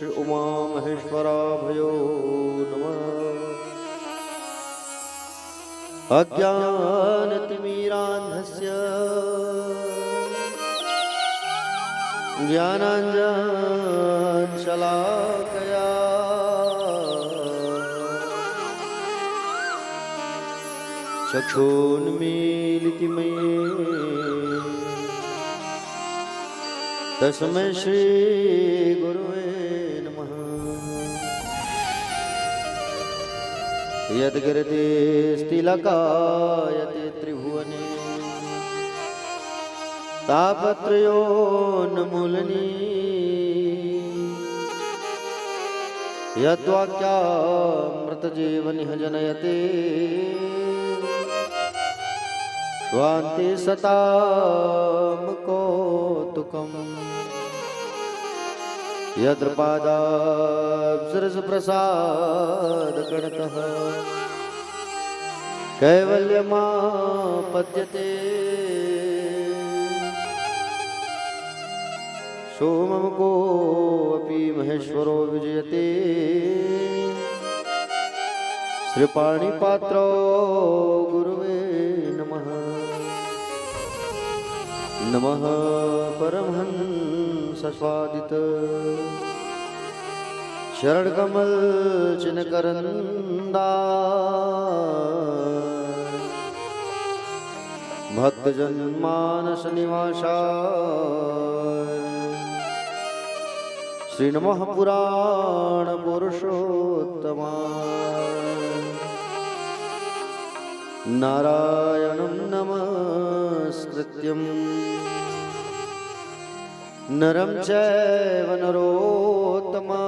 श्री उमा महेश्वराभयो नमः। अज्ञानतिमिरान्धस्य ज्ञानाञ्जनशलाकया चक्षुन्मीलितं येन तस्मै श्री गुरुवे नमः। यद्गिरितिस्तिलकायते त्रिभुवने तापत्रयोन्मूलनी यद्वाक्यामृतजीवनिह जनयते स्वान्ति सतां कौतुकम् यत्र पादाब्जरसप्रसादगणतः कैवल्यमापद्यते सोमं कोऽपि महेश्वरो विजयते श्रीपाणिपात्रो गुरुवे नमः। नमः परमहंसस्वादित शरणकमल चिन्हकरन्दा भक्तजन्मानस निवासाय श्री नमः पुराण पुरुषोत्तमाय नारायणं नमस्कृत्यं नरं चैव नरोत्तमा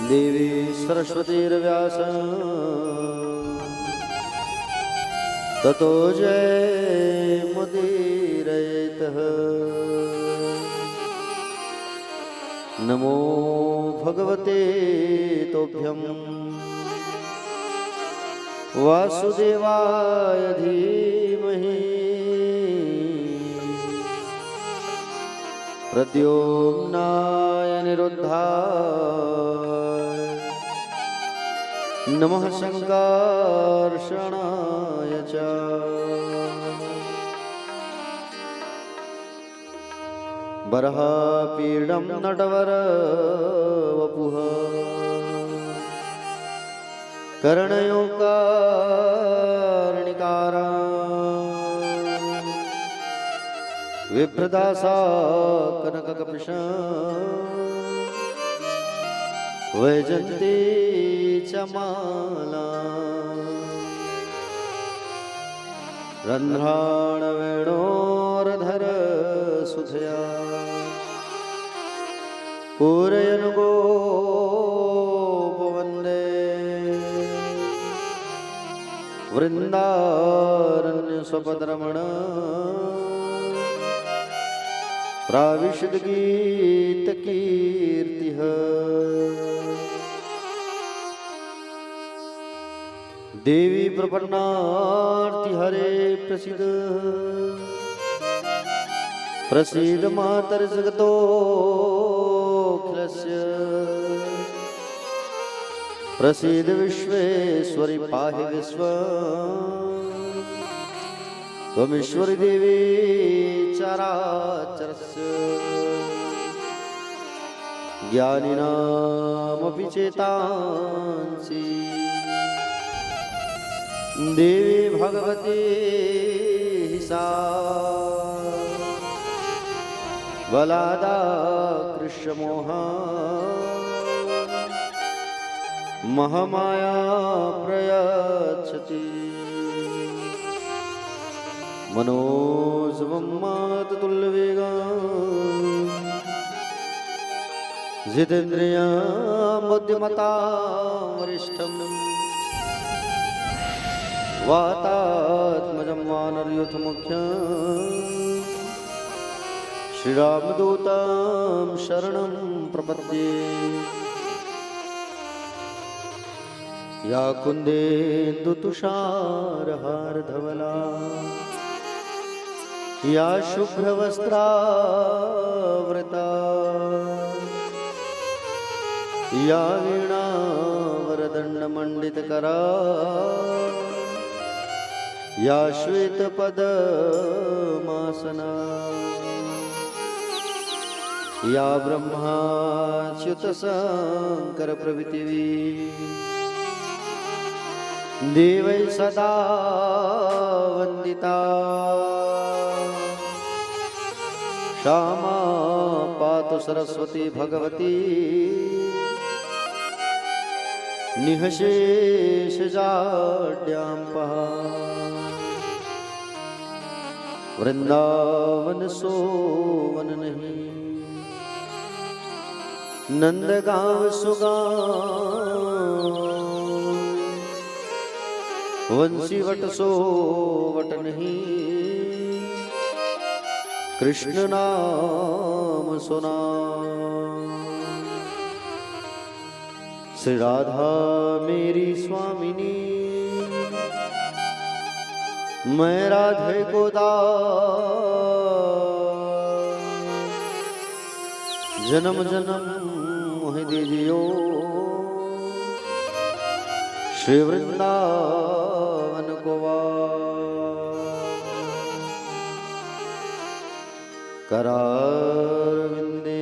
देवी सरस्वतीर्व्यासं ततो जयमुदीरयेतः। नमो भगवते तोभ्यं वासुदेवाय धीमहि प्रद्युम्नाय निरुद्धाय नमः संकर्षणाय च बर्हापीडं नटवर वपुः कर्णयो कर्णिकारा विप्रदासा कनककपिश वैजन्ती च माला रन्ध्राणवेणोरधर सुधया पूरयन् गोपवन्दे वृन्दारण्यस्वपदरमण प्राविशद्गीतकीर्तिः देवी प्रपन्नार्तिहरे प्रसीद प्रसीद मातर्जगतोऽखिलस्य प्रसीद विश्वेश्वरि पाहि विश्वम् त्वमीश्वरि देवी चराचरस्य ज्ञानिनामपि चेतांसि देवी भगवती सा बलादा कृष्णमोहा महामाया प्रयच्छति मनोजवं मातुल्यवेगं जितेन्द्रियं बुद्धिमतां वरिष्ठं वातात्मजं वानरयूथमुख्यं श्रीरामदूतं शरणं प्रपद्ये। या कुन्देन्दुतुषारहारधवला या शुभ्रवस्त्रावृता या वीणावरदण्डमण्डितकरा या श्वेतपदमासना या ब्रह्माच्युतशङ्करप्रभृतिवी देवै सदा वन्दिता क्षमा पातु सरस्वती भगवती निःशेषजाड्यां पहा वृंदावन सोवन नहीं नंदगांव सुगांव वंशीवट सोवट नहीं कृष्ण नाम सुना श्री राधा मेरी स्वामिनी मैं राधे को दास जन्म जन्म मोहि दीजियो श्री वृंदावन को करारविंदे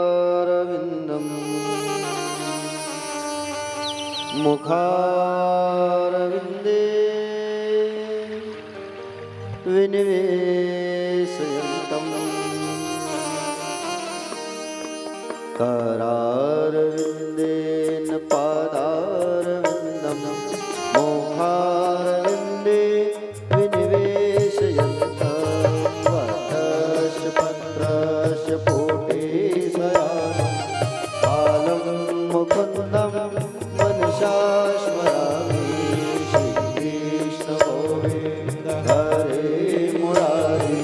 पादारविंदम मुखारविंदे विनिवेशयन्तम् करारविंदेन पादारविंदम मुखारविंदे विनिवेशयन्तम् वटस्य पत्रस्य पुटेशयानं बालं मुकुन्दं मनसा स्मरामि श्रीकृष्ण गोविन्द हरे मुरारी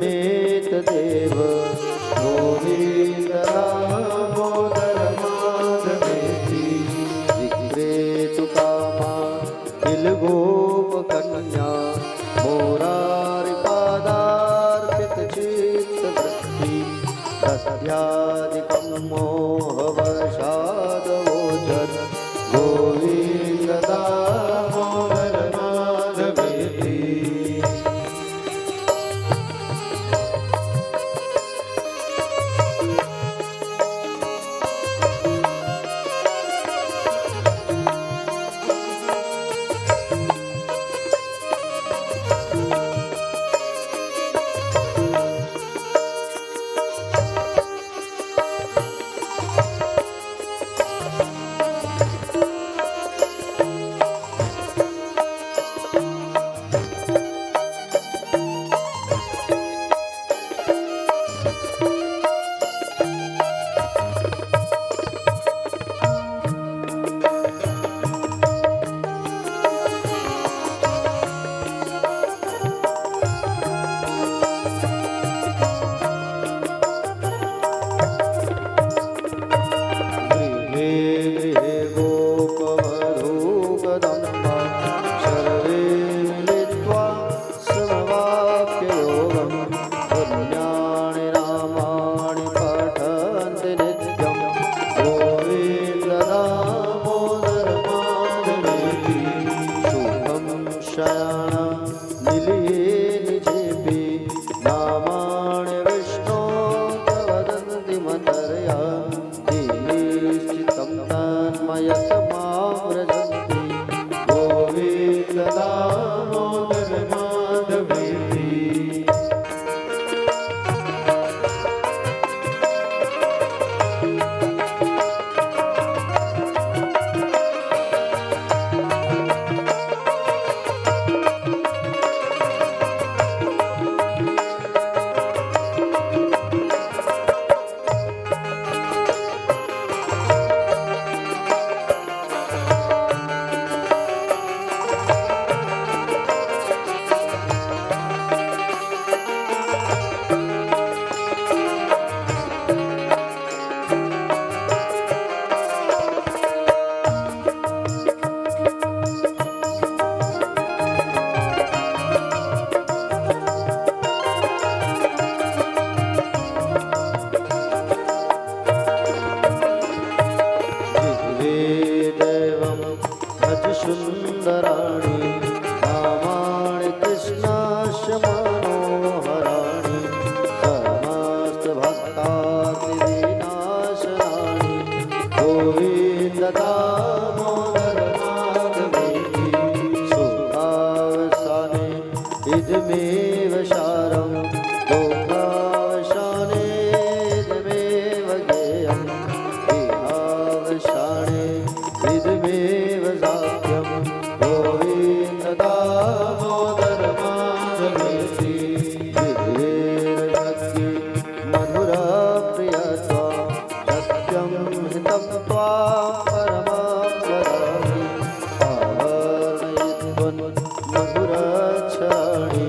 मृतमेतदेव गोविन्द दामोदर माधवेति जिग्रेतु कामा किलगोपकन्या मोरारिपादार्पितचित्तवृत्ति तस्यादिकं मोहवशादवोचत् गोविन्द दामोदर माधवेति सुन्दराणि नामानि कृष्णस्य मनोहराणि समस्तभक्तादिविनाशनानि गोविन्द दामोदर माधवेति सुखावसाने इदमेव सारं दुःखावसाने इदमेव ज्ञेयम् इहावसाने इदमेव साध्यं गोविन्द दामोदर माधवेति विधेर्भक्ति मधुरा प्रियत्वा सत्यं हितं त्वा परमं वदामि आहर्णयित्वन् मधुरक्षराणि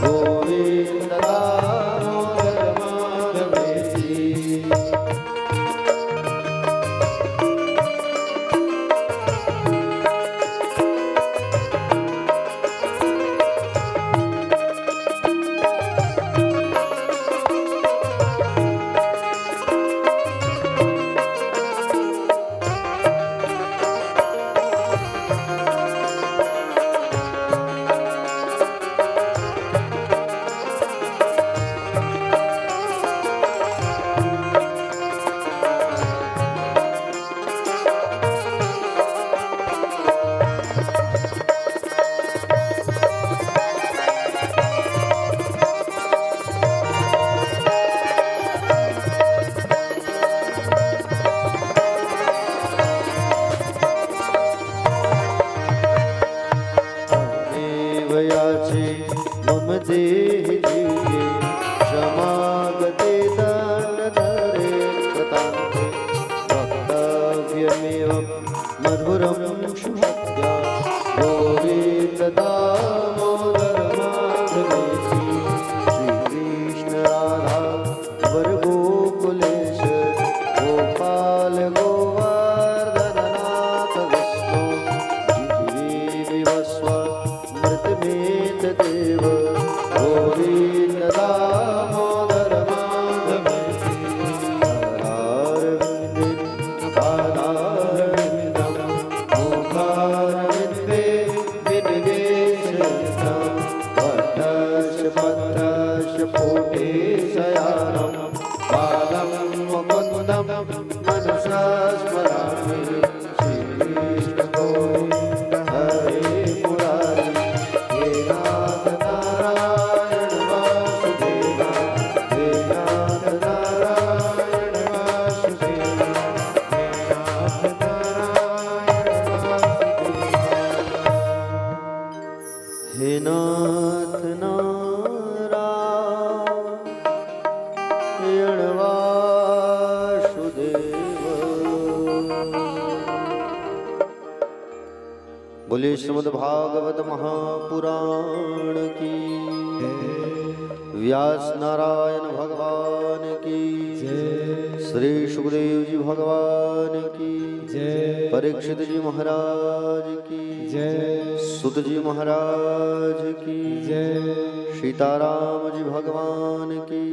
गोविन्द दामोदर माधवेति याचे मम देहि जीवे क्षमागते दण्डधरे कृतान्ते वक्तव्यमेवं मधुरं सुभक्त्या गोविन्द दामोदर माधवेति श्रीकृष्ण राधा वर गोकुलेश गोपाल गोवर्धननाथ विष्णु जीविवस्व मृतमेत देव गोविन्द दामोदर माधवेति पादारविन्दं मुखारविन्दे विनिवेशितं वटस्य पत्रस्य पुटे शयानं पादं मुकुन्दं मनसा स्मरामि श्रीकृष्ण गोविन्द हरे मुरारी हे नाथ नारायण वासुदेवा हे नाथ नारायण वासुदेवा हे नाथ नारायण वासुदेवा हे नाथ नारायण वासुदेवा। बोले श्रीमद् भागवत महापुराण की व्यास नारायण भगवान की श्री सुखदेव जी भगवान की परीक्षित जी महाराज की सुत जी महाराज की सीताराम जी भगवान की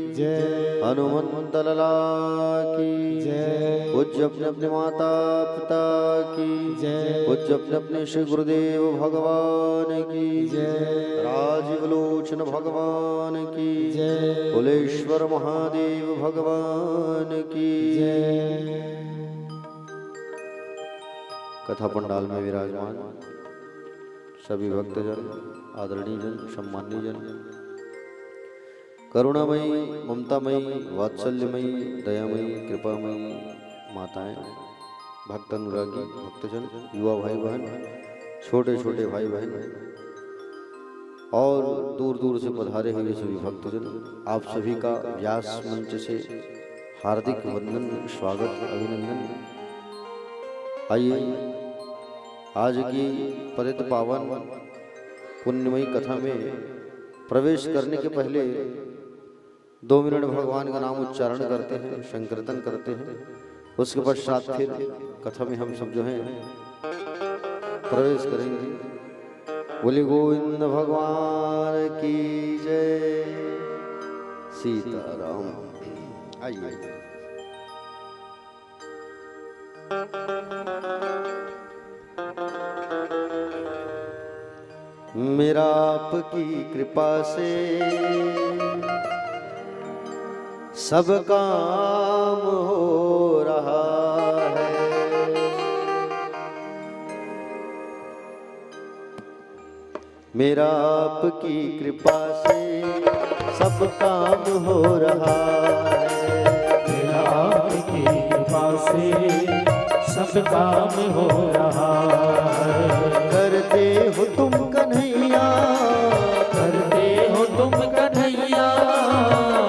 हनुमंत लला की पूज्य अपने अपने माता पिता की पूज्य अपने अपने श्री गुरुदेव भगवान की राजीव लोचन भगवान की कुलेश्वर महादेव भगवान की। कथा पंडाल में विराजमान सभी भक्तजन, आदरणीय जन, सम्मानीय जन, करुणामयी, ममतामयी, वात्सल्यमयी, दयामयी, कृपामयी माताएं, भक्त अनुरागी भक्तजन, युवा भाई बहन, छोटे छोटे भाई बहन और दूर दूर से पधारे हुए सभी भक्तजन, आप सभी का व्यास मंच से हार्दिक वंदन, स्वागत, अभिनंदन। आइए आज की पतित पावन पुण्यमयी कथा में प्रवेश करने के पहले 2 मिनट भगवान का नाम उच्चारण करते हैं, संकीर्तन करते हैं। उसके पश्चात फिर कथा में हम सब जो हैं प्रवेश करेंगे। बोले गोविंद भगवान की जय। सीताराम। आइए मेरा आपकी कृपा से सब काम हो रहा है। मेरा आपकी कृपा से सब काम हो रहा है। मेरा आपकी कृपा से सब काम हो रहा है। करते हो तुम कन्हैया, करते हो तुम कन्हैया,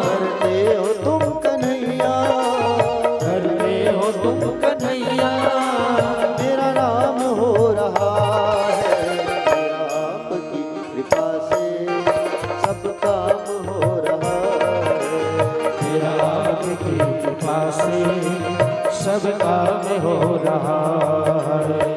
करते हो तुम कन्हैया, करते हो तुम कन्हैया। मेरा नाम हो रहा है। मेरा आपकी कृपा से सब काम हो रहा है। मेरा आपकी कृपा से सब काम हो रहा है।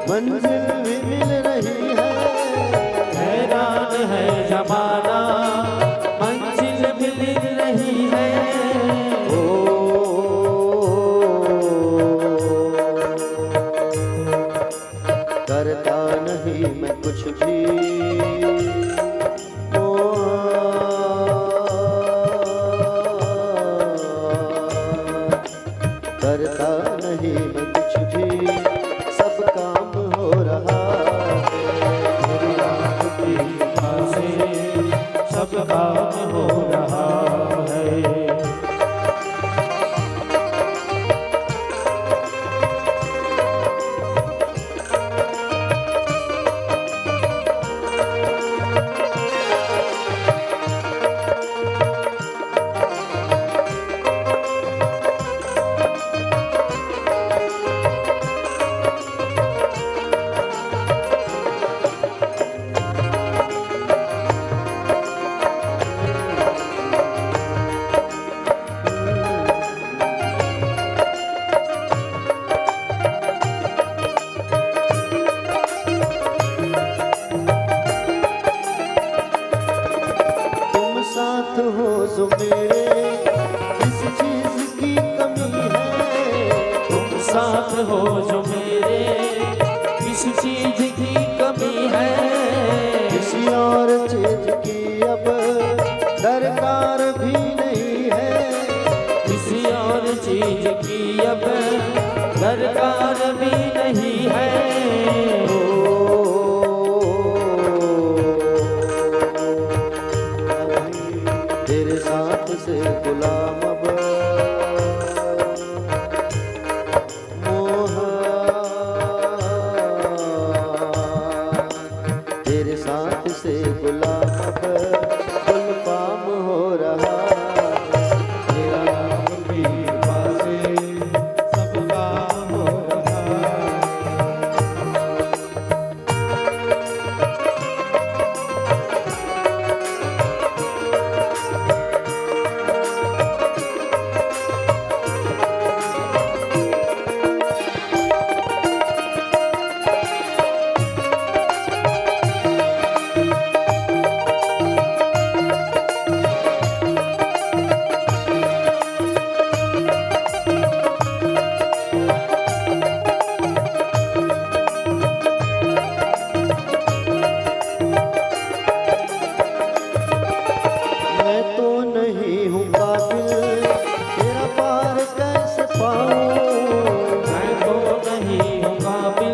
मंजिल भी मिल रही है। हैरान है जमाना, मंजिल भी मिल रही है। करता नहीं मैं कुछ भी, करता नहीं मैं कुछ भी, सब काम हो रहा है। मेरी आपकी कृपा से सब काम हो रहा है। साथ हो जो मेरे, किस चीज की कमी है। तुम साथ हो जो मेरे, किस चीज की कमी है। किसी और चीज की अब दरकार भी नहीं है। किसी और चीज की अब दरकार भी नहीं है। तेरे साथ से गुलाम अब मोह, तेरे साथ से गुलाम अब गुलफाम हो रहा। मेरा आपकी कृपा से सब काम हो रहा। मैं तो नहीं हूँ काबिल, तेरा पार कैसे पाऊँ। मैं तो नहीं हूँ काबिल,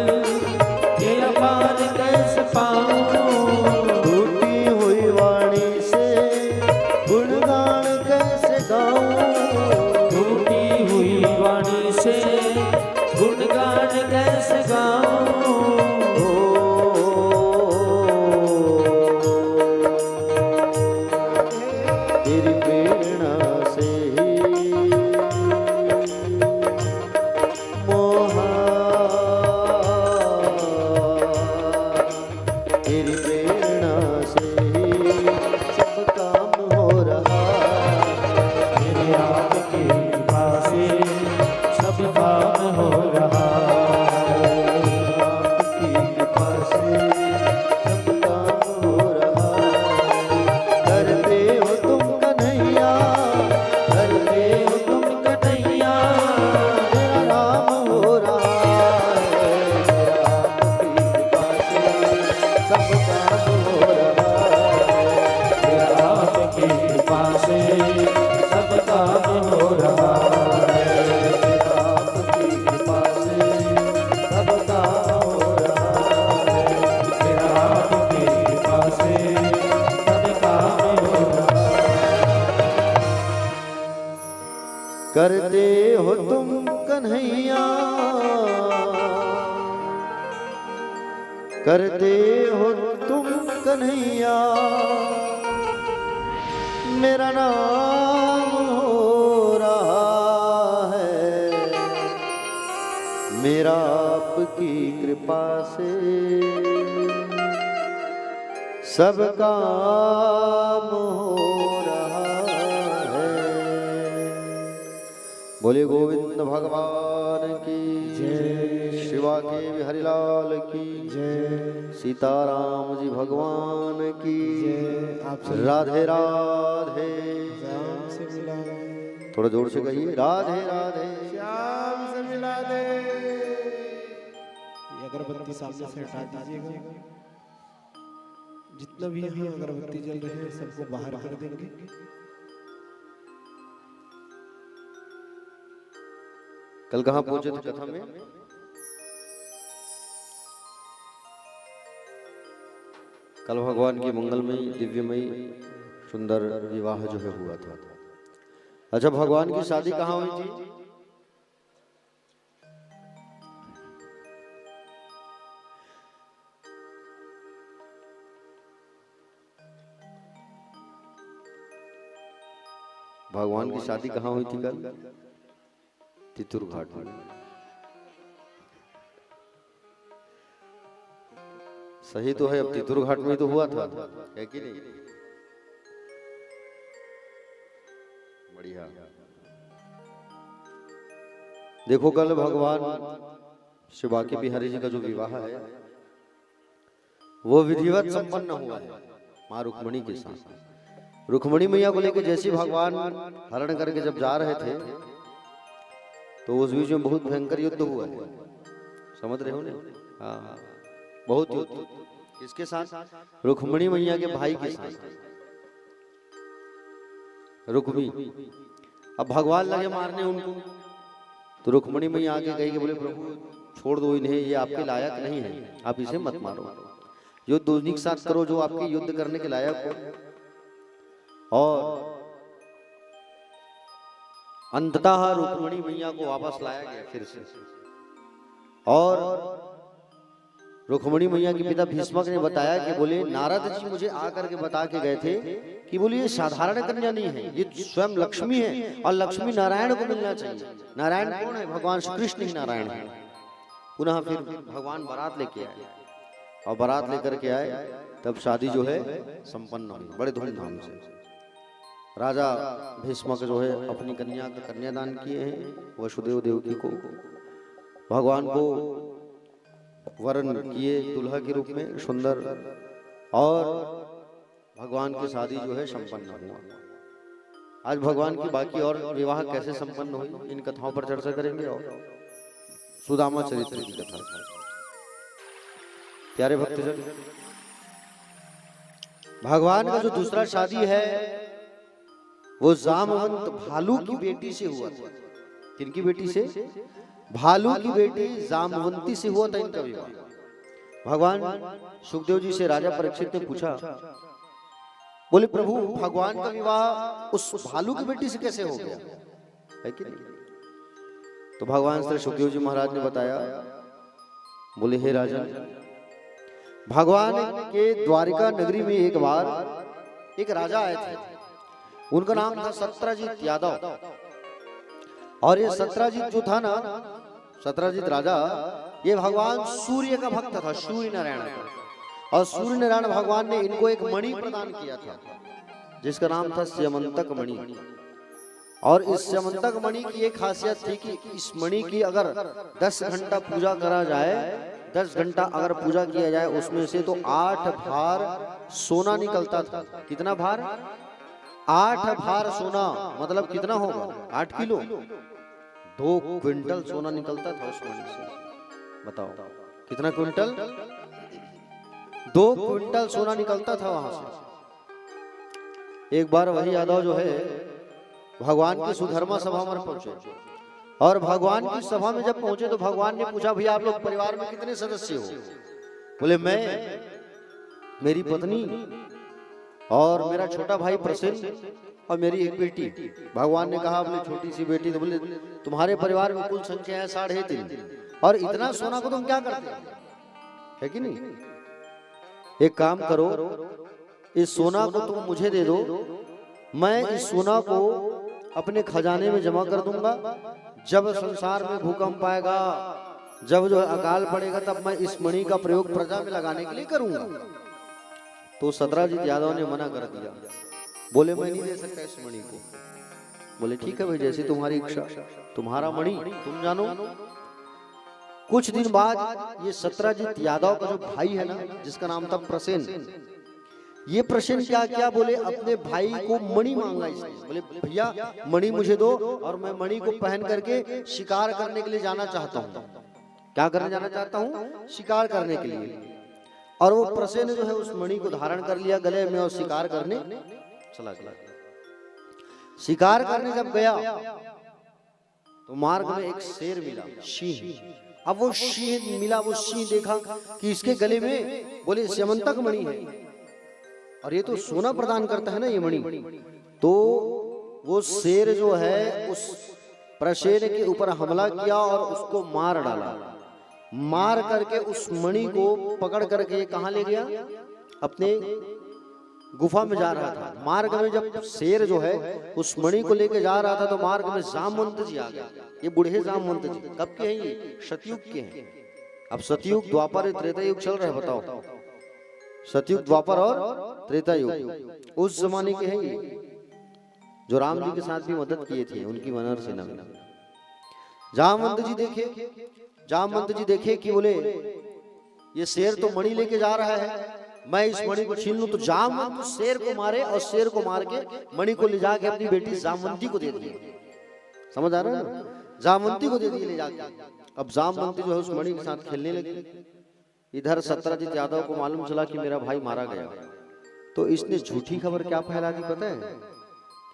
तुम कन्हैया, करते हो तुम कन्हैया, मेरा नाम हो रहा है, मेरा आपकी कृपा से सब काम हो रहा है। बोले गोविंद भगवान की जय, शिवा के हरिलाल की जय, सीताराम जी भगवान की जय। राधे राधे, श्याम से मिला दे, थोड़ा जोर से कहिए, राधे राधे, श्याम से मिला दे। ये अगरबत्ती सामने से हटा दीजिएगा। जितना भी यहाँ अगरबत्ती जल रहे हैं सबको बाहर कर देंगे। कल कहाँ पहुंचे थे कथा में? कल भगवान की मंगलमयी दिव्यमयी सुंदर विवाह जो है हुआ था। अच्छा, भगवान की शादी कहाँ हुई थी? भगवान की शादी कहाँ हुई थी कल? तितुर घाट में। सही तो है, अब तितुर घाट में तो हुआ था, है कि नहीं? बढ़िया। देखो कल भगवान शिवा के बिहारी जी का जो विवाह है वो विधिवत संपन्न हुआ है मां रुक्मणी के साथ। रुक्मणी मैया को लेकर जैसे भगवान हरण करके जब जा रहे थे तो उस बीच में बहुत भयंकर युद्ध हुआ है, समझ रहे हो ना? हाँ, बहुत युद्ध। किसके साथ? रुक्मणी मैया के भाई के साथ, रुक्मी। अब भगवान लगे मारने उनको, तो रुक्मणी मैया आके कही कि बोले प्रभु छोड़ दो इन्हें, ये आपके लायक नहीं है, आप इसे मत मारो, युद्ध उन्हीं के साथ करो जो आपके युद्ध करने के लायक हो। और अंततः रुक्मणी मैया को वापस लाया गया फिर से। और रुक्मणी मैया के पिता भीष्मक ने बताया कि बोले नारद जी मुझे आकर के बता के गए थे कि बोले ये साधारण कन्या नहीं है, ये स्वयं लक्ष्मी है और लक्ष्मी नारायण को मिलना चाहिए। नारायण कौन है? भगवान श्री कृष्ण ही नारायण है। पुनः फिर भगवान बारात लेके आए और बारात लेकर के आए, तब शादी जो है संपन्न हुई बड़े धूमधाम से। राजा भीष्मक जो है अपनी कन्या का कन्यादान किए हैं वसुदेव देवकी को, भगवान को वरण किए दुल्हा के रूप में सुंदर, और भगवान की शादी जो है संपन्न हुआ। आज भगवान की बाकी और विवाह कैसे संपन्न हुई इन कथाओं पर चर्चा करेंगे। और सुदामा चरित्र की कथा। प्यारे भक्तजन, भगवान का जो दूसरा शादी है वो जामवंत भालू की बेटी से हुआ था। किनकी बेटी से? भालू की बेटी जामवंती से हुआ था इनका विवाह। भगवान सुखदेव जी से राजा परीक्षित ने पूछा, बोले प्रभु भगवान का विवाह उस भालू की बेटी से कैसे हो गया, है कि नहीं? तो भगवान श्री सुखदेव जी महाराज ने बताया, बोले हे राजन, भगवान के द्वारिका नगरी में एक बार एक राजा आए थे, उनका नाम था सत्रजीत यादव। और ये सत्रजीत जो था ना, सत्रजीत राजा, ये भगवान सूर्य का भक्त था, सूर्य नारायण का। और सूर्य नारायण भगवान ने इनको एक मणि प्रदान किया था जिसका नाम था स्यमंतक मणि। और इस स्यमंतक मणि की एक खासियत थी कि इस मणि की अगर 10 घंटा पूजा करा जाए, 10 घंटा अगर पूजा किया जाए, उसमें से तो 8 भार सोना निकलता था। कितना भार? 8 भार सोना, मतलब कितना होगा? 8 किलो, 2 क्विंटल सोना निकलता था उस मणि से। बताओ कितना क्विंटल? 2 क्विंटल सोना निकलता था वहां से। एक बार वही यादव जो है भगवान की सुधर्मा सभा में पहुंचे, और भगवान की सभा में जब पहुंचे तो भगवान ने पूछा, भैया आप लोग परिवार में कितने सदस्य हो? बोले मैं, मेरी पत्नी और मेरा छोटा भाई प्रसेन और मेरी एक बेटी। भगवान ने कहा बोले छोटी सी बेटी, तो बोले तुम्हारे परिवार में कुल संख्या है 3.5 और इतना सोना को तुम क्या करते हो, है कि नहीं? एक काम करो, इस सोना को तुम मुझे दे दो, मैं इस सोना को अपने खजाने में जमा कर दूंगा। जब संसार में भूकंप आएगा, जब जो अकाल पड़ेगा, तब मैं इस मणि का प्रयोग प्रजा में लगाने के लिए करूंगा। तो सत्राजीत यादव ने मना कर दिया, बोले मैं नहीं दे सकता इस मणि को। बोले ठीक है भाई, जैसी तुम्हारी इच्छा, तुम्हारा मणि तुम जानो। कुछ दिन बाद ये सत्राजीत यादव का जो भाई है ना, जिसका नाम था प्रसेन, ये प्रसेन क्या क्या बोले अपने भाई को मणि मांगा इसने। बोले भैया मणि मुझे दो और मैं मणि को पहन करके शिकार करने के लिए जाना चाहता हूँ। क्या करने जाना चाहता हूँ? शिकार करने के लिए। और वो प्रसेन जो है उस मणि को धारण कर लिया गले में और शिकार करने चला गया। शिकार करने जब गया तो मार्ग में एक शेर मिला, सिंह। अब वो सिंह मिला, वो सिंह देखा कि इसके गले में बोले स्यमंतक मणि है और ये तो सोना प्रदान करता है ना ये मणि। तो वो शेर जो है उस प्रसेन के ऊपर हमला किया और उसको मार डाला। मार करके उस मणि को पकड़ करके कहां ले गया? अपने गुफा में जा रहा था। मार्ग में जब शेर जो है उस मणि को लेके जा रहा था तो मार्ग में जामवंत जी आ गया। ये बूढ़े जामवंत जी कब के हैं? ये सतयुग के हैं। अब सतयुग, द्वापर, त्रेता युग चल रहा है, बताओ। सतयुग, द्वापर और त्रेता युग उस जमाने के हैं ये, जो राम जी के साथ भी मदद किए थे उनकी वानर सेना में। जामवंत जी देखे कि बोले ये शेर तो मणि लेके जा रहा है, मैं इस मणि को छीन लूं। तो जामवंत शेर को मारे और शेर को मार के मणि को ले जाके अपनी बेटी जामवंती को दे दिए। समझ आ रहा है ना? जामवंती को दे दिए ले जाके। अब जामवंती जो है उस मणि के साथ खेलने लगी। इधर सत्राजीत यादव को मालूम चला कि मेरा भाई मारा गया, तो इसने झूठी खबर क्या फैला दी पता है?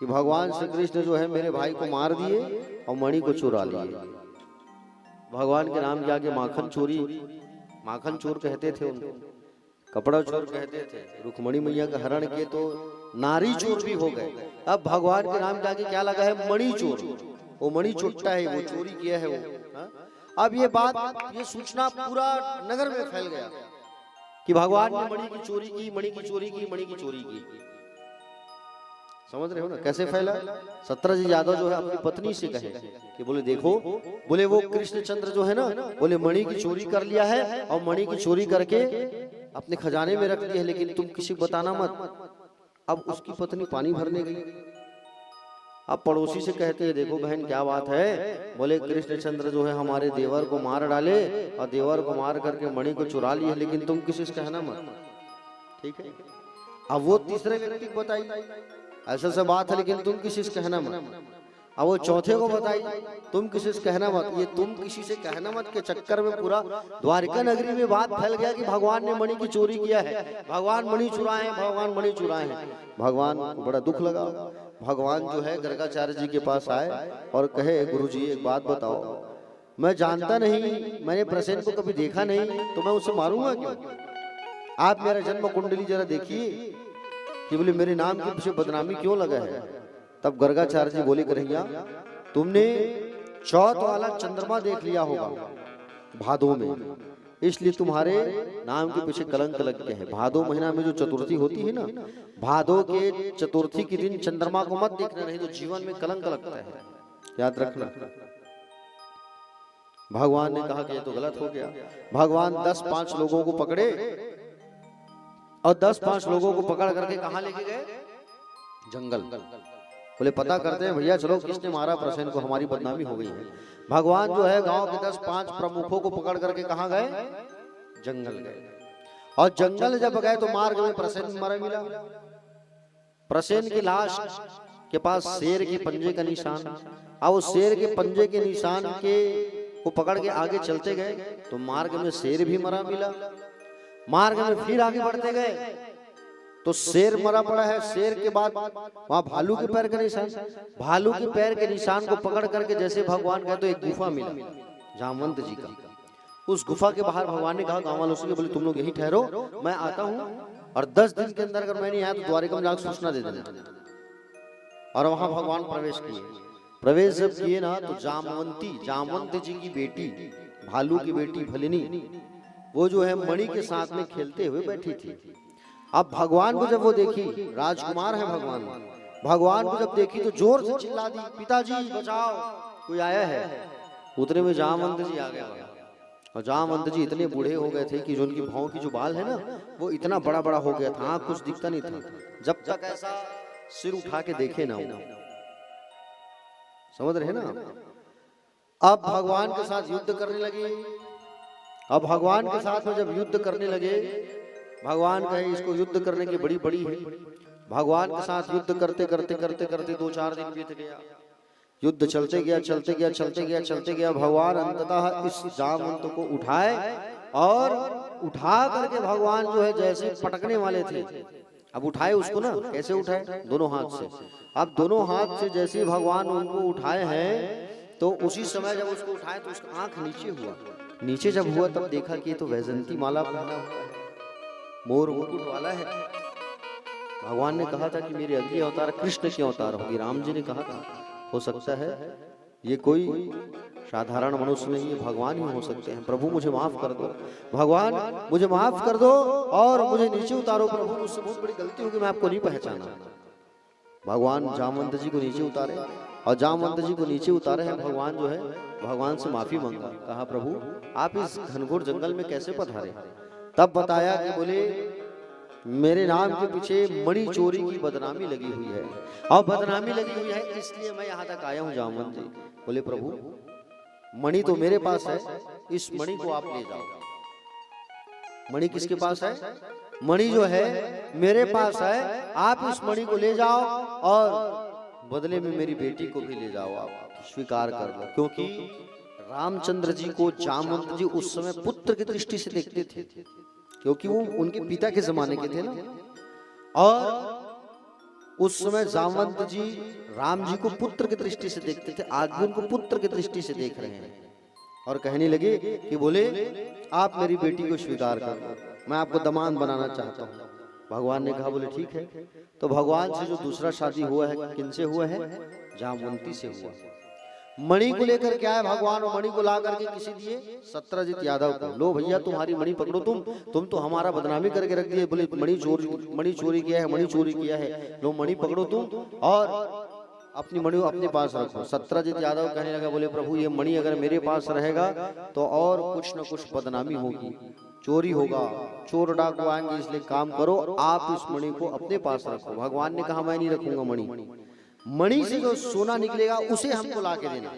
कि भगवान श्री कृष्ण जो है मेरे भाई को मार दिए और मणि को चुरा लिए। भगवान के नाम के आगे माखन चोर कहते थे उनको, कपड़ा चोर कहते थे। रुक्मणी मैया का हरण किए तो नारी चोर भी हो गए। अब भगवान के नाम के आगे क्या लगा है? मणि चोर। वो मणि चोट्टा है, वो चोरी किया है वो। अब ये बात, ये सूचना पूरा नगर में फैल गया कि भगवान ने मणि की चोरी की, मणि की चोरी की, मणि की चोरी की। समझ रहे हो ना कैसे फैला? सत्राजीत यादव जो है अपनी पत्नी से कहे कि बोले देखो, बोले वो कृष्णचंद्र जो है ना, बोले मणि की चोरी कर लिया है और मणि की चोरी करके अपने खजाने में रख दिया है, लेकिन तुम किसी को बताना मत। अब उसकी पत्नी पानी भरने गई। अब पड़ोसी से कहते हैं देखो बहन क्या बात है? बोले कृष्णचंद्र जो है हमारे देवर को मार डाले और देवर को मार करके मणि को चुरा लिए, लेकिन तुम किसी से कहना मत। ठीक है। अब वो तीसरे व्यक्ति को बताई ऐसा सब बात है, लेकिन तुम किसी से कहना मत। अब वो चौथे को बताई तुम किसी से कहना मत। ये तुम किसी से कहना मत के चक्कर में पूरा द्वारिका नगरी में बात फैल गया कि भगवान ने मणि की चोरी किया है, भगवान मणि चुराए हैं, भगवान मणि चुराए हैं। भगवान को बड़ा दुख लगा। भगवान जो है गर्गाचार्य जी के पास आए और कहे गुरुजी एक बात बताओ, मैं जानता नहीं, मैंने प्रसेन को कभी देखा नहीं, तो मैं उसे मारूंगा क्यों? आप मेरा जन्म कुंडली जरा देखिए कि बोले मेरे नाम के पीछे बदनामी क्यों लगा है। तब गर्गाचार्य जी बोले कन्हैया तुमने चौथ वाला चंद्रमा देख लिया होगा भादो में, इसलिए तुम्हारे नाम के पीछे कलंक लग गया है। भादो महीना में जो चतुर्थी होती है ना, भादो के चतुर्थी के दिन चंद्रमा को मत देखना, नहीं तो जीवन में कलंक लगता है, याद रखना। भगवान ने कहा कि ये तो गलत हो गया। भगवान 10-5 लोगों को पकड़े और 10-5 लोगों को पकड़ करके कहां लेके गए? जंगल। बोले पता करते हैं भैया, चलो किसने मारा प्रसेन को, हमारी बदनामी हो गई है। भगवान जो है गांव के 10-5 प्रमुखों को पकड़ करके कहां गए? जंगल गए। और जंगल जब गए तो मार्ग में प्रसेन मरा मिला। प्रसेन की लाश के पास शेर के पंजे का निशान, और उस शेर के पंजे के निशान के को पकड़ के आगे चलते गए तो मार्ग में शेर भी मरा मिला। मार्ग में फिर आगे बढ़ते गए तो शेर मरा पड़ा है। शेर के बाद वहां भालू के पैर का निशान, भालू के पैर के निशान को पकड़ करके जैसे भगवान गए तो एक गुफा मिला जामवंत जी का। उस गुफा के बाहर भगवान ने कहा गांव वालों से, बोले तुम लोग यहीं ठहरो, मैं आता हूं और 10 दिन के अंदर अगर मैं नहीं आया तो द्वारिका में जाकर सूचना दे देना। और वहां भगवान प्रवेश किए। प्रवेश जब किए ना तो जामवंत जी की बेटी, भालू की बेटी भलिनी, वो जो है मणि के साथ में खेलते हुए बैठी थी। अब भगवान को जब वो देखी, राजकुमार है भगवान को जब देखी तो जोर से चिल्ला दी, पिताजी बचाओ, कोई आया है। उतने में जामवंत जी आ गया। और जामवंत जी इतने बूढ़े हो गए थे कि जो उनकी भौं की जो बाल है ना वो इतना बड़ा बड़ा हो गया था, आँख कुछ दिखता नहीं था। जब तक ऐसा सिर उठा के देखे ना, समझ रहे ना। अब भगवान के साथ युद्ध करने लगे। अब भगवान के साथ में जब युद्ध करने लगे, भगवान कहे इसको युद्ध करने की बड़ी बड़ी है। भगवान के साथ युद्ध करते करते करते करते 2-4 दिन बीत गया। युद्ध चलते गया। भगवान अंततः इस जामवंत को उठाए और उठा करके भगवान जो है जैसे पटकने वाले थे, अब उठाए उसको ना, कैसे उठाए? दोनों हाथ से। अब दोनों हाथ से जैसे भगवान उनको उठाए हैं तो उसी समय जब उसको उठाए तो उसका आंख नीचे हुआ। नीचे जब हुआ तब देखा कि तो वैजंती माला पहना हुआ है, मोर मुकुट वाला है। भगवान ने कहा था कि मेरे अगले अवतार कृष्ण के अवतार होगी। राम जी ने कहा था हो सकता है ये कोई साधारण मनुष्य नहीं है, भगवान ही हो सकते हैं। प्रभु मुझे माफ कर दो, भगवान मुझे माफ कर दो और मुझे नीचे उतारो प्रभु, मुझसे बहुत बड़ी गलती होगी, मैं आपको नहीं पहचाना। भगवान जामवंत जी को नीचे उतारे और जामवंत जी को नीचे उतारे हैं भगवान जो है भगवान से माफी मांगा। कहा प्रभु आप इस घनघोर जंगल में कैसे पधारे? तब बताया कि बोले मेरे नाम के पीछे मणि चोरी की बदनामी लगी हुई है और बदनामी लगी हुई है इसलिए मैं यहाँ तक आया हूँ जामवंत जी। बोले प्रभु मणि तो मेरे पास है, इस मणि को आप ले जाओ। मणि किसके पास है? मणि जो है मेरे पास है, आप इस मणि को ले जाओ और बदले में मेरी बेटी को भी ले जाओ, आप स्वीकार कर लो। क्योंकि रामचंद्र जी को जामवंत जी उस समय पुत्र की दृष्टि से देखते थे, क्योंकि वो उनके पिता के जमाने के थे ना। और उस समय जामवंत जी राम जी को पुत्र की दृष्टि से देखते थे, आज भी उनको पुत्र की दृष्टि से देख रहे हैं। और कहने लगे कि बोले आप मेरी बेटी को स्वीकार कर लो, मैं आपको दमाद बनाना चाहता हूँ। भगवान ने कहा बोले ठीक है। तो भगवान से जो दूसरा शादी हुआ है किनसे हुआ है? जामवंती से हुआ। मणि को लेकर क्या है भगवान, और मणि को ला करके किसी दिए? सत्रजीत यादव को। लो भैया तुम्हारी मणि पकड़ो, तुम तो हमारा बदनामी करके रख दिए। बोले मणि चोरी किया है, मणि चोरी किया है, लो मणि पकड़ो तुम और अपनी मणि अपने पास रखो। सत्रजीत यादव कहने लगा बोले प्रभु ये मणि अगर मेरे पास रहेगा तो और कुछ न कुछ बदनामी होगी, चोरी होगा, चोर डाकू आएंगे, इसलिए काम करो आप इस मणि को अपने पास रखो। भगवान ने कहा मैं नहीं रखूंगा मणि, मणि से जो सोना निकलेगा उसे हमको ला के देना,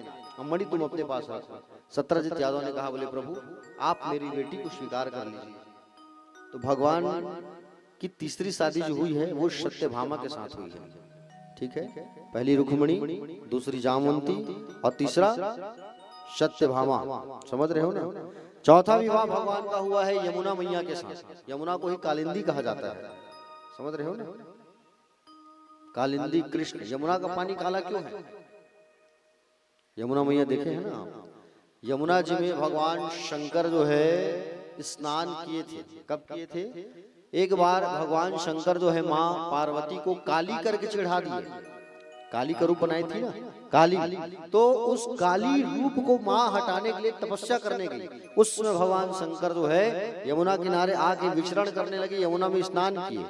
मणि तुम अपने पास रखो। सत्रजीत यादव ने कहा बोले प्रभु आप मेरी बेटी को स्वीकार कर लीजिए। तो भगवान की तीसरी शादी जो हुई है वो सत्यभामा के साथ हुई है, ठीक है। पहली रुक्मिणी, दूसरी जामवंती और तीसरा सत्यभामा, समझ रहे हो ना। चौथा विवाह भगवान का हुआ है यमुना मैया के साथ। यमुना को ही कालिंदी कहा जाता है, समझ रहे हो ना। कालिंदी कृष्ण। यमुना का पानी काला क्यों है? यमुना मैया देखे हैं ना, यमुना जी में भगवान शंकर जो है स्नान किए थे। कब किए थे? एक बार भगवान शंकर जो है माँ पार्वती को काली करके चढ़ा दिए, काली का रूप बनाई थी ना काली, तो उस काली रूप को माँ हटाने के लिए तपस्या करने गई। उस समय भगवान शंकर जो है यमुना किनारे आके विचरण करने लगे, यमुना में स्नान किए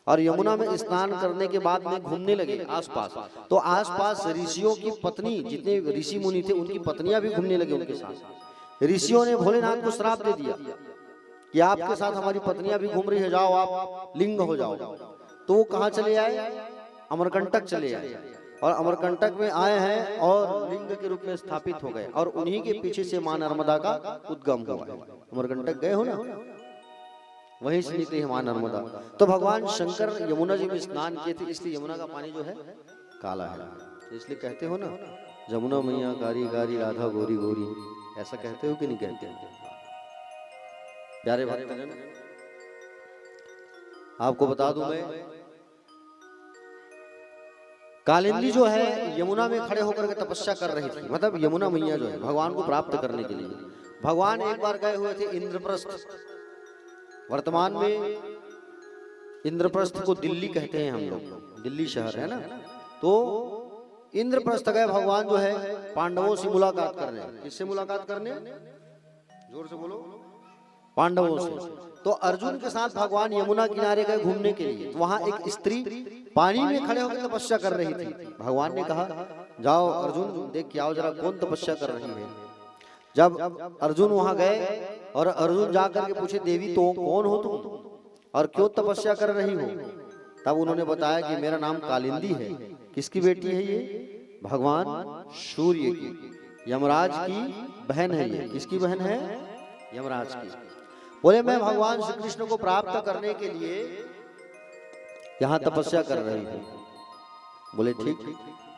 और यमुना में स्नान करने के बाद में घूमने लगे आसपास। तो आसपास ऋषियों की पत्नी, जितने ऋषि मुनि थे उनकी पत्नियां भी घूमने लगे उनके साथ। ऋषियों ने भोलेनाथ को श्राप दे दिया कि आपके साथ हमारी पत्नियां भी घूम रही है, जाओ आप लिंग हो जाओ। तो वो कहाँ चले आए? अमरकंटक चले आए और अमरकंटक में आए हैं और लिंग के रूप में स्थापित हो गए और उन्हीं के पीछे से मां नर्मदा का उद्गम हुआ है। अमरकंटक गए हो ना, वहीं से निकली है मां नर्मदा। तो भगवान शंकर यमुना जी में स्नान किए थे, इसलिए यमुना का पानी जो है काला है। इसलिए कहते हो ना जमुना मैया कारी कारी राधा गोरी गोरी, ऐसा कहते हो कि नहीं कहते? प्यारे भक्तजन आपको बता दूं मैं, कालिंदी जो है यमुना में खड़े होकर के तपस्या कर रही थी, मतलब यमुना मैया जो है भगवान को प्राप्त करने के लिए। भगवान एक बार गए हुए थे इंद्रप्रस्थ, वर्तमान में इंद्रप्रस्थ को दिल्ली कहते हैं हम लोग, दिल्ली शहर है ना। तो इंद्रप्रस्थ गए भगवान जो है पांडवों से मुलाकात करने। किससे मुलाकात करने? जोर से बोलो। पांडवों से। तो अर्जुन के साथ भगवान यमुना किनारे गए घूमने के लिए। तो वहां एक स्त्री पानी में खड़े होकर तपस्या कर रही थी। भगवान ने कहा जाओ अर्जुन देख के आओ जरा कौन तपस्या कर रही है। जब अर्जुन वहां गए और अर्जुन जाकर के पूछे देवी तो कौन हो तुम और क्यों तपस्या कर रही हो, तब उन्होंने बताया कि मेरा नाम कालिंदी है। किसकी बेटी है ये? भगवान सूर्य की, यमराज की बहन है ये। किसकी बहन है? यमराज की। बोले मैं भगवान श्री कृष्ण को प्राप्त करने के लिए यहाँ तपस्या कर रही हूँ। बोले ठीक,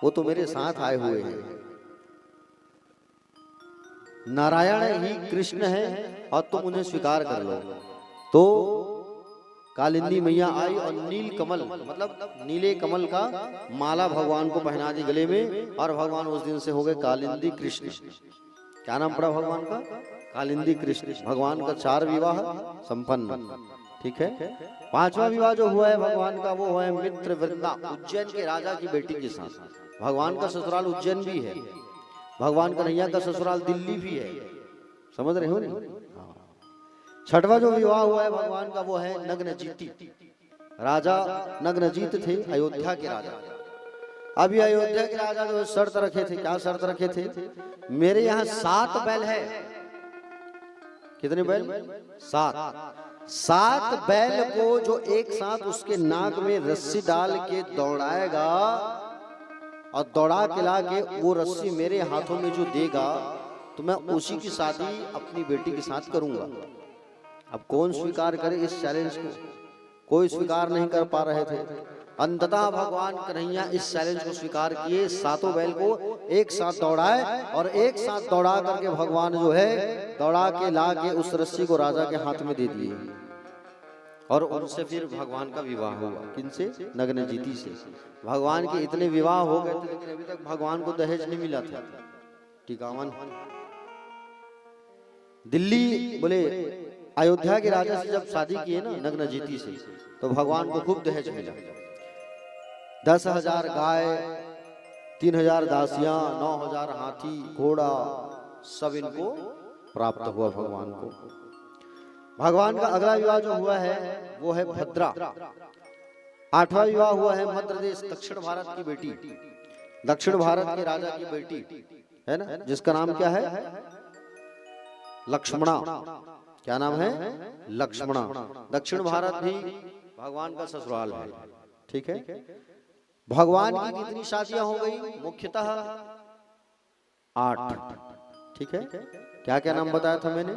वो तो मेरे साथ आए हुए हैं। नारायण ही कृष्ण है और तुम उन्हें स्वीकार कर लो। तो कालिंदी मैया आई और नील कमल मतलब नीले कमल का माला भगवान को पहना दी गले में, और भगवान उस दिन से हो गए कालिंदी कृष्ण। क्या नाम पड़ा भगवान का? कालिंदी कृष्ण। भगवान का 4 विवाह संपन्न। ठीक है। 5वां विवाह जो हुआ है भगवान का वो हुआ है मित्र वृंदा, उज्जैन के राजा की बेटी के साथ। भगवान का ससुराल उज्जैन भी है, भगवान कन्हैया का ससुराल दिल्ली भी है। समझ रहे हो नहीं? 6वां जो विवाह हुआ है भगवान का वो है नग्नजीती। राजा नग्नजीत थे, अयोध्या के राजा। अभी अयोध्या के राजा जो शर्त रखे थे, क्या शर्त रखे थे? मेरे यहाँ 7 बैल है। कितने बैल? 7 बैल को जो एक साथ उसके नाक में रस्सी डाल के दौड़ाएगा और दौड़ा के ला के वो रस्सी मेरे हाथों में जो देगा तो मैं उसी की शादी अपनी बेटी के साथ करूंगा। अब कौन स्वीकार करे इस चैलेंज को? कोई स्वीकार नहीं कर पा रहे थे। अंततः भगवान कन्हैया इस चैलेंज को स्वीकार किए। 7 बैल को एक साथ दौड़ाए और एक साथ दौड़ा करके भगवान जो है दौड़ा के ला के उस रस्सी को राजा के हाथ में दे दिए और उनसे फिर भगवान का विवाह हुआ। किनसे? नग्नजीती से। भगवान के इतने विवाह हो गए थे लेकिन अभी तक भगवान को दहेज नहीं मिला था। टीकावन दिल्ली बोले अयोध्या के राजा से जब शादी किए ना नग्नजीती से तो भगवान को खूब दहेज मिला। 10,000 गाय, 3,000 दासियां, 9,000 हाथी घोड़ा सब इनको प्राप्त हुआ भगवान को। भगवान का अगला विवाह जो हुआ है वो है भद्रा। 8वां विवाह हुआ है मध्य प्रदेश दक्षिण भारत की बेटी, दक्षिण भारत के राजा की बेटी है ना, जिसका नाम क्या है? लक्ष्मणा। क्या नाम है? लक्ष्मणा। दक्षिण भारत भी भगवान का ससुराल है। ठीक है। भगवान की कितनी शादियां हो गई? मुख्यतः 8। ठीक है। क्या क्या नाम बताया था मैंने?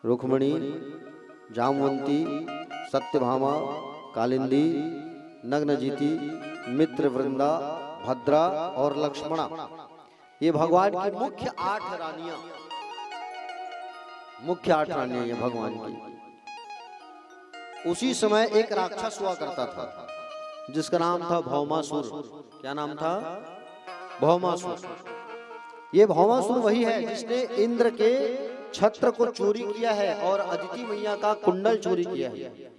रुक्मिणी, जामवंती, सत्यभामा, कालिंदी, नग्नजीती, मित्र वृंदा, भद्रा और लक्ष्मणा। ये भगवान की मुख्य 8 रानियां, मुख्य 8 रानियां ये भगवान की। उसी समय एक राक्षस हुआ करता था जिसका नाम था भौमासुर। क्या नाम था? भौमासुर। ये भौमासुर वही है जिसने इंद्र के छत्र को चोरी किया है और अदिति मैया का कुंडल चोरी किया है।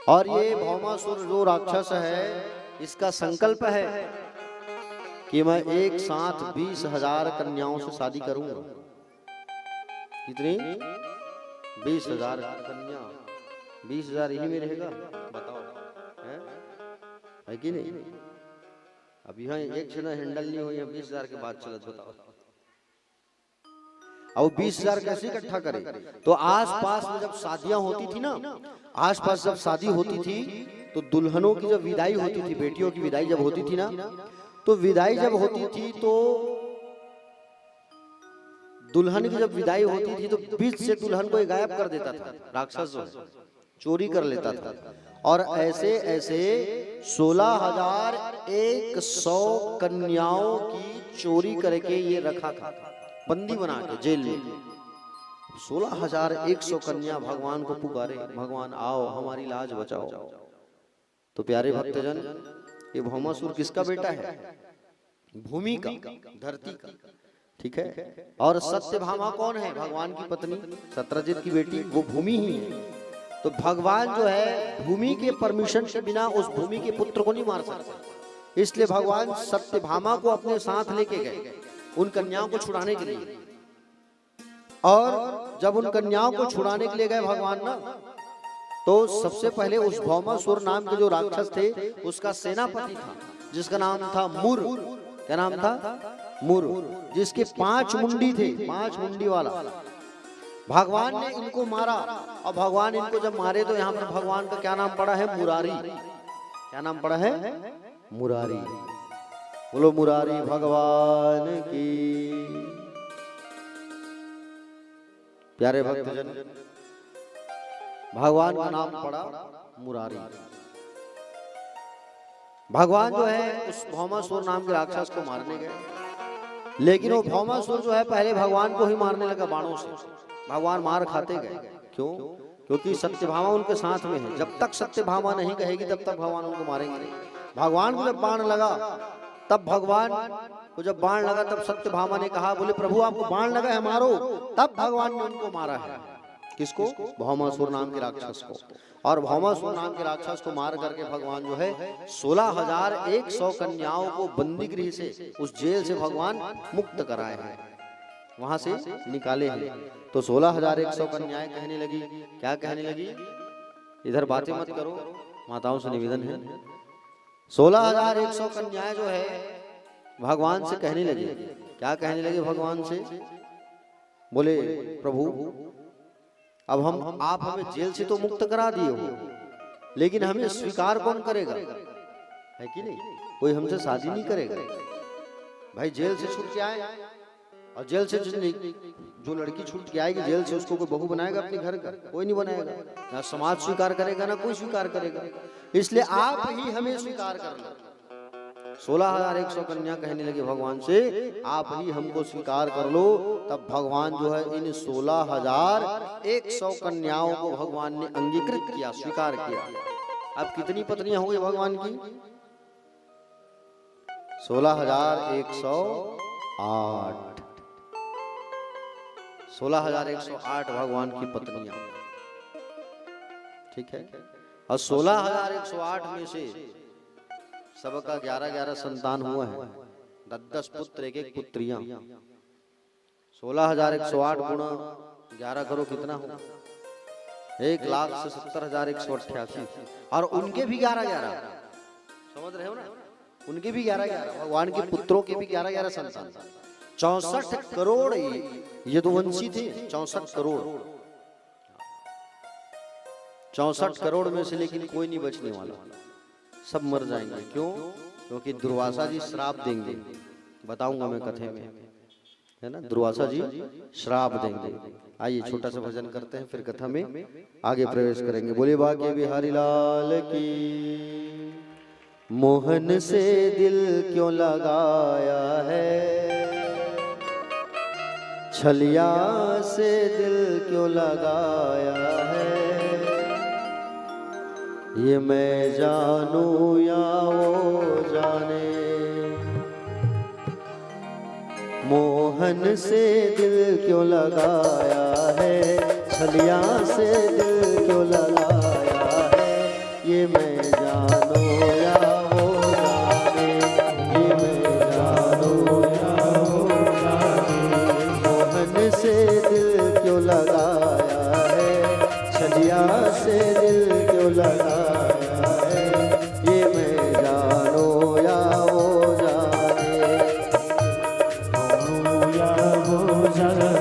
और ये भौमासुर जो राक्षस है इसका संकल्प है कि मैं एक साथ 20,000 कन्याओं से शादी करूंगा। कितनी? 20,000 कन्या। 20,000 यही में रहेगा? बताओ है कि नहीं? अब यहाँ एक क्षण हैंडल नहीं हुई, 20,000 के बाद चलत। बताओ अब 20,000 कैसे इकट्ठा करे? तो आसपास में जब शादियां होती थी ना, आसपास जब शादी होती थी तो दुल्हनों की जब विदाई होती थी, बेटियों की विदाई जब होती थी ना, तो विदाई जब होती थी तो दुल्हन की जब विदाई होती थी तो बीच से दुल्हन को गायब कर देता था राक्षस, जो चोरी कर लेता था। और ऐसे ऐसे 16,100 कन्याओं की चोरी करके ये रखा था बंदी बना के जेल में। 16,100 कन्या भगवान को पुकारे, भगवान आओ हमारी लाज बचाओ। तो प्यारे भक्तजन, ये भौमासुर किसका बेटा है? भूमि का, धरती का। ठीक है। और सत्यभामा कौन है? भगवान की पत्नी, सत्यजित की बेटी, वो भूमि ही है। तो भगवान जो है भूमि के परमिशन के बिना उस भूमि के पुत्र को नहीं मार सकता। इसलिए भगवान सत्यभामा को अपने साथ लेके गए उन कन्याओं को छुड़ाने के लिए। और जब उन कन्याओं को छुड़ाने के लिए गए भगवान ना, तो सबसे पहले उस भौमासुर नाम के जो राक्षस थे उसका सेनापति था, जिसका नाम था मुर। क्या नाम था? मुर, जिसके 5 मुंडी थे, 5 मुंडी वाला। भगवान ने इनको मारा, और भगवान इनको जब मारे तो यहाँ पर भगवान का क्या नाम पड़ा है? मुरारी। क्या नाम पड़ा है? मुरारी। बोलो मुरारी भगवान की। प्यारे भक्तजन, भगवान का नाम पड़ा मुरारी। भगवान जो है उस भौमासुर नाम के राक्षस को मारने गए, लेकिन वो भौमासुर जो है पहले भगवान को ही मारने लगा बाणों से। भगवान मार खाते गए। क्यों? क्योंकि सत्यभामा उनके साथ में है। जब तक सत्यभामा नहीं कहेगी तब तक भगवान उनको मारेंगे नहीं। भगवान को जब बाण लगा, तब भगवान को जब बाण लगा तब सत्यभामा ने कहा, बोले प्रभु आपको बाण लगा है, मारो। तब भगवान ने उनको मारा है। किसको? भौमासुर नाम के राक्षस को। और भौमासुर नाम के राक्षस को मार करके भगवान जो है 16,100 कन्याओं को बंदी गृह से, उस जेल से भगवान मुक्त कराए हैं, वहां से निकाले हैं। तो 16,100 कन्याएं कहने लगी, क्या कहने लगी? इधर बातें मत करो, माताओं से निवेदन है। 16,100 कन्याएं जो है भगवान से कहने लगी। क्या कहने लगे भगवान से? बोले प्रभु अब आप हमें जेल से तो मुक्त करा दिए हो, लेकिन हमें स्वीकार कौन करेगा? है कि नहीं? कोई हमसे शादी नहीं करेगा। भाई जेल से छूट के आए, और जेल से जो लड़की छूट के आएगी जेल से, उसको कोई बहू बनाएगा अपने घर का? कोई नहीं बनाएगा। ना समाज स्वीकार करेगा, ना कोई स्वीकार करेगा। इसलिए आप ही हमें स्वीकार कर लो। 16,100 कन्या कहने लगे भगवान से, आप ही हमको स्वीकार कर लो। तब भगवान जो है इन 16,100 कन्याओं को भगवान ने अंगीकृत किया, स्वीकार किया। अब कितनी पत्नियां होंगी भगवान की? 16,108। 16,108 भगवान की पत्नियां। ठीक है। और 16,108 में से सबका 11-11 संतान हुआ है, 10-10 पुत्र, एक पुत्रियां। 16,108 गुणा 11 करो, कितना हो? 1,70,188। और उनके भी 11-11, समझ रहे हो ना? उनके भी 11-11, भगवान के पुत्रों के भी 11-11 संतान। 64 करोड़ यदुवंशी थे। 64 करोड़, 64 करोड़ में से लेकिन कोई नहीं बचने वाला, सब मर जाएंगे। क्यों? क्योंकि दुर्वासा जी श्राप देंगे। बताऊंगा मैं कथे में, है ना? दुर्वासा जी श्राप देंगे। आइए छोटा सा भजन करते हैं, फिर कथा में आगे प्रवेश करेंगे। बोले बाके बिहारी लाल की। मोहन से दिल क्यों लगाया है, छलिया से दिल क्यों लगाया है, ये मैं जानूं या वो जाने। मोहन से दिल क्यों लगाया है, छलिया से दिल क्यों लगाया है, ये मैं जानूं या वो जाने, ये मैं जानूं या वो जाने। मोहन से दिल क्यों लगाया है, छलिया से दिल क्यों लगाया है, ये मैं जानूं या वो जाने, या वो जाने।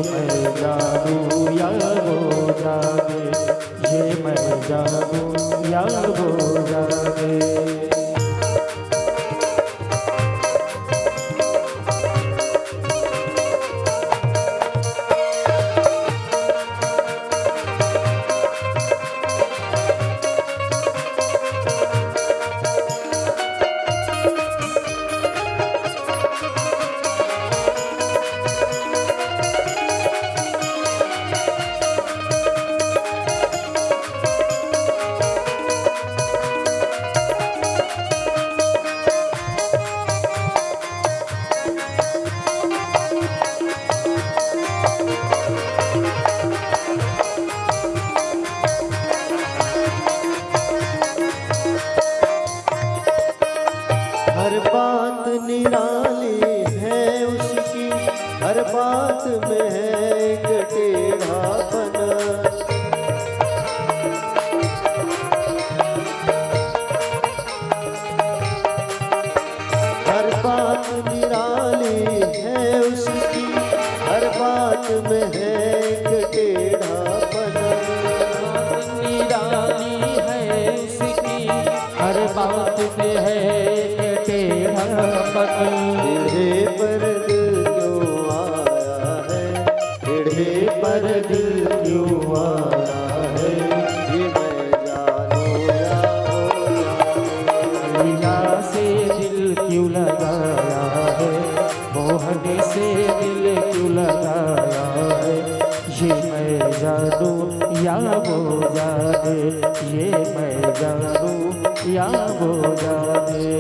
मैं जानूं या वो जाने, ये मैं जानूं या वो जाने। हर बात निराली है उसकी, हर बात में है एक टेढ़ापन। हर बात निराली है उसकी, हर बात में है एक टेढ़ापन। निराली है उसकी, हर बात में है टेढ़ापन। टेढ़े पर दिल क्यों आया है, टेढ़े पर दिल क्यों आया है, ये मैं जानूं या वो जाने। लीला से दिल क्यों लगाया है, मोहन से दिल क्यों लगाया है, ये मैं जानूं या वो जाने, ये मैं जानूं या वो जाने।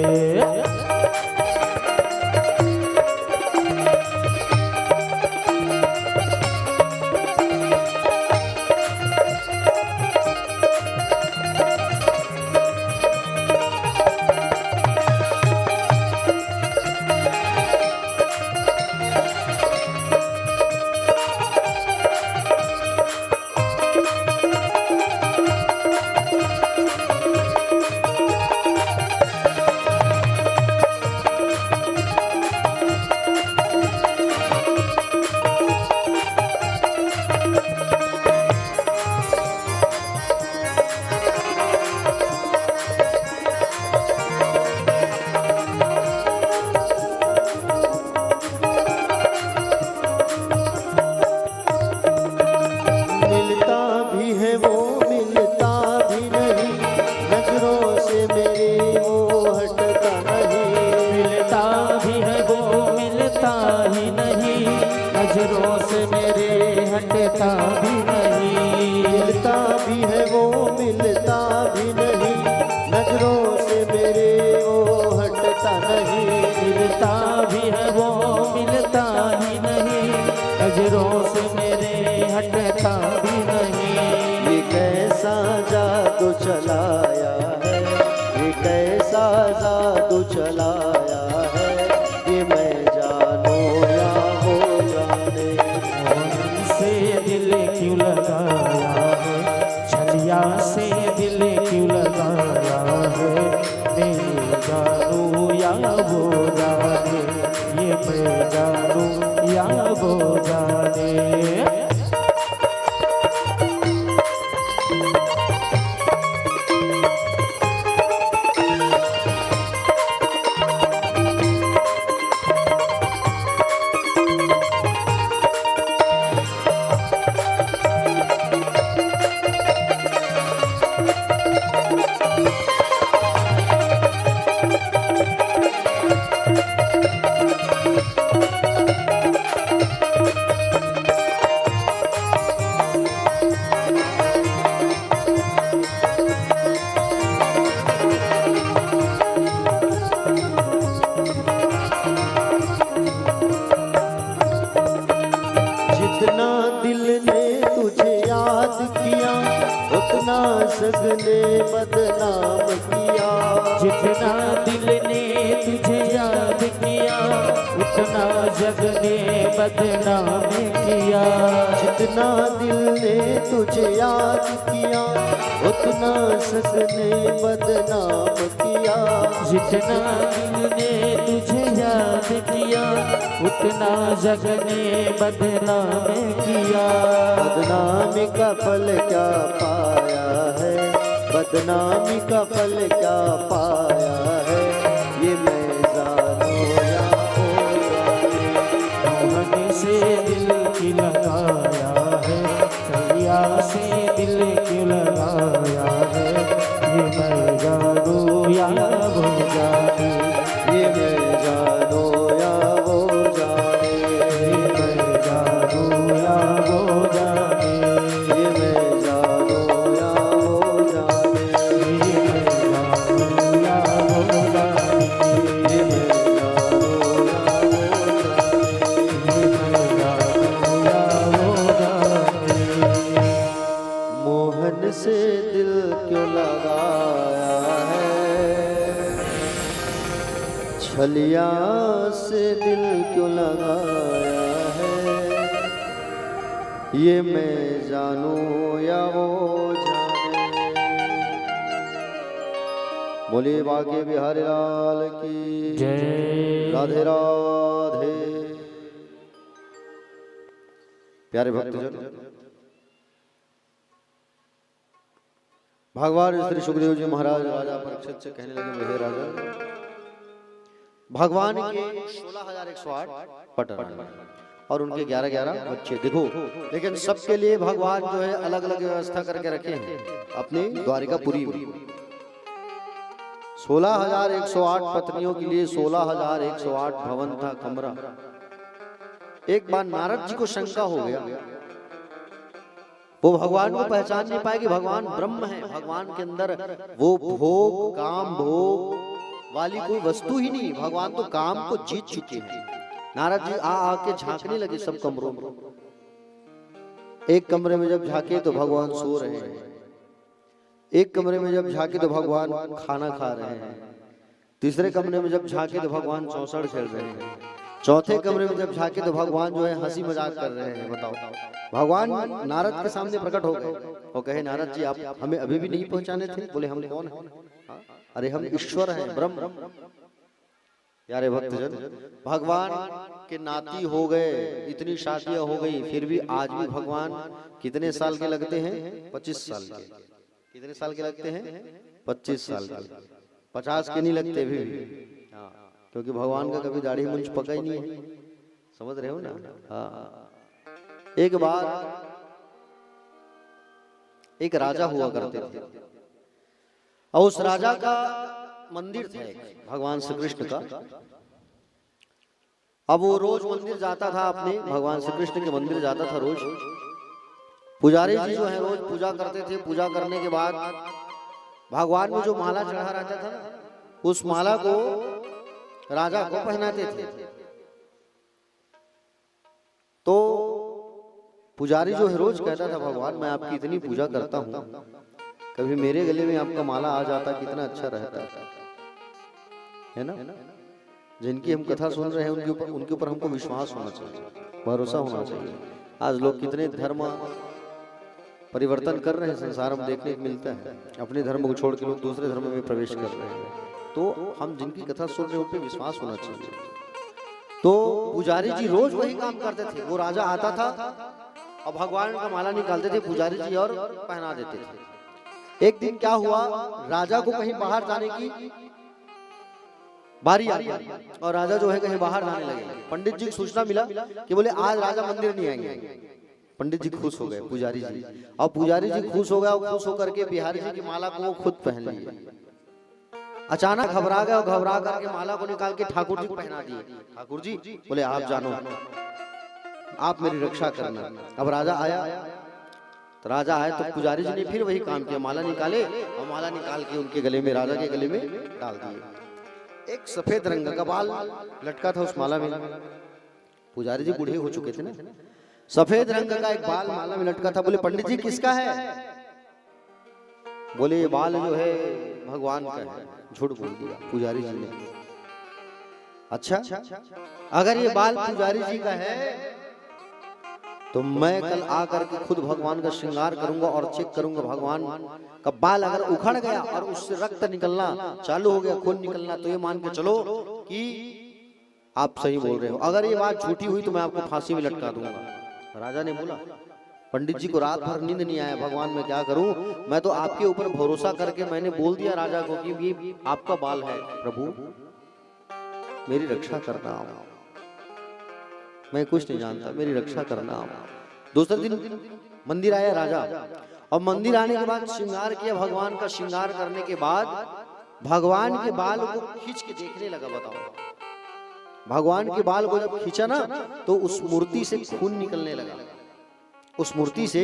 नजरों से मेरे हटता भी नहीं, मिलता भी है वो मिलता भी नहीं, नजरों से मेरे वो हटता नहीं। मिलता भी है वो मिलता ही नहीं, नजरों से मेरे हटता भी नहीं। ये कैसा जादू चलाया है, ये कैसा जादू चलाया है, ये मैं जानूं या वो जाने। से दिल क्यों लगाया है, छलिया से दिल क्यों लगाया है, मैं जानूं या वो जाने, ये मैं जानूं या वो जाने। जितना दिल ने तुझे याद किया, उतना जग ने बदनाम किया। जितना दिल ने तुझे याद किया, उतना जग ने बदनाम किया। जितना दिल ने तुझे याद किया उतना सपने बदनाम किया। जितना दिल ने तुझे याद किया उतना जग ने बदनाम किया। बदनामी का फल क्या पाया है, बदनामी का फल क्या पाया है, ये मैं जानूं या हो जाने। मोहन से दिल की लगाया है, सैया से दिल क्यों लगाया है, ये मैं जानूं या वो जाने। ये मैं जानूं या वो जाने, ये मैं जानूं या वो जाने। ये मैं जानूं या वो जाने, ये मैं जानूं या वो जाने। ये मैं जानूं या वो जाने। मोहन से दिल क्यों लगाया है, छलिया से दिल क्यों लगाया है, ये मैं जानूं या वो जाने। बोलिए बाके बिहारी लाल की जय। राधे राधे। प्यारे भक्तजन, भगवान श्री सुखदेव जी महाराज राजा परीक्षित से कहने लगे, हे राजा, भगवान के 16,108 पटरानी और उनके 11-11 बच्चे देखो, लेकिन सबके लिए भगवान जो है अलग अलग व्यवस्था करके रखे हैं अपनी द्वारिकापुरी में। 16,108 पत्नियों के लिए 16,108 भवन था, कमरा। एक बार नारद जी को शंका हो गया, वो भगवान को पहचान नहीं पाए कि भगवान ब्रह्म है, भगवान के अंदर वो भोग काम भोग वाली कोई वस्तु ही नहीं, भगवान तो काम को जीत चुके हैं। नारद जी आके झांकने लगे सब कमरों में। एक कमरे में जब झांके तो भगवान सो रहे हैं, एक कमरे में जब झांके तो भगवान खाना खा रहे हैं, तीसरे कमरे में जब झांके तो भगवान चौसड़ खेल रहे हैं, चौथे कमरे में जब झांके तो भगवान जो है हंसी मजाक कर रहे हैं। बताओ, भगवान नारद के सामने प्रकट हो गए और कहे, नारद जी आप हमें अभी भी नहीं पहचाने थे? बोले, हम कौन हैं? अरे हम ईश्वर हैं, ब्रह्म। प्यारे भक्तजन, भगवान के नाती हो गए, इतनी शादियां हो गई, फिर भी आज भी भगवान कितने साल के लगते हैं? 25 साल के। कितने साल के लगते हैं? 25 साल के। 50 के नहीं लगते भी, क्योंकि भगवान का कभी दाढ़ी मूंछ पका ही नहीं है। समझ रहे हो ना? हाँ। एक बार एक राजा हुआ करते थे और उस राजा का मंदिर था एक, भगवान श्री कृष्ण का। अब वो रोज मंदिर जाता था, अपने भगवान श्री कृष्ण के मंदिर जाता था रोज। पुजारी जी जो है रोज पूजा करते थे। पूजा करने के बाद भगवान में जो माला चढ़ा रहता था, उस माला को राजा को पहनाते थे। तो पुजारी जो है रोज कहता था, भगवान मैं आपकी इतनी पूजा करता हूँ, कभी मेरे गले में आपका माला आ जाता कितना अच्छा रहता है ना। जिनकी हम कथा सुन रहे हैं उनके ऊपर हमको विश्वास होना चाहिए, भरोसा होना चाहिए। आज लोग कितने धर्म परिवर्तन कर रहे हैं, संसार में देखने को मिलता है। अपने धर्म को छोड़ के लोग दूसरे धर्म में प्रवेश कर रहे हैं। तो हम जिनकी कथा सुन रहे हैं उन पर विश्वास होना चाहिए। तो पुजारी जी रोज वही काम करते थे। वो राजा आता था और भगवान का माला निकालते थे पुजारी जी और पहना देते थे। एक दिन क्या हुआ, राजा को कहीं बाहर जाने की बारी आई और राजा जो है कहीं बाहर जाने लगे। पंडित जी को सूचना मिला कि बोले आज राजा मंदिर नहीं आएंगे। पंडित जी खुश हो गए, पुजारी जी, और पुजारी जी खुश हो गए और खुश होकर के बिहारी जी की माला को वो खुद पहन लिए। अचानक घबरा गए और घबरा करके माला को निकाल के ठाकुर जी को पहना दिए। ठाकुर जी बोले आप जानो, आप मेरी रक्षा करना। अब राजा आया, तो राजा आया तो पुजारी जी ने फिर वही काम किया, माला निकाले और माला निकाल के उनके गले में, राजा के गले में डाल दिए। एक सफेद रंग का बाल लटका था उस माला में। पुजारी जी बूढ़े हो चुके थे ना। सफेद रंग का एक बाल माला में लटका था। बोले पंडित जी किसका है? बोले ये बाल जो है भगवान का है। झूठ बोल दिया पुजारी जी ने। अच्छा, अगर ये बाल पुजारी जी का है तो मैं कल आकर के खुद भगवान का श्रृंगार करूंगा और चेक करूंगा भगवान का बाल अगर उखड़ गया और उससे रक्त निकलना चालू हो गया, खून निकलना, तो ये मान के चलो कि आप सही बोल रहे हो। अगर ये बात झूठी हुई तो मैं आपको फांसी में लटका दूंगा। राजा ने बोला पंडित जी को रात भर नींद नहीं आया, भगवान मैं क्या करूं, मैं तो आपके ऊपर भरोसा करके मैंने बोल दिया राजा को कि ये आपका बाल है, प्रभु मेरी रक्षा करना आप, मैं कुछ नहीं जानता, मेरी रक्षा करना आप। दूसरे दिन मंदिर आया राजा, और मंदिर आने के बाद श्रृंगार किया, भगवान का श्रृंगार करने के बाद भगवान के बाल को खींच के देखने लगा। बताओ, भगवान के बाल को जब खींचा ना तो उस मूर्ति से खून निकलने लगा, उस मूर्ति से,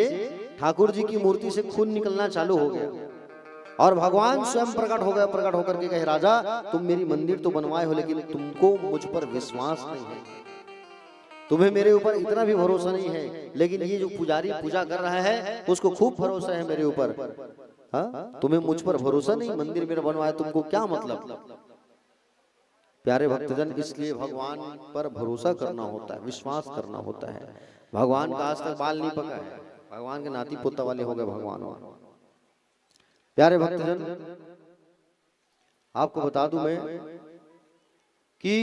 ठाकुर जी की मूर्ति से खून निकलना चालू हो गया और भगवान स्वयं प्रकट हो गया। प्रकट होकर के कहे राजा तुम मेरी मंदिर तो बनवाए हो लेकिन तुमको मुझ पर विश्वास नहीं है, तुम्हें मेरे ऊपर इतना भी भरोसा नहीं है, लेकिन ये जो पुजारी पूजा कर रहा है उसको खूब भरोसा है मेरे ऊपर। हाँ, तुम्हें मुझ पर भरोसा नहीं, मंदिर मेरा बनवाया, तुमको क्या मतलब। प्यारे भक्तजन, इसलिए भगवान पर भरोसा करना होता है, विश्वास करना होता है। भगवान का आज तक बाल नहीं पका है, भगवान के नाती पोता वाले हो गए भगवान। प्यारे भक्तजन, आपको बता दूं मैं कि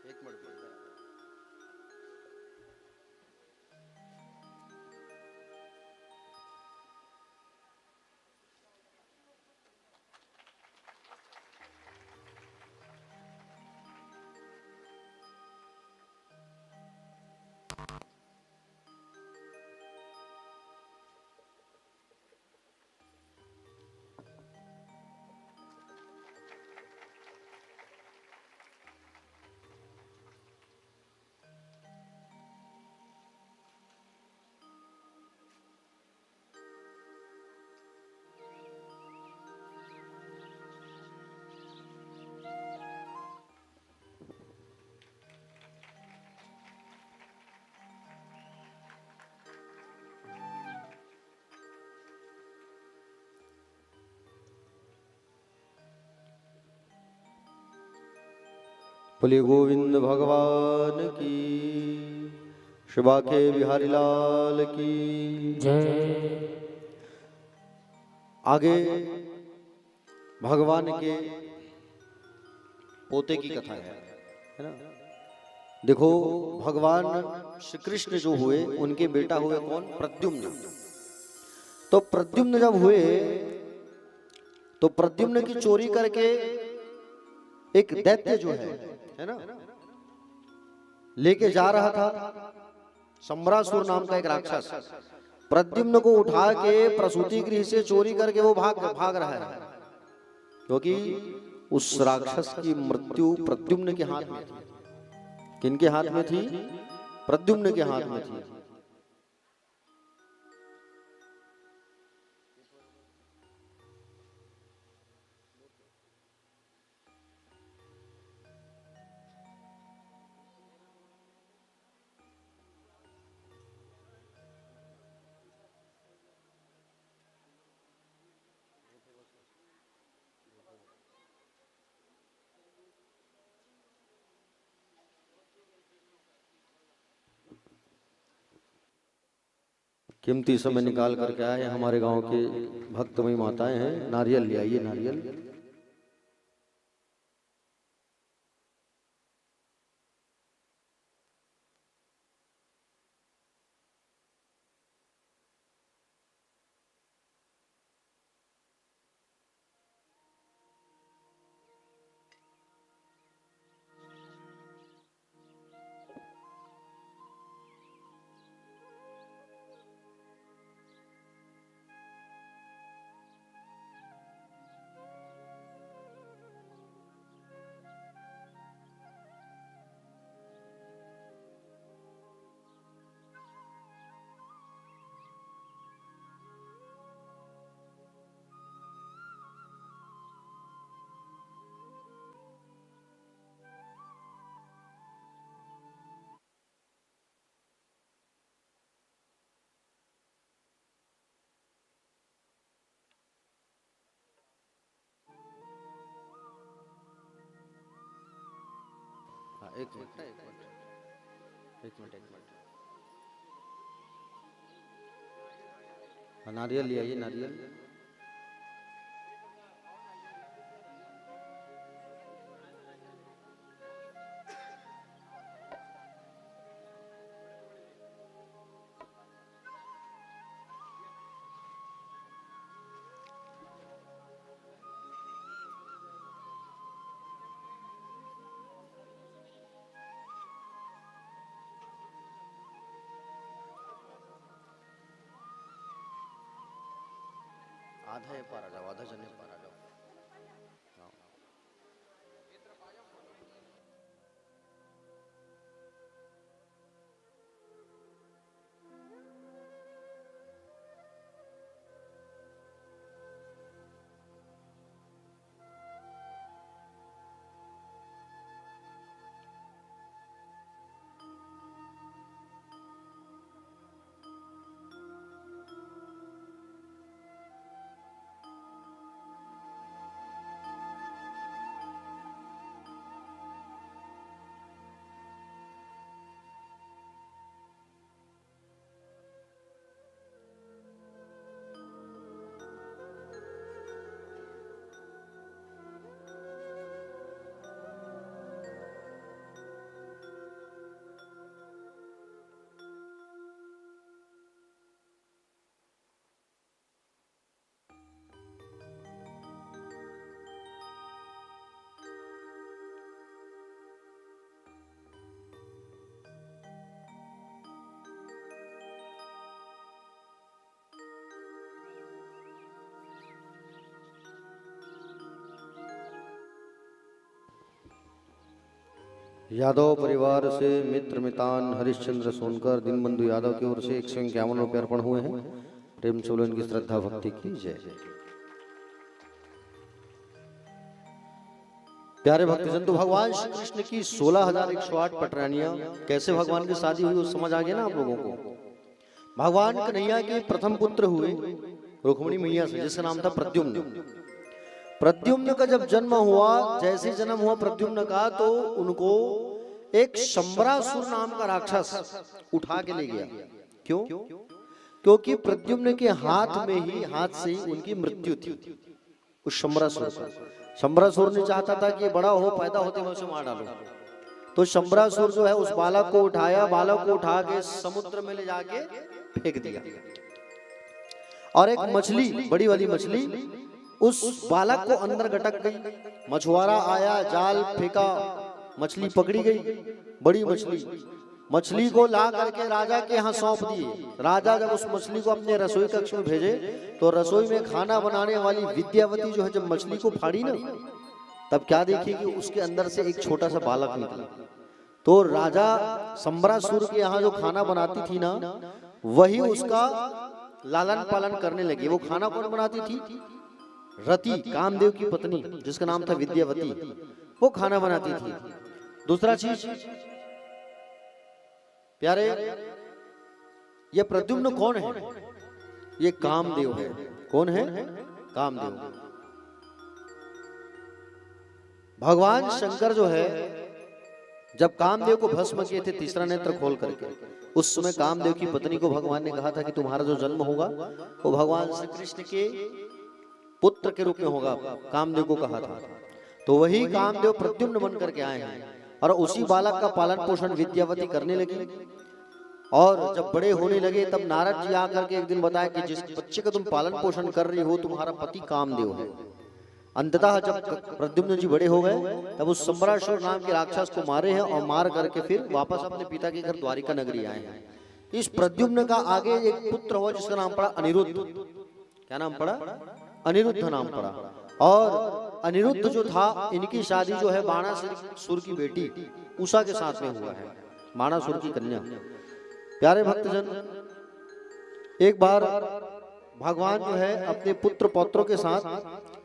एक मिनट बोलिए गोविंद भगवान की, शिवा के बिहारी लाल की जय। आगे भगवान के पोते की कथा है ना। देखो भगवान श्री कृष्ण जो हुए उनके बेटा हुए कौन, प्रद्युम्न। तो प्रद्युम्न जब हुए तो प्रद्युम्न की चोरी करके एक दैत्य जो है ना, लेके जा रहा था, सम्रासुर नाम का एक राक्षस, प्रद्युम्न को उठा के प्रसूति गृह से चोरी करके वो भाग रहा है, क्योंकि उस राक्षस की मृत्यु प्रद्युम्न के हाथ में थी। किनके हाथ में थी, प्रद्युम्न के हाथ में थी। कीमती समय निकाल करके आए हमारे गांव के भक्तमयी माताएं हैं। नारियल ले आइए, नारियल। हाँ, एक मिनट, एक मिनट, एक मिनट, एक मिनट। हाँ, नारियल ले आइए, नारियल। आधा ये पार आ जाओ, आधा जने पार आ जाओ। हाँ। यादव परिवार से मित्र मितान हरिश्चंद्र सोनकर दीनबंधु यादव की ओर से 151 रुपये अर्पण हुए हैं। प्रेम से उनकी श्रद्धा भक्ति की जय। प्यारे भक्तजन, तो भगवान श्री कृष्ण की 16,108 पटरानियां कैसे भगवान की शादी हुई उस समझ आ गया ना आप लोगों को। भगवान कन्हैया के प्रथम पुत्र हुए रुक्मिणी मैया से, जिसका नाम था प्रद्युम्न। प्रद्युम्न का जब जन्म हुआ, जैसे जन्म हुआ प्रद्युम्न का, तो उनको एक शंबरासुर नाम का राक्षस उठा के ले गया। क्यों? क्योंकि प्रद्युम्न के हाथ में ही, हाथ से ही उनकी मृत्यु थी उस शंबरासुर का। शंबरासुर ने चाहता था कि बड़ा हो, पैदा होते मैं उसे मार डालूं। तो शंबरासुर जो है उस बालक को उठाया, बालक को उठा के समुद्र में ले जाके फेंक दिया। और एक मछली, बड़ी वाली मछली उस बालक को अंदर गटक गई। मछुआरा आया, जाल फेंका, मछली पकड़ी गई, बड़ी मछली। मछली को ला करके राजा के यहाँ सौंप दिए। राजा जब उस मछली को अपने रसोई कक्ष में भेजे, तो रसोई में खाना बनाने वाली विद्यावती जो है जब मछली को फाड़ी ना, तब क्या देखी कि उसके अंदर से एक छोटा सा बालक निकला। तो राजा शंबरासुर के यहाँ जो खाना बनाती थी ना, वही उसका लालन पालन करने लगी। वो खाना कौन बनाती थी? रति, कामदेव की पत्नी, जिसका नाम था विद्यावती, वो खाना बनाती थी। दूसरा चीज प्यारे, ये प्रद्युम्न कौन है? ये कामदेव है। कौन है? कामदेव। भगवान शंकर जो है जब कामदेव को भस्म किए थे तीसरा नेत्र खोल करके, उस समय कामदेव की पत्नी को भगवान ने कहा था कि तुम्हारा जो जन्म होगा वो भगवान श्री कृष्ण के पुत्र के रूप में होगा, कामदेव को कहा था। तो वही कामदेव प्रद्युम्न बन करके आए हैं और उसी बालक का पालन पोषण विद्यावती करने लगी। और जब बड़े होने लगे तब नारद जी आकर के एक दिन बताया कि जिस बच्चे का तुम पालन पोषण कर रही हो तुम्हारा पति कामदेव है। अंततः जब प्रद्युम्न जी बड़े हो गए तब उस सम्रासुर नाम के राक्षस को मारे हैं और मार करके फिर वापस अपने पिता के घर द्वारिका नगरी आए हैं। इस प्रद्युम्न का आगे एक पुत्र हुआ जिसका नाम पड़ा अनिरुद्ध। क्या नाम पड़ा? अनिरुद्ध नाम पड़ा। और अनिरुद्ध जो था इनकी शादी जो है बाणासुर की बेटी उषा के साथ में हुआ है, बाणासुर की कन्या। प्यारे भक्तजन, एक बार भगवान जो है अपने पुत्र पौत्रों के साथ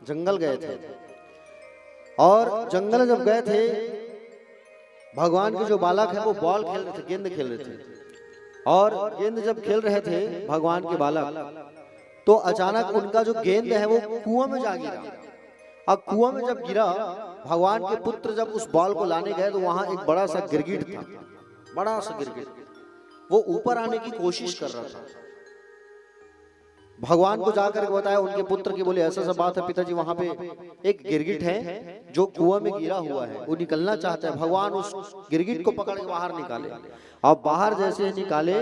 जंगल गए थे और जंगल जब गए थे भगवान के जो बालक है वो बॉल खेल रहे थे, गेंद खेल रहे थे। और गेंद जब खेल रहे थे भगवान के बालक तो अचानक उनका जो गेंद है वो कुआं में जा गिरा। अब कुआं में जब गिरा भगवान के पुत्र जब उस बॉल को लाने गए तो वहां एक बड़ा सा गिरगिट था, बड़ा सा गिरगिट, वो ऊपर आने की कोशिश कर रहा था। भगवान को जाकर के बताया उनके पुत्र की, बोले ऐसा सा बात है पिताजी, वहां पे एक गिरगिट है जो कुआं में गिरा हुआ है, वो निकलना चाहता है। भगवान उस गिरगिट को पकड़ के बाहर निकाले और बाहर जैसे निकाले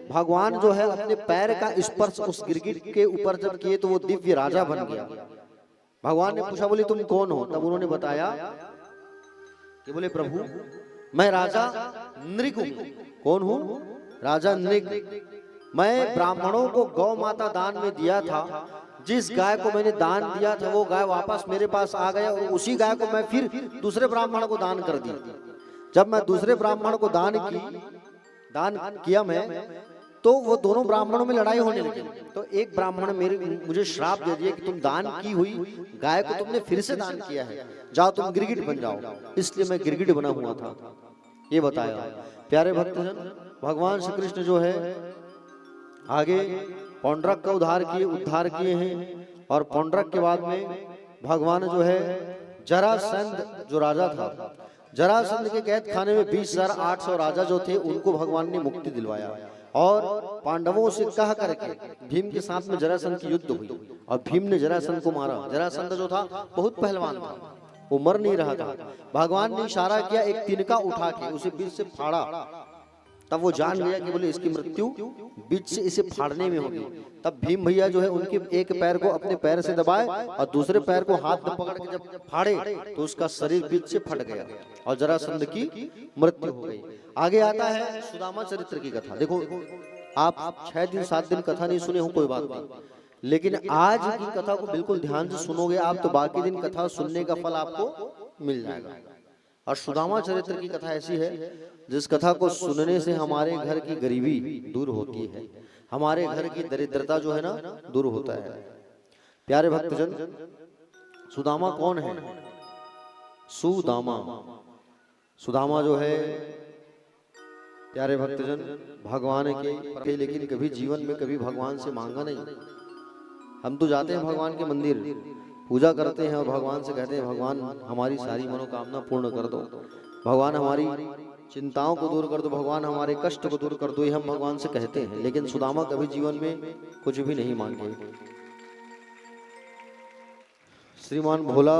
भगवान जो है अपने पैर का स्पर्श उस गिरगिट के ऊपर जब किए तो वो दिव्य राजा बन गया। भगवान ने पूछा, बोले तुम कौन हो? तब उन्होंने बताया कि बोले प्रभु मैं राजा नृग हूं। कौन हूं? राजा नृग। मैं ब्राह्मणों को गौ माता दान में दिया था, जिस गाय को मैंने दान दिया था वो गाय वापस मेरे पास आ गया और उसी गाय को मैं फिर दूसरे ब्राह्मण को दान कर दी। जब मैं दूसरे ब्राह्मण को दान किया मैं तो वो दोनों ब्राह्मणों में लड़ाई होने लगी। तो एक ब्राह्मण मुझे श्राप दे दिया कि तुम दान की हुई गाय को तुमने फिर से दान किया है, जाओ तुम गिरगिट बन जाओ। इसलिए मैं गिरगिट बना हुआ था, ये बताया। प्यारे भक्तजन, भगवान श्री कृष्ण जो है आगे पौंड्रक का उद्धार किए हैं और पौंड्रक के बाद में भगवान जो है जरासंध जो राजा था, जरासंध के कैद खाने में 20,800 राजा जो थे उनको भगवान ने मुक्ति दिलवाया और पांडवों से कह करके भीम के साथ में जरासंध की युद्ध हुई और भीम ने जरासंध को मारा। जरासंध जो था बहुत पहलवान था, वो मर नहीं रहा था। भगवान ने इशारा किया, एक तिनका उठा के उसे बीच से फाड़ा, तब वो जान गया कि बोले इसकी मृत्यु बीच से इसे फाड़ने में होगी। तब भीम भैया जो है उनके एक पैर को अपने पैर से दबाए और दूसरे पैर को हाथ में पकड़ के जब फाड़े तो उसका शरीर बीच से फट गया और जरासंध की मृत्यु हो गई। आगे आता है सुदामा चरित्र की कथा। देखो आप 6 दिन 7 दिन कथा नहीं सुने हो कोई बात नहीं, लेकिन आज की कथा को बिल्कुल ध्यान से सुनोगे आप तो बाकी दिन कथा सुनने का फल आपको मिल जाएगा। और सुदामा चरित्र की कथा ऐसी है जिस कथा को सुनने से हमारे घर की गरीबी दूर होती है, हमारे घर की दरिद्रता जो है ना दूर होता है। प्यारे भक्तजन, सुदामा कौन है? सुदामा जो है प्यारे भक्तजन भगवान के, लेकिन कभी जीवन में कभी भगवान से मांगा नहीं। हम तो जाते हैं भगवान के मंदिर, पूजा करते हैं और भगवान से कहते हैं भगवान हमारी सारी मनोकामना पूर्ण कर दो, भगवान हमारी चिंताओं को दूर कर दो, भगवान हमारे कष्ट को दूर कर दो, ये हम भगवान से कहते हैं। लेकिन सुदामा कभी जीवन में कुछ भी नहीं मांगे। श्रीमान भोला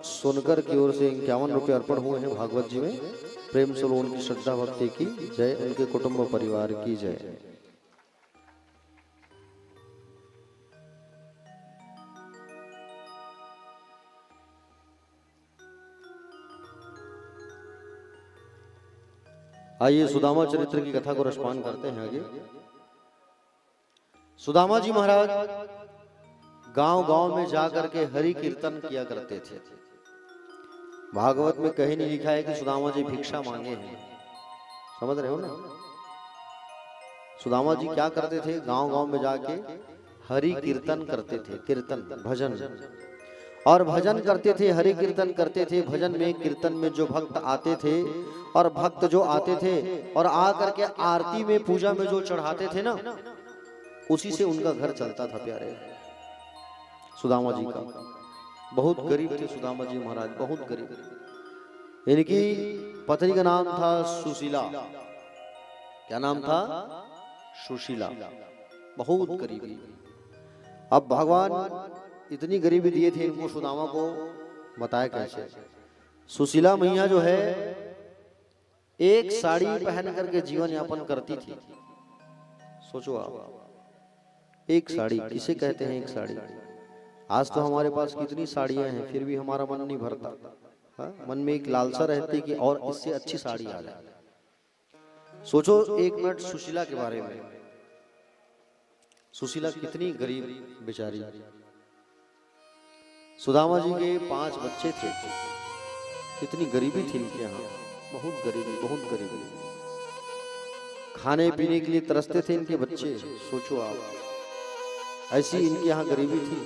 सोनकर की ओर से 51 रुपये अर्पण हुए हैं भागवत जी में। प्रेम से उनकी श्रद्धा भक्ति की जय, उनके कुटुंब परिवार की जय। आइए सुदामा चरित्र की कथा को रसपान करते हैं। आगे सुदामा जी महाराज गांव-गांव में जाकर के हरि कीर्तन किया करते थे। भागवत में कहीं नहीं लिखा है कि सुदामा जी भिक्षा मांगे हैं, समझ रहे हो ना? सुदामा जी क्या करते थे? गांव-गांव में जाके हरि कीर्तन करते थे, कीर्तन भजन, और भजन करते थे, हरि कीर्तन करते थे। भजन में कीर्तन में जो भक्त आते थे और भक्त जो आते थे और आ करके आरती में पूजा में जो चढ़ाते थे ना, उसी से उनका घर चलता था। प्यारे सुदामा जी का बहुत गरीब थे सुदामा जी महाराज, बहुत गरीब। इनकी पत्नी का नाम था सुशीला। क्या नाम था? सुशीला। बहुत गरीबी। अब भगवान इतनी गरीबी दिए थे इनको, सुदामा को बताया कैसे। सुशीला मैया जो है एक साड़ी पहन करके जीवन यापन करती थी। सोचो आप, एक साड़ी किसे कहते हैं? एक साड़ी। आज तो हमारे पास कितनी साड़ियां हैं, फिर भी हमारा मन नहीं भरता। हाँ? मन में एक लालसा रहती कि और इससे अच्छी साड़ी आ जाए। सोचो एक मिनट सुशीला के बारे में। सुशीला कितनी गरीब बेचारी। सुदामा जी के 5 बच्चे थे। कितनी गरीबी थी इनके यहाँ, बहुत गरीबी, बहुत गरीबी। खाने पीने के लिए तरसते थे इनके बच्चे। सोचो आप, ऐसी इनके यहाँ गरीबी थी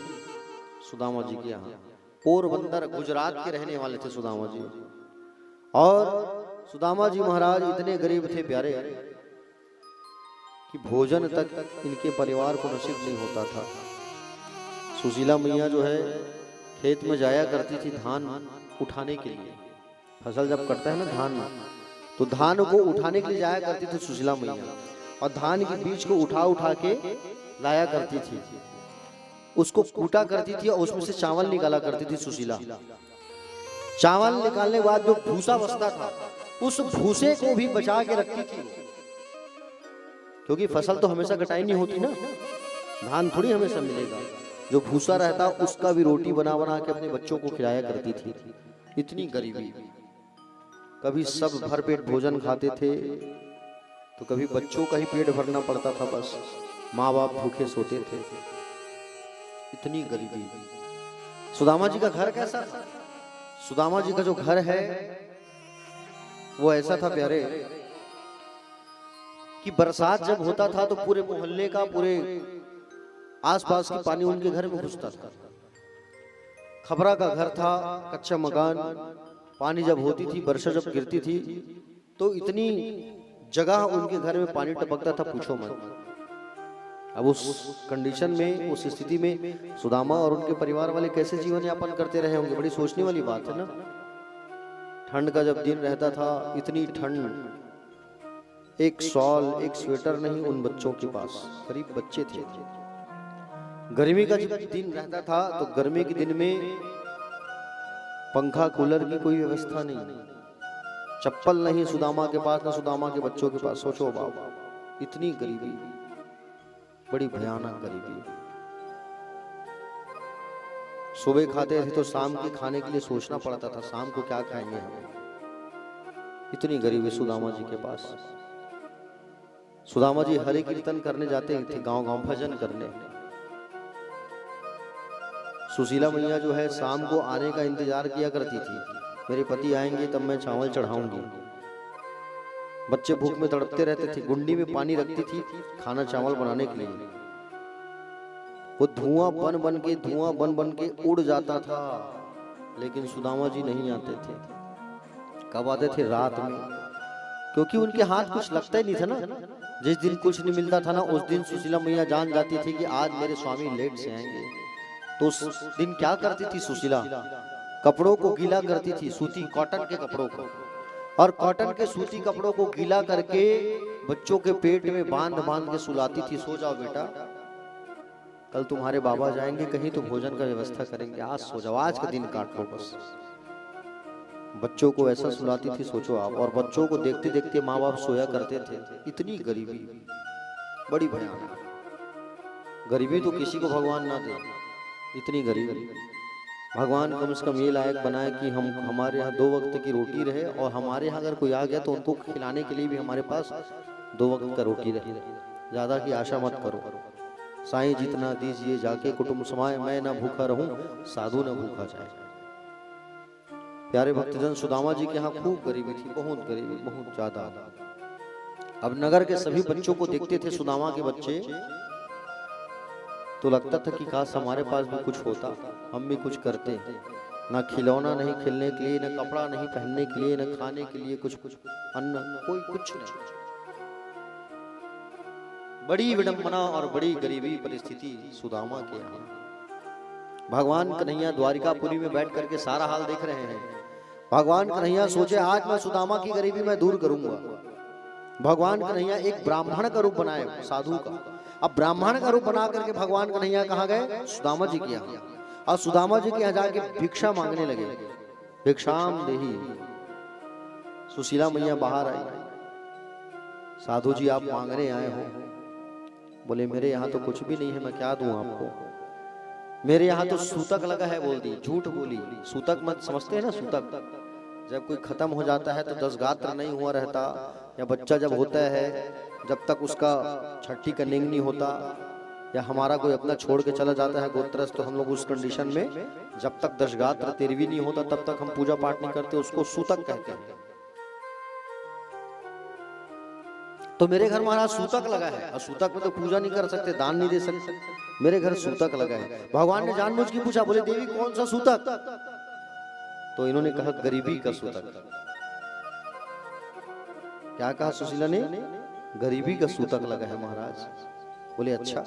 सुदामा जी के यहाँ। पोरबंदर गुजरात के रहने वाले थे सुदामा जी। और सुदामा जी महाराज इतने गरीब थे प्यारे कि भोजन तक इनके परिवार को नसीब नहीं होता था। सुशीला मैया जो है खेत में जाया करती थी धान उठाने के लिए। फसल जब कटता है ना धान, तो धान को उठाने के लिए जाया करती थी सुशीला मैया, और धान के बीज को उठा उठा के लाया करती थी। उसको कूटा करती थी और उसमें से चावल निकाला करती थी सुशीला। चावल निकालने के बाद जो भूसा बचता था, उस भूसे को भी बचा के रखती थी, क्योंकि फसल तो हमेशा कटाई नहीं होती ना, धान थोड़ी हमेशा मिलेगा। जो भूसा रहता उसका भी रोटी बना बना के अपने बच्चों को खिलाया करती थी। इतनी गरीबी। कभी सब भर पेट भोजन खाते थे, तो कभी बच्चों का ही पेट भरना पड़ता था, बस माँ बाप भूखे सोते थे। इतनी गरीबी। सुदामा जी का घर कैसा था? सुदामा जी का जो घर है वो ऐसा था प्यारे कि बरसात जब होता था तो पूरे मोहल्ले का, पूरे आसपास की पानी उनके घर में घुसता था। खबरा का घर था, कच्चा मकान। पानी जब होती थी, वर्षा जब गिरती थी, तो इतनी जगह उनके घर में पानी टपकता था, पूछो मत। अब उस कंडीशन में, उस स्थिति में सुदामा और उनके परिवार वाले कैसे जीवन यापन करते रहे होंगे? बड़ी सोचने वाली बात है ना। ठंड का जब दिन रहता था, इतनी ठंड, एक शॉल एक स्वेटर नहीं उन बच्चों के पास। गरीब बच्चे थे। गर्मी का जब दिन रहता था, तो गर्मी के दिन में पंखा कूलर की कोई व्यवस्था नहीं, चप्पल नहीं सुदामा के पास, ना सुदामा के बच्चों के पास। सोचो बाबा, इतनी गरीबी, बड़ी भयानक गरीबी। सुबह खाते थे तो शाम के खाने के लिए सोचना पड़ता था, शाम को क्या खाएंगे हम। इतनी गरीबी सुदामा जी के पास। सुदामा जी हरे कीर्तन करने जाते थे, गांव गांव भजन करने। सुशीला मैया जो है शाम को आने का इंतजार किया करती थी, मेरे पति आएंगे तब मैं चावल चढ़ाऊंगी। बच्चे भूख में तड़पते रहते थे, गुंडी में पानी रखती थी खाना चावल बनाने के लिए। वो धुआं बन बन के उड़ जाता था, लेकिन सुदामा जी नहीं आते थे। कब आते थे? रात में, क्योंकि उनके हाथ कुछ लगता ही नहीं था ना। जिस दिन कुछ नहीं मिलता था ना, उस दिन सुशीला मैया जान जाती थी कि आज मेरे स्वामी लेट से आएंगे। तो उस दिन क्या करती थी सुशीला? कपड़ों को गीला करती थी, सूती कॉटन के कपड़ों को, और कॉटन के सूती कपड़ों को गीला करके बच्चों के पेट में बांध बांध के सुलाती थी। सो जाओ बेटा, कल तुम्हारे बाबा जाएंगे कहीं तो भोजन का व्यवस्था करेंगे, आज सो जाओ, आज का दिन काट लो बस। बच्चों को ऐसा सुलाती थी, सोचो आप। और बच्चों को देखते देखते माँ बाप सोया करते थे। इतनी गरीबी, बड़ी भयानक गरीबी। तो किसी को भगवान ना दे इतनी गरीबी। भगवान कम से कम ये लायक बनाए कि हमारे यहाँ 2 वक्त की रोटी रहे, और हमारे यहाँ अगर कोई आ गया तो उनको खिलाने के लिए भी हमारे पास 2 वक्त का रोटी रहे। ज्यादा की आशा मत करो। साईं जितना दीजिए जाके कुटुंब समाए, मैं ना भूखा रहूं साधु ना भूखा जाए। प्यारे भक्तजन, सुदामा जी के यहाँ खूब गरीबी थी, बहुत गरीबी, बहुत ज्यादा। अब नगर के सभी बच्चों को देखते थे सुदामा के बच्चे, तो लगता था कि काश हमारे पास भी कुछ होता, हम भी कुछ करते। ना खिलौना नहीं खेलने के लिए, ना कपड़ा नहीं पहनने के लिए, ना खाने के लिए कुछ अन्न, कोई कुछ नहीं। बड़ी विडंबना और बड़ी गरीबी परिस्थिति सुदामा के यहाँ। भगवान कन्हैया द्वारिकापुरी में बैठ करके सारा हाल देख रहे हैं। भगवान कन्हैया सोचे आज मैं सुदामा की गरीबी मैं दूर करूंगा। भगवान कन्हैया एक ब्राह्मण का रूप बनाए, साधु का। अब ब्राह्मण का रूप बना करके भगवान कन्हैया कहाँ गए? सुदामा जी के यहाँ। और सुदामा जी के यहाँ जाके भिक्षा मांगने लगे, भिक्षाम देही। सुशीला मैया बाहर आई, साधु जी आप मांगने आए हो? बोले मेरे यहाँ तो कुछ भी नहीं है, मैं क्या दूं आपको? मेरे यहाँ तो सूतक लगा है, बोल दी, झूठ बोली। सूतक मत समझते हैं ना, सूतक जब कोई खत्म हो जाता है तो 10 गात्र नहीं हुआ रहता, या बच्चा जब होता है जब तक उसका छठी का निंग नहीं होता, या हमारा कोई अपना छोड़ के चला जाता है गोत्रस, तो हम लोग उस कंडीशन में जब तक 10 गात्र 13वीं नहीं होता तब तक हम पूजा पाठ नहीं करते, उसको सूतक कहते हैं। तो मेरे घर महाराज सूतक लगा है, और सूतक में तो पूजा नहीं कर सकते, दान नहीं दे सकते, मेरे घर सूतक लगा है। भगवान ने जानबूझ के पूछा, बोले देवी कौन सा सूतक? तो इन्होंने कहा गरीबी का सूतक। क्या कहा सुशीला ने? गरीबी का सूतक लगा है महाराज। बोले अच्छा,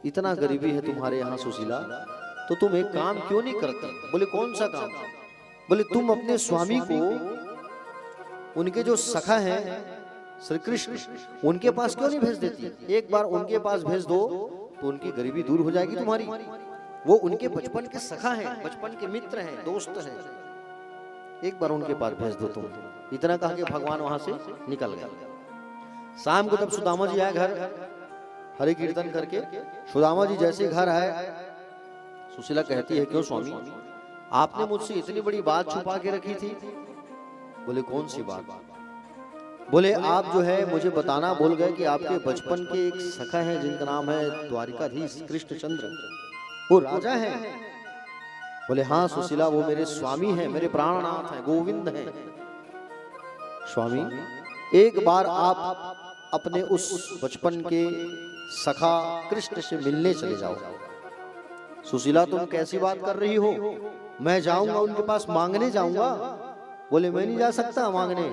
इतना गरीबी है तुम्हारे यहाँ सुशीला, तो तुम एक काम क्यों नहीं करती? बोले कौन सा काम? बोले तुम अपने स्वामी को, उनके जो सखा हैं श्री कृष्ण, उनके पास क्यों नहीं भेज देती? एक बार उनके पास भेज दो तो उनकी गरीबी दूर हो जाएगी तुम्हारी। वो उनके बचपन के सखा हैं, बचपन के मित्र हैं, दोस्त हैं, एक बार उनके पास भेज दो तुम। इतना कहा कि भगवान वहां से निकल गए। शाम को तब सुदामा जी आए घर, हरि कीर्तन करके। सुदामा जी जैसे घर आए, सुशीला कहती है क्यों स्वामी, आपने मुझसे इतनी बड़ी बात छुपा के रखी थी? बोले कौन सी बात? बोले आप जो है मुझे बताना भूल गए कि आपके बचपन के एक सखा है जिनका नाम है द्वारिकाधीश कृष्णचंद्र, वो राजा है। बोले हाँ सुशीला, वो मेरे स्वामी हैं, मेरे प्राणनाथ हैं, गोविंद हैं। स्वामी एक बार आप अपने उस बचपन के सखा कृष्ण से मिलने चले जाओ। सुशीला तुम कैसी बात कर रही हो? मैं जाऊंगा उनके पास, मांगने जाऊंगा? बोले मैं नहीं जा सकता मांगने।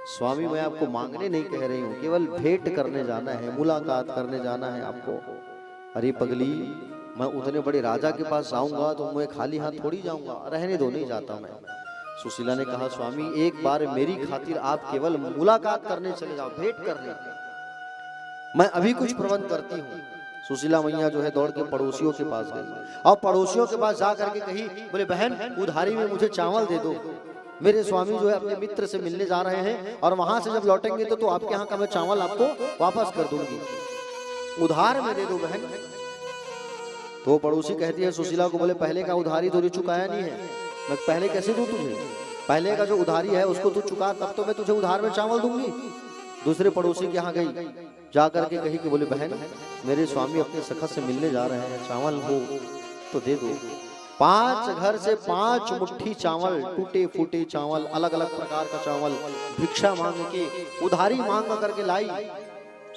स्वामी मैं आपको मांगने नहीं कह रही हूँ, केवल भेंट करने जाना है, मुलाकात करने जाना है आपको। अरे पगली, मैं उतने बड़े राजा के पास जाऊंगा तो मैं खाली हाथ थोड़ी जाऊंगा, रहने दो, नहीं जाता मैं। सुशीला ने कहा स्वामी एक बार मेरी खातिर आप केवल मुलाकात करने चले जाओ, भेंट करने, मैं अभी कुछ प्रबंध करती हूँ। सुशीला मैया जो है दौड़ के पड़ोसियों के पास गई, और पड़ोसियों के पास जा करके कही, बोले बहन उधारी में मुझे चावल दे दो, मेरे स्वामी जो है अपने मित्र से मिलने जा रहे हैं, और वहां से जब लौटेंगे तो आपके यहाँ का मैं चावल आपको वापस कर दूंगी, उधार में दे दो बहन। तो पड़ोसी कहती है सुशीला को, बोले पहले का उधारी तो चुकाया नहीं है, मैं पहले कैसे दूं तुझे? पहले का जो उधारी है उसको तू चुका, तब तो मैं तुझे उधार में चावल दूंगी। दूसरे पड़ोसी के यहाँ गई, जा करके कही कि बोले बहन मेरे स्वामी अपने सखा से मिलने जा रहे हैं, चावल हो तो दे दो। 5 घर से 5 मुट्ठी चावल, टूटे फूटे चावल, अलग अलग प्रकार का चावल भिक्षा मांग के, उधारी मांग करके लाई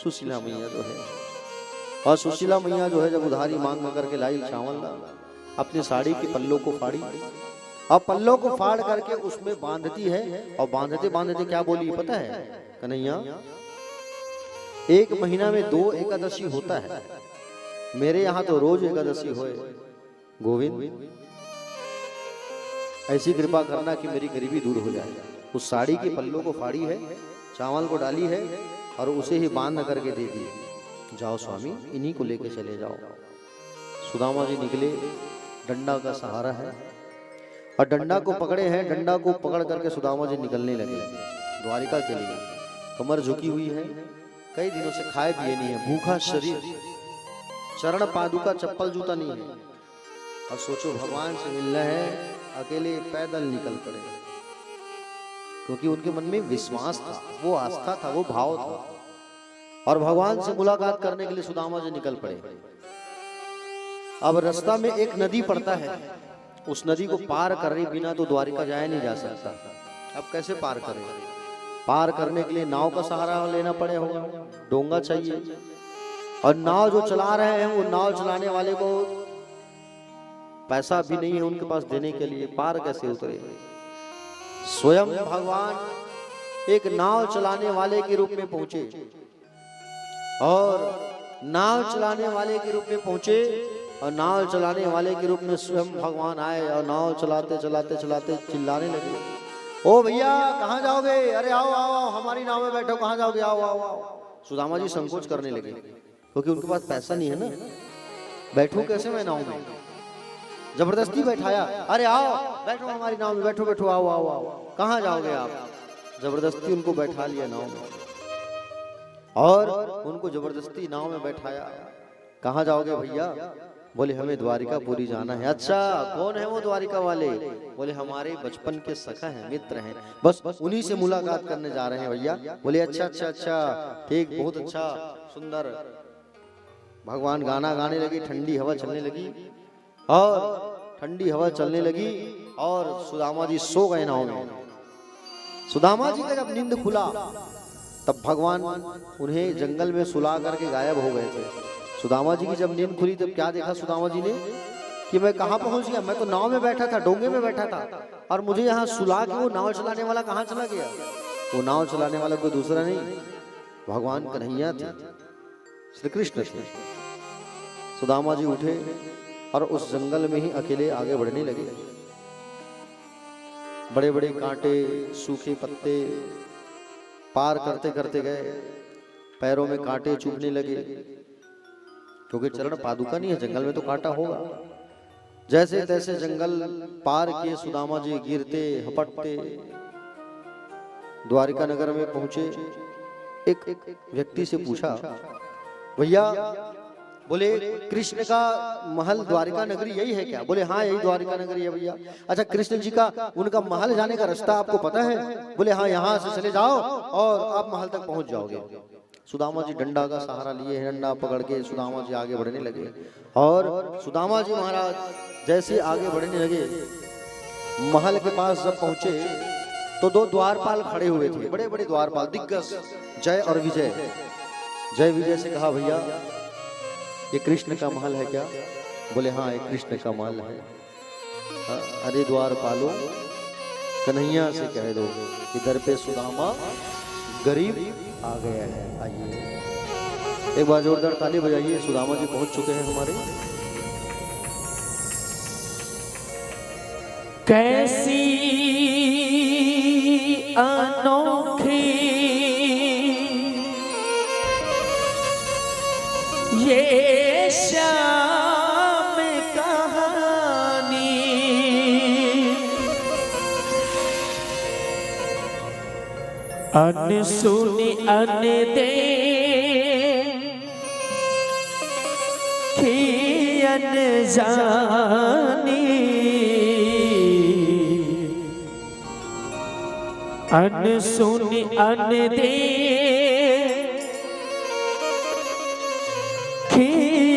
सुशीला मैया जो है। और सुशीला मैया जो है जब उधारी मांग करके लाई चावल, अपने साड़ी के पल्लों को फाड़ी, और पल्लों को फाड़ करके उसमें बांधती है, और बांधते बांधते क्या बोली पता है कन्हैया? 1 महीना में 2 एकादशी होता है, मेरे यहाँ तो रोज एकादशी होए, गोविंद ऐसी कृपा करना कि मेरी गरीबी दूर हो जाए। उस साड़ी के पल्लों को फाड़ी है, चावल को डाली है, और उसे ही बांध करके दे दी। जाओ स्वामी इन्हीं को लेके चले जाओ। सुदामा जी निकले, डंडा का सहारा है, और डंडा को पकड़े हैं, डंडा को पकड़ करके सुदामा जी निकलने लगे द्वारिका के लिए। कमर झुकी हुई है, कई दिनों से खाए पिए नहीं है, भूखा शरीर, चरण पादुका चप्पल जूता नहीं है, और सोचो भगवान से मिलना है, अकेले पैदल निकल पड़े, क्योंकि उनके मन में विश्वास था, वो आस्था था, वो भाव था, और भगवान से मुलाकात करने के लिए सुदामा जी निकल पड़े। अब रास्ता में एक नदी पड़ता है, उस नदी को पार करे बिना तो द्वारिका जाया नहीं जा सकता। अब कैसे पार करें? पार करने के लिए नाव का सहारा लेना पड़े होगा, डोंगा चाहिए, और नाव जो चला रहे हैं वो नाव चलाने वाले को पैसा भी नहीं है उनके पास देने के लिए, पार कैसे उतरे? स्वयं भगवान एक नाव चलाने वाले के रूप में पहुंचे, और नाव चलाने वाले के रूप में पहुंचे और नाव चलाने वाले के रूप में स्वयं भगवान आए और नाव चलाते चलाते चलाते चिल्लाने लगे, ओ भैया कहाँ जाओगे, अरे आओ आओ आओ हमारी नाव में बैठो, कहाँ जाओगे, आओ आओ आओ। सुदामा जी संकोच करने लगे क्योंकि उनके पास पैसा नहीं है ना, बैठो कैसे मैं नाव में, जबरदस्ती बैठाया, अरे आओ बैठो हमारी नाव में, बैठो बैठो आओ आओ आओ, कहाँ जाओगे आप, जबरदस्ती उनको बैठा लिया नाव में और उनको जबरदस्ती नाव में बैठाया। कहाँ जाओगे भैया, बोले हमें द्वारिकापुरी जाना है। अच्छा कौन है वो द्वारिका वाले, बोले हमारे बचपन के सखा हैं, मित्र हैं, बस उन्हीं से मुलाकात करने जा रहे हैं भैया। बोले अच्छा अच्छा अच्छा ठीक, बहुत अच्छा सुंदर। भगवान गाना गाने लगे, ठंडी हवा चलने लगी और ठंडी हवा चलने लगी और सुदामा जी सो गए नाव में। सुदामा जी का जब नींद खुला तब भगवान उन्हें जंगल में सुला करके गायब हो गए थे। सुदामा जी की जब नींद खुली तब क्या देखा सुदामा जी ने कि मैं कहाँ पहुंच गया, मैं तो नाव में बैठा था, डोंगे में बैठा था और मुझे यहाँ सुला के वो नाव चलाने वाला कहाँ चला गया। वो नाव चलाने वाला कोई दूसरा नहीं, भगवान कन्हैया थे, श्री कृष्ण थे। सुदामा जी उठे और उस जंगल में ही अकेले आगे बढ़ने लगे। बड़े बड़े कांटे, सूखे पत्ते पार करते करते गए, पैरों में कांटे चुभने लगे क्योंकि चरण पादुका नहीं है, जंगल में तो कांटा होगा। जैसे तैसे जंगल पार किए सुदामा जी गिरते हपटते द्वारिका नगर में पहुंचे। एक व्यक्ति से पूछा, भैया बोले कृष्ण का महल द्वारिका नगरी यही है क्या, बोले हाँ यही द्वारिका नगरी है भैया। अच्छा कृष्ण जी का उनका महल जाने का रास्ता आपको पता है, बोले हाँ यहाँ से चले जाओ और आप महल तक पहुंच जाओगे। सुदामा जी डंडा का सहारा लिए, डंडा पकड़ के सुदामा जी आगे बढ़ने लगे और सुदामा जी महाराज जैसे आगे बढ़ने लगे, महल के पास जब पहुंचे तो दो द्वारपाल खड़े हुए थे, बड़े बड़े द्वारपाल, दिग्गज जय और विजय। जय विजय से कहा, भैया ये कृष्ण का महल है क्या, बोले हाँ ये कृष्ण का महल है। अरे द्वारपालो कन्हैया से कह दो इधर पे सुदामा गरीब आ गया है। आइए एक बार जोरदार ताली बजाइए, सुदामा जी पहुंच चुके हैं हमारे। कैसी अनोखी ये श्याम कहानी, अन सुनी अन देखी अन जानी, अन सुनी अन देखी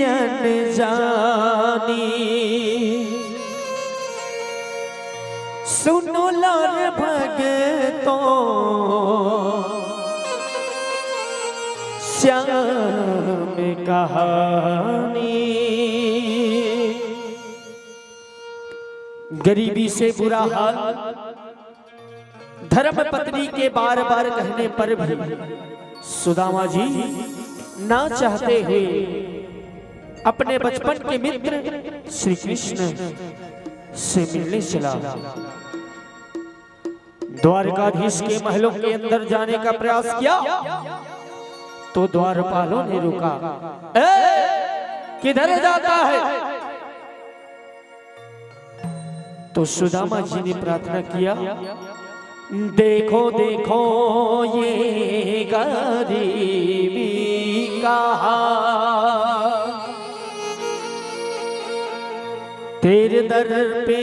अन जानी, सुनो लर भगतों श्याम कहानी। गरीबी से बुरा हाल धर्म पत्नी के बार बार कहने पर भी सुदामा जी ना चाहते हुए अपने बचपन के मित्र श्री कृष्ण से मिलने चला। द्वारकाधीश के महलों के अंदर जाने का प्रयास किया तो द्वारपालों ने रोका, किधर जाता है। तो सुदामा जी ने प्रार्थना किया, देखो देखो ये गरीबी का हाल, तेरे दर पे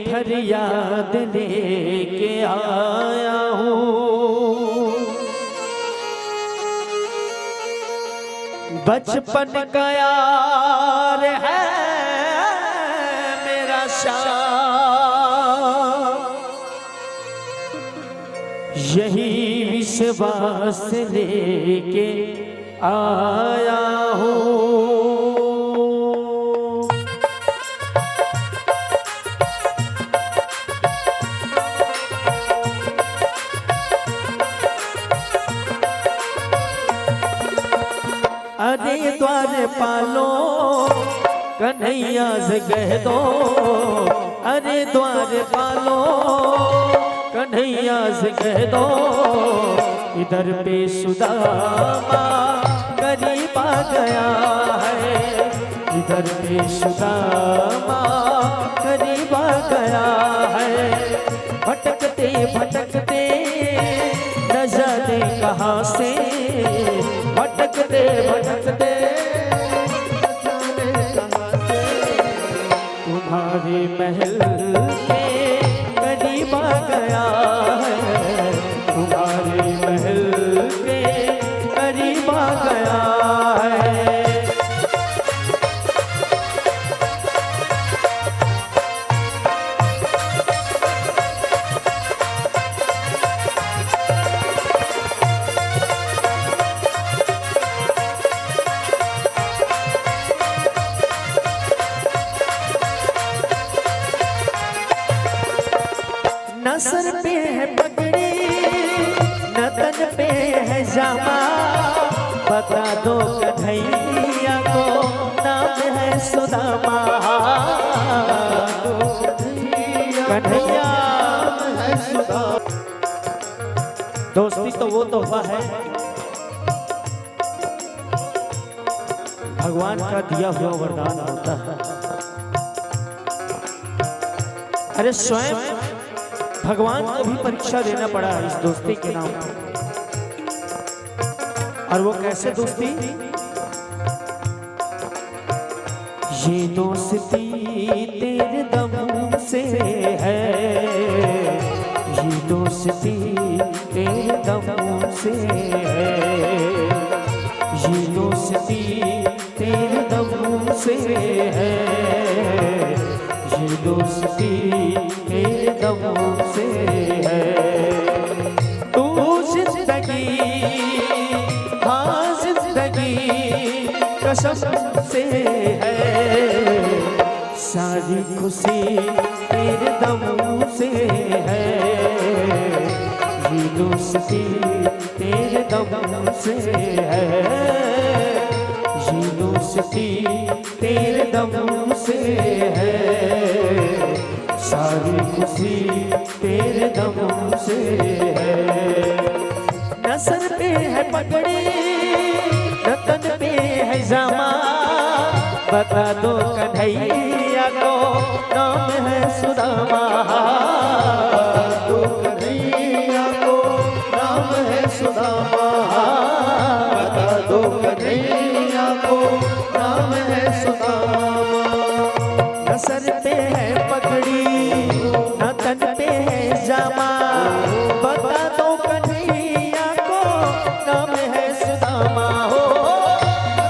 फरियाद लेके आया हूँ। बचपन का यार है मेरा श्याम, यही विश्वास लेके आया हूँ। अरे द्वारपालो कन्हैया से कह दो अरे द्वार पालो, कन्हैया से कह दो इधर पे सुदामा करीब आ गया है, इधर पे सुदामा करीब आ गया है। भटकते भटकते न जाने कहाँ से, भटकते भटकते तुम्हारे महल के करीब आ गया है, तुम्हारे महल के करीब आ गया है। न सर पे है पगड़ी न तन पे है जामा, बता दो कन्हैया को नाम है सुदामा, कन्हैया है सुदामा। दोस्ती तो वो तोहफा है भगवान का दिया हुआ वरदान होता है। अरे स्वयं भगवान को भी परीक्षा देना पड़ा है इस दोस्ती के नाम पर। और वो कैसे दोस्ती? ये दोस्ती तेरे दम से है, ये दोस्ती तेरे दम से है, ये दोस्ती तेरे दम से है, ये दोस्ती तेरे दम से है। तू जिंदगी हाँ जिंदगी कसम से है, सारी खुशी तेरे दम से है, ये दोस्ती तेरे दम से है, ये दोस्ती तेरे दम से है, सारी खुशी तेरे दम से है। न सर पे है पगड़ी न तन पे है जामा, बता दो कन्हैया को नाम है सुदामा, तो कन्हैया को नाम है सुदामा, बता दो कन्हैया को नाम है सुदामा। न सर पे है पगड़ी न तन पे है जामा, बता दो कन्हैया को नाम है सुदामा। हो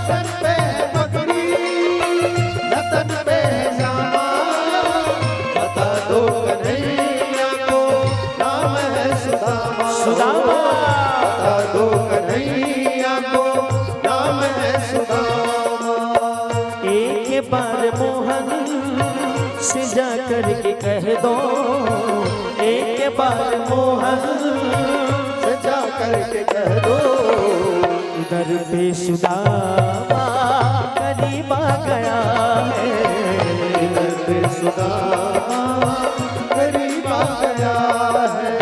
सर पे पगड़ी न तन पे जामा, बता दो कन्हैया को नाम है सुदामा, सुदामा बता दो कन्हैया को नाम है सुदामा। एक बार मोहन से जा करके कह दो, एक बार मोहन से जा करके कह दो इधर पे सुदामा करीब आ गया है, इधर पे सुदामा करीब आ गया है।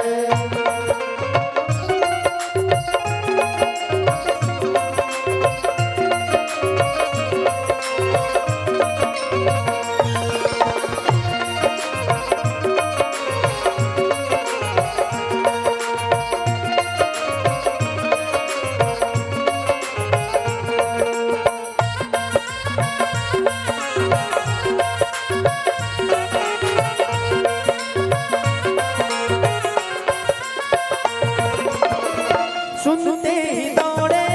सुनते ही दौड़े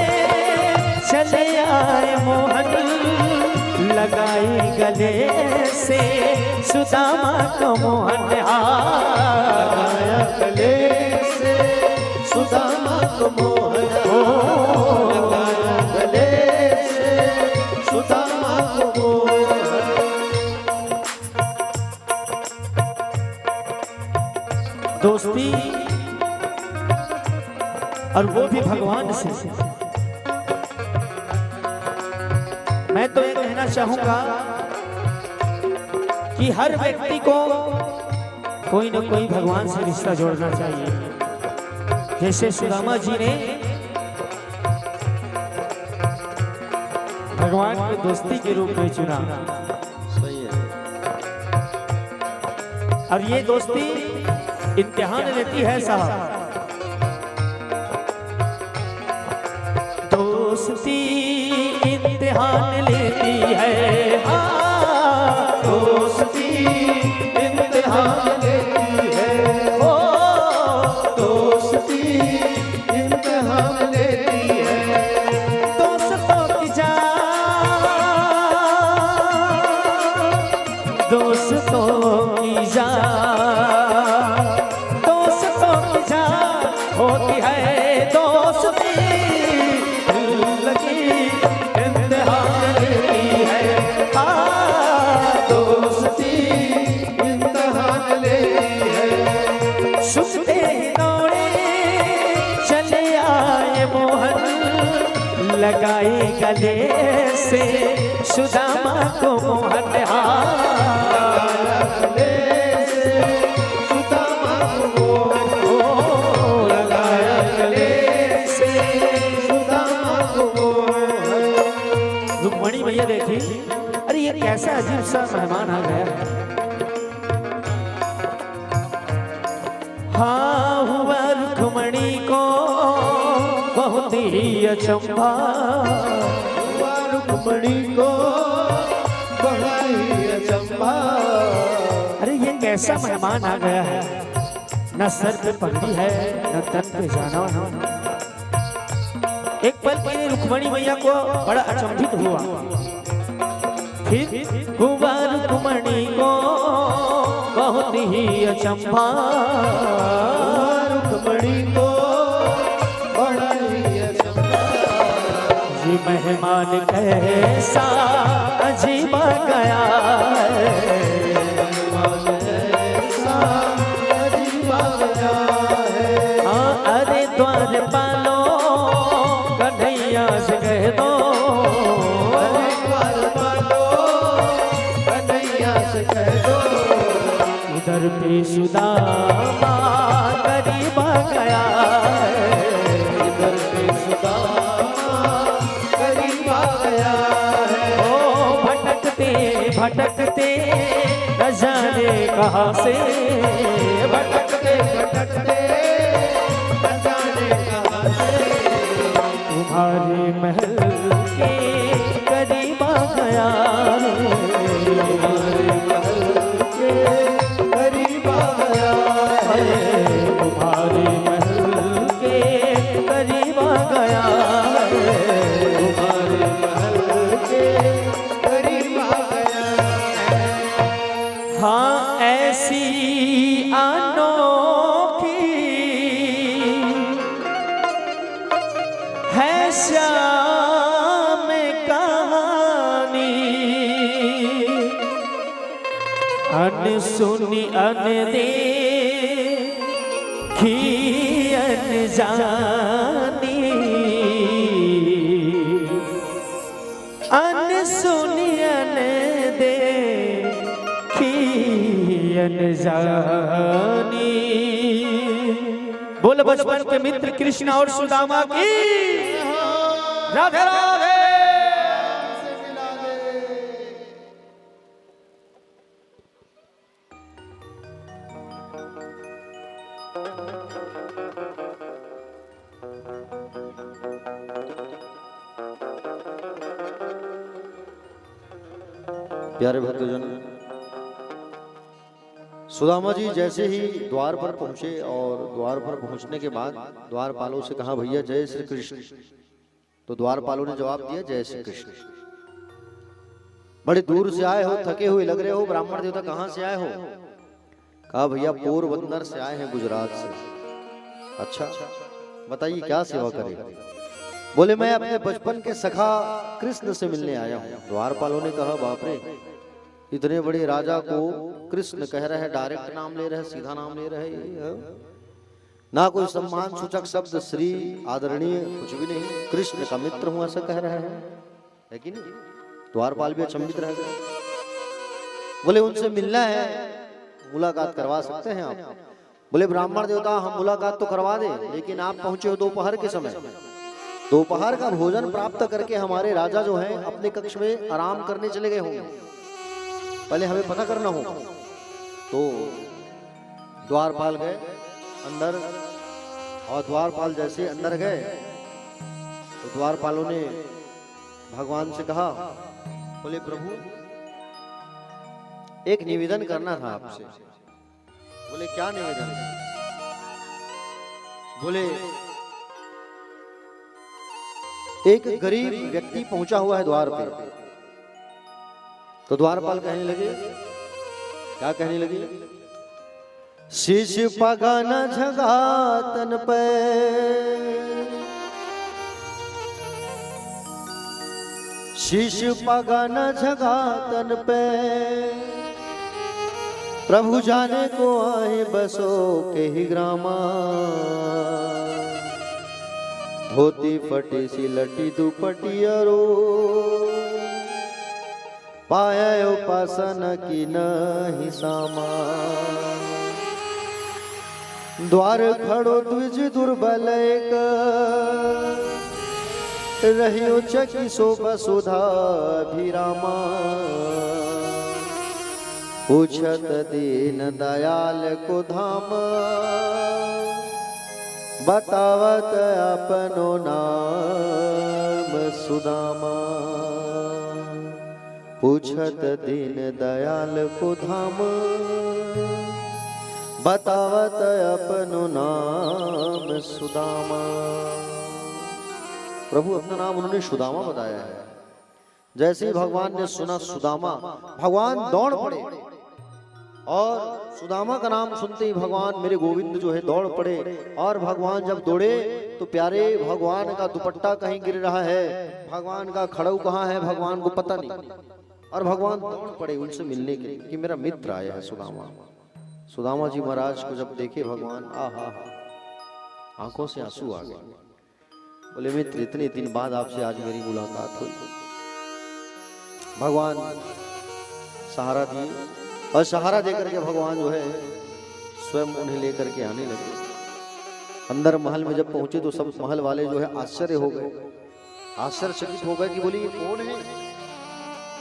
चले आए मोहन, लगाई गले से सुदामा को मोहन, लगाया गले से सुदामा को मोहन, लगाया गले से सुदामा को मोहन। दोस्ती और वो भी भगवान से। मैं तो ये कहना चाहूंगा कि हर व्यक्ति को कोई न कोई भगवान से रिश्ता जोड़ना चाहिए। जैसे सुदामा जी ने भगवान को दोस्ती के रूप में चुना, सही है। और ये दोस्ती इम्तिहान लेती है साहब। दोस्ती इम्तिहान लेती है, हाँ, दोस्ती इम्तिहान लेती है, ओ दोस्ती इम्तिहान लेती है। दोस्तों की जान, दोस्तों की जान, दोस्तों की जान होती है दोस्ती, लगी इम्तिहान लेती है, हाँ दोस्ती इम्तिहान लेती है। सुनते ही दौड़े चले आए मोहन, लगाए गले से सुदामा को मोहन, गले से सुदामा को मोहन, लगाया गले से सुदामा को मोहन। रुक्मणी भैया देखी, अरे ये कैसा अजीब सा मेहमान आ गया है। हाँ हुआ रुक्मणी को बहुत ही अचंभा, हुआ रुक्मणी को बहुत ही अचंभा। अरे ये कैसा मेहमान आ गया है, न सर पे पगड़ी है न तन पे जाना। एक पल के लिए रुक्मणी मैया को बड़ा अचंभित हुआ। फिर हुआ रुक्मणी को बहुत ही अचंभा, रुक्मणी को बड़ा ही अचंभा। ये मेहमान कैसा अजीब गया है, मेहमान कैसा अजीब गया है। हाँ अरे द्वार पालो कन्हैया से कह दो, अरे द्वार पालो कन्हैया से कह दो। इधर पे सुदामा करीब गया है, इधर पे सुदामा करीब गया है। ओ भटकते भटकते न जाने कहाँ से, भटकते भटकते न जाने कहाँ से, तुम्हारे महल के करीब गया है, तुम्हारे महल के करीब गया है, तुम्हारे महल के करीब गया है, तुम्हारे महल के करीब गया है। हाँ ऐसी अनोखी है श्याम कहानी, अन सुनी अन देखी अन जानी, अन सुनी अन देखी अन जानी। बोल बचपन के मित्र कृष्ण और सुदामा की राधे राधे। प्यारे भक्तजन, सुदामा जी जैसे ही द्वार पर पहुंचे और द्वार पर पहुंचने के बाद द्वारपालों से कहा भैया जय श्री कृष्ण। तो द्वारपालों ने जवाब दिया जय श्री कृष्ण। बड़े दूर से आए हो, थके हुए लग रहे हो, ब्राह्मण देवता कहाँ से आए हो? कहा भैया पोरबंदर से आए हैं, गुजरात से। अच्छा बताइए क्या सेवा करेगा? बोले मैं अपने बचपन के सखा कृष्ण से मिलने आया हूँ। द्वारपालों ने कहा बाप रे, इतने बड़े राजा को कृष्ण कह रहे हैं, डायरेक्ट नाम ले रहे, सीधा नाम ले रहे, ना कोई सम्मान सूचक शब्द श्री आदरणीय कुछ भी नहीं, कृष्ण का मित्र हूं ऐसा कह रहे हैं, है कि नहीं? द्वारपाल भी अचंभित रह गए। बोले उनसे मिलना है, मुलाकात करवा सकते हैं आप? बोले ब्राह्मण देवता हम मुलाकात तो करवा दें, लेकिन आप पहुंचे हो दोपहर के समय, दोपहर का भोजन प्राप्त करके हमारे राजा जो हैं अपने कक्ष में आराम करने चले गए होंगे, पहले हमें पता करना होगा। तो द्वारपाल गए अंदर, और द्वारपाल जैसे अंदर गए तो द्वारपालों ने भगवान से कहा, बोले प्रभु एक निवेदन करना था आपसे। बोले क्या निवेदन? बोले एक गरीब व्यक्ति पहुंचा हुआ है द्वार पे। तो द्वारपाल कहने लगे, क्या कहने लगे? शीश पगन झगातन पे, शीश पगन झगातन पे, प्रभु जाने को आए बसो के ही ग्रामा, धोती फटी सी लटी दुपटियरो, पाया उपासना की नहीं सामा, द्वार खड़ो द्विज दुर्बल एक, रहियो चकी सो बसुधा अभिरामा, पूछत दीन दयाल को धाम, बतावत अपनो नाम सुदामा, पूछत दीन दयाल को धाम, बतावत अपनो नाम सुदामा। प्रभु अपना नाम उन्होंने सुदामा बताया है। जैसे ही भगवान ने सुना सुदामा, भगवान दौड़ पड़े, और सुदामा का नाम सुनते ही भगवान मेरे गोविंद जो है दौड़ पड़े। और भगवान जब दौड़े तो प्यारे भगवान का दुपट्टा कहीं गिर रहा है, भगवान का खड़ाऊ कहाँ है भगवान को पता नहीं, और भगवान दौड़ पड़े उनसे मिलने के लिए कि मेरा मित्र आया है सुदामा। सुदामा जी महाराज को जब देखे भगवान, आहा, आंखों से आंसू आ गए। बोले मित्र इतने दिन बाद आपसे आज मेरी मुलाकात हुई। भगवान सहारा दिए, और सहारा देकर के भगवान जो है स्वयं उन्हें लेकर के आने लगे। अंदर महल में जब पहुंचे तो सब महल वाले जो है आश्चर्य हो गए, आश्चर्यचकित हो गए कि बोली ये कौन है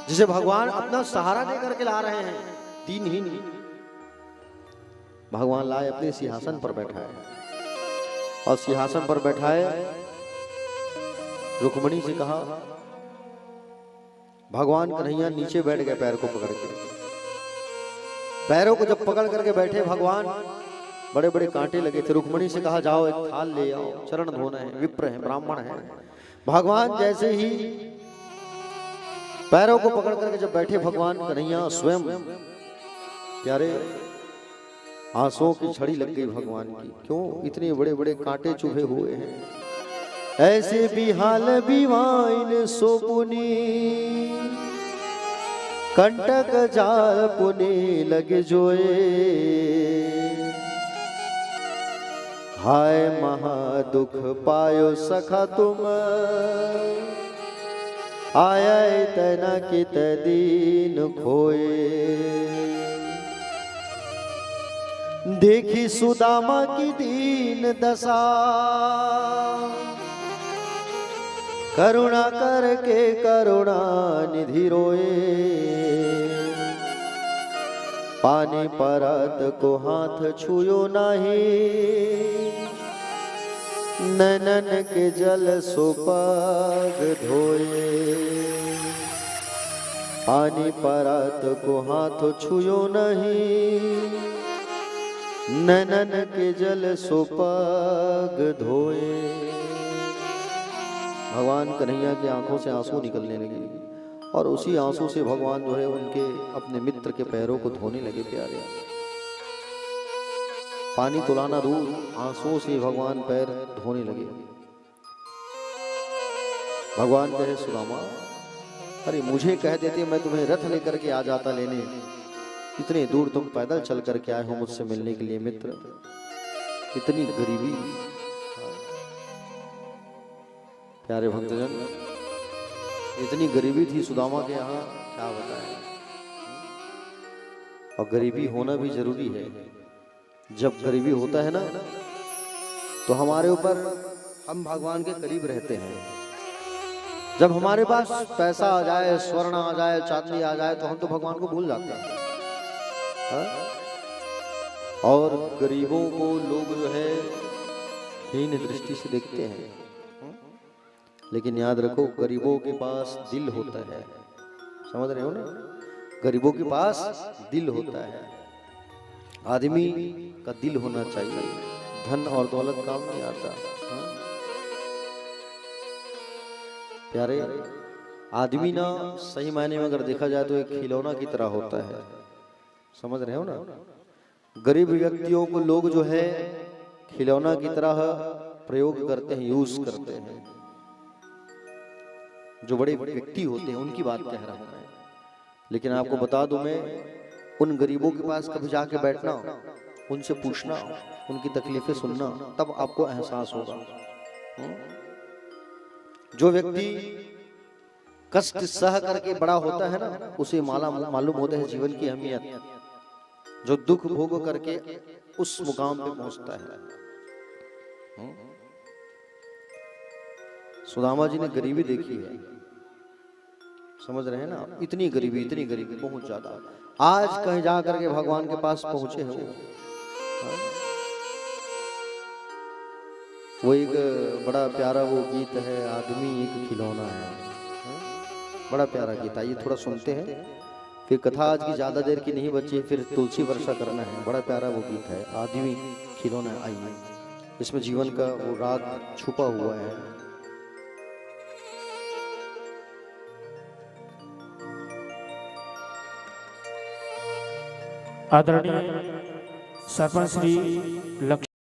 जिसे भगवान अपना सहारा देकर के ला रहे हैं, दीनहीन। भगवान लाए अपने सिंहासन पर बैठाए, और सिंहासन पर बैठाए रुक्मणी से कहा, भगवान कन्हैया नीचे बैठ गए पैर को पकड़ के। पैरों को जब पकड़ करके बैठे भगवान, बड़े बड़े कांटे लगे थे। रुक्मणी से कहा जाओ एक थाल ले आओ, चरण धोना है, विप्र है, ब्राह्मण है। भगवान जैसे ही पैरों को पकड़ करके जब बैठे भगवान कन्हैया स्वयं, प्यारे आंसुओं की छड़ी लग गई भगवान की। क्यों? इतने बड़े बड़े कांटे चुभे हुए हैं। ऐसे भी हाल बिवाइन सोपुनी, कंटक जाल पुनी लगे जोए, हाय महा दुख पायो सखा तुम, आया तना कित दीन खोए। देखी सुदामा की दीन दशा, करुणा करके करुणा निधि रोए, पानी परत को हाथ छुयो नहीं, नैनन के जल सो पग धोए, पानी परत को हाथ छुयो नहीं, नैनन के जल सो पग धोए। भगवान कन्हैया की आंखों से आंसू निकलने लगे, और उसी आंसू से भगवान जो है उनके अपने मित्र के पैरों को धोने लगे। प्यारे पानी तुलाना दूर, आंसुओं से भगवान पैर धोने लगे। भगवान कहे सुदामा, अरे मुझे कह देते मैं तुम्हें रथ लेकर के आ जाता लेने, इतने दूर तुम पैदल चल करके आए हो मुझसे मिलने के लिए। मित्र इतनी गरीबी। प्यारे भक्तजन, इतनी गरीबी थी सुदामा के यहाँ, क्या बताएं। और गरीबी होना भी जरूरी है। जब गरीबी होता है ना, तो हमारे ऊपर, हम भगवान के करीब रहते हैं। जब हमारे पास पैसा आ जाए, स्वर्ण आ जाए, चांदी आ जाए, तो हम तो भगवान को भूल जाते हैं। हाँ? और गरीबों को लोग जो है हीन दृष्टि से देखते हैं। लेकिन याद रखो, गरीबों के पास दिल होता है। समझ रहे हो ना? गरीबों के पास दिल होता है। आदमी का दिल होना चाहिए। धन और दौलत काम नहीं आता। हाँ? प्यारे, आदमी ना सही मायने में अगर देखा जाए तो एक खिलौना की तरह होता है। समझ रहे हो ना? गरीब व्यक्तियों को लोग जो है खिलौना की तरह प्रयोग करते हैं, यूज करते हैं। जो बड़े व्यक्ति होते हैं उनकी बात कह रहा हूं मैं। लेकिन आपको बता दूं, मैं उन गरीबों के पास कभी जाके बैठना, उनसे पूछना, उनकी तकलीफें सुनना, तब आपको एहसास होगा। जो व्यक्ति कष्ट सह करके बड़ा होता है ना, उसे मालूम होता है जीवन की अहमियत। जो दुख भोग करके उस मुकाम पे पहुंचता है। सुदामा जी ने गरीबी देखी है। समझ रहे हैं ना? इतनी गरीबी बहुत ज्यादा। आज कहीं जा करके भगवान के पास पहुंचे हैं वो। हाँ? वो एक बड़ा प्यारा वो गीत है, आदमी एक खिलौना है। हाँ? बड़ा प्यारा गीत है, ये थोड़ा सुनते हैं। फिर कथा आज की ज्यादा देर की नहीं बची, फिर तुलसी वर्षा करना है। बड़ा प्यारा वो गीत है, आदमी खिलौना है। आइए, इसमें जीवन का वो राग छुपा हुआ है। आदरणीय सरपंच श्री लक्ष्मी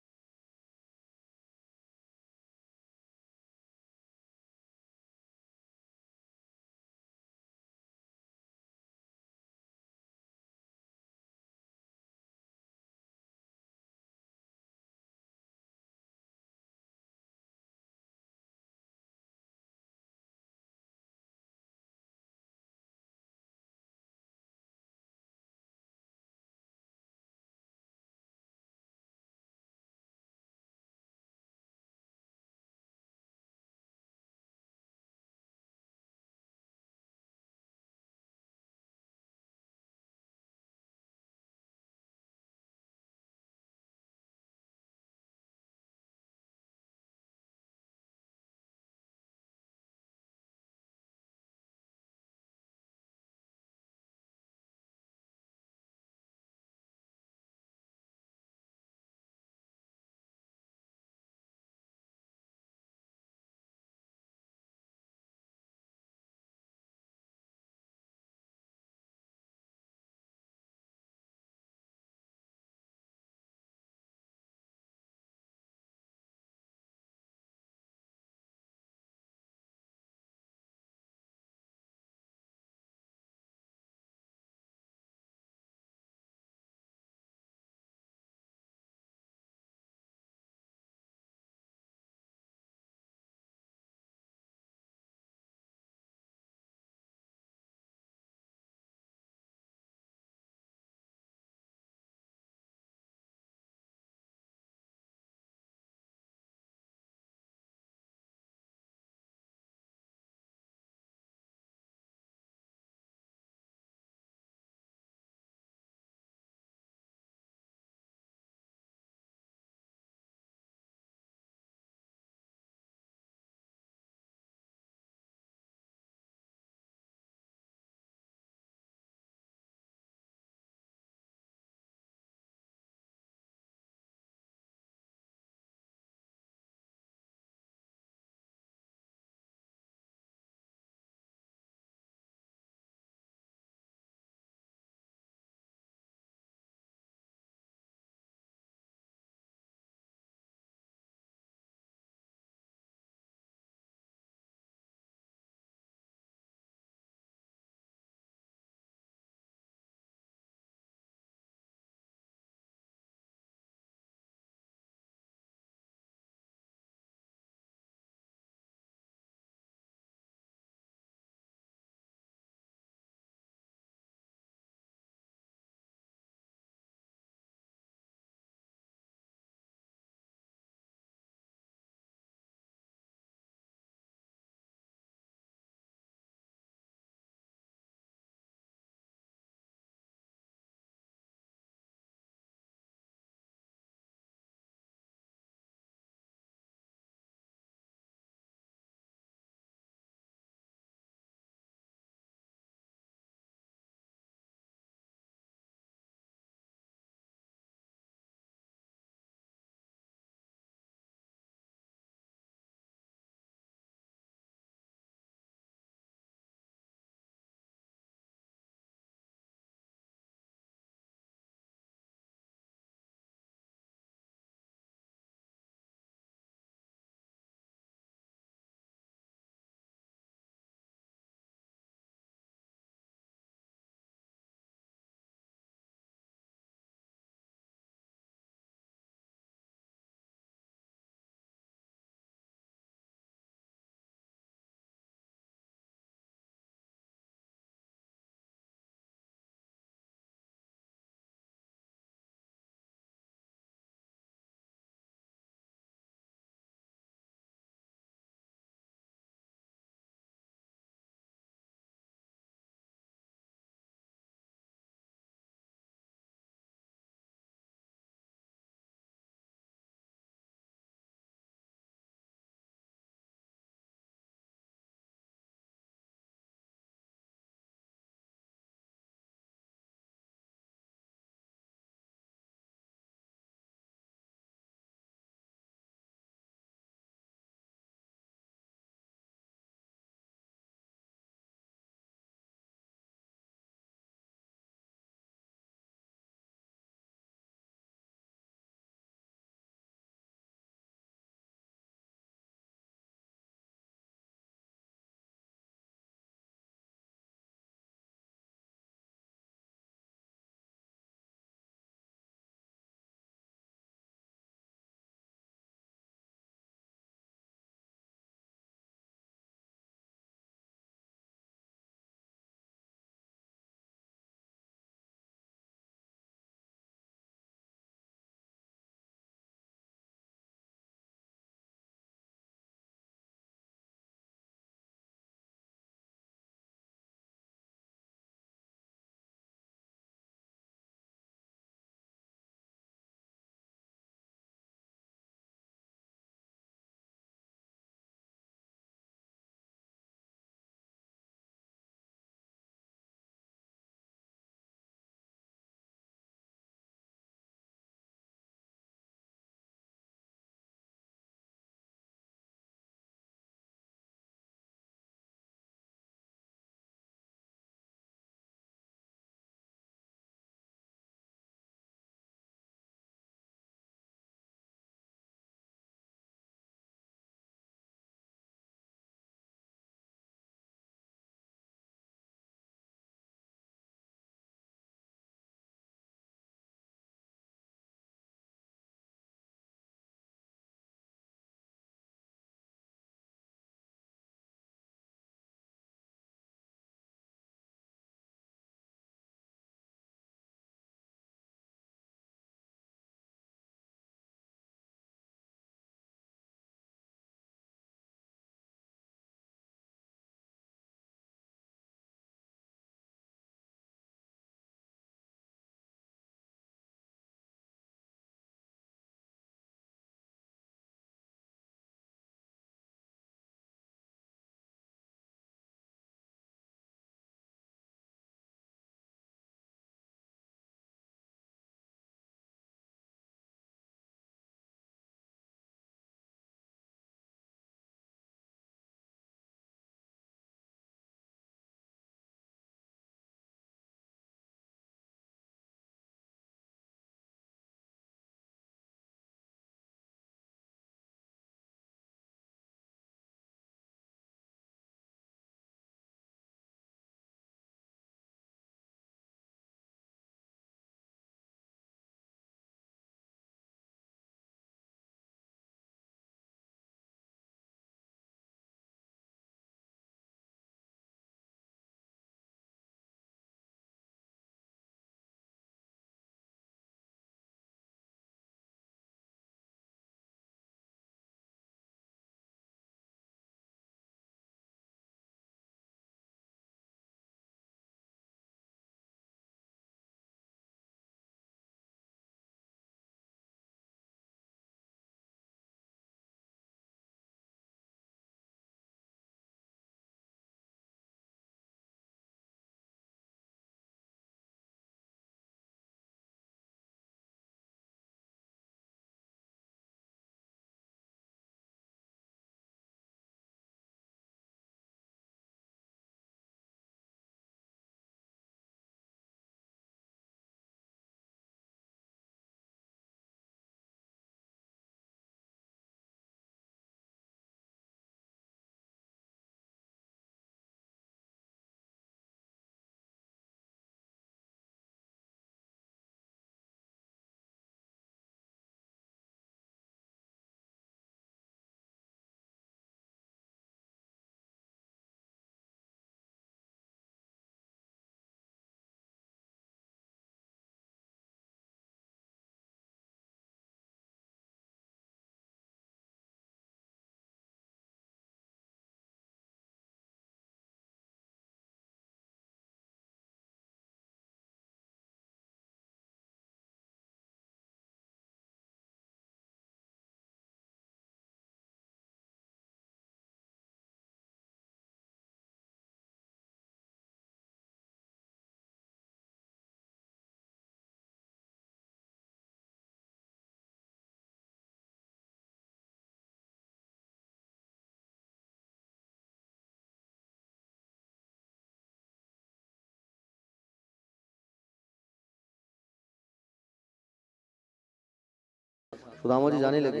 सुदामा जी जाने लगे।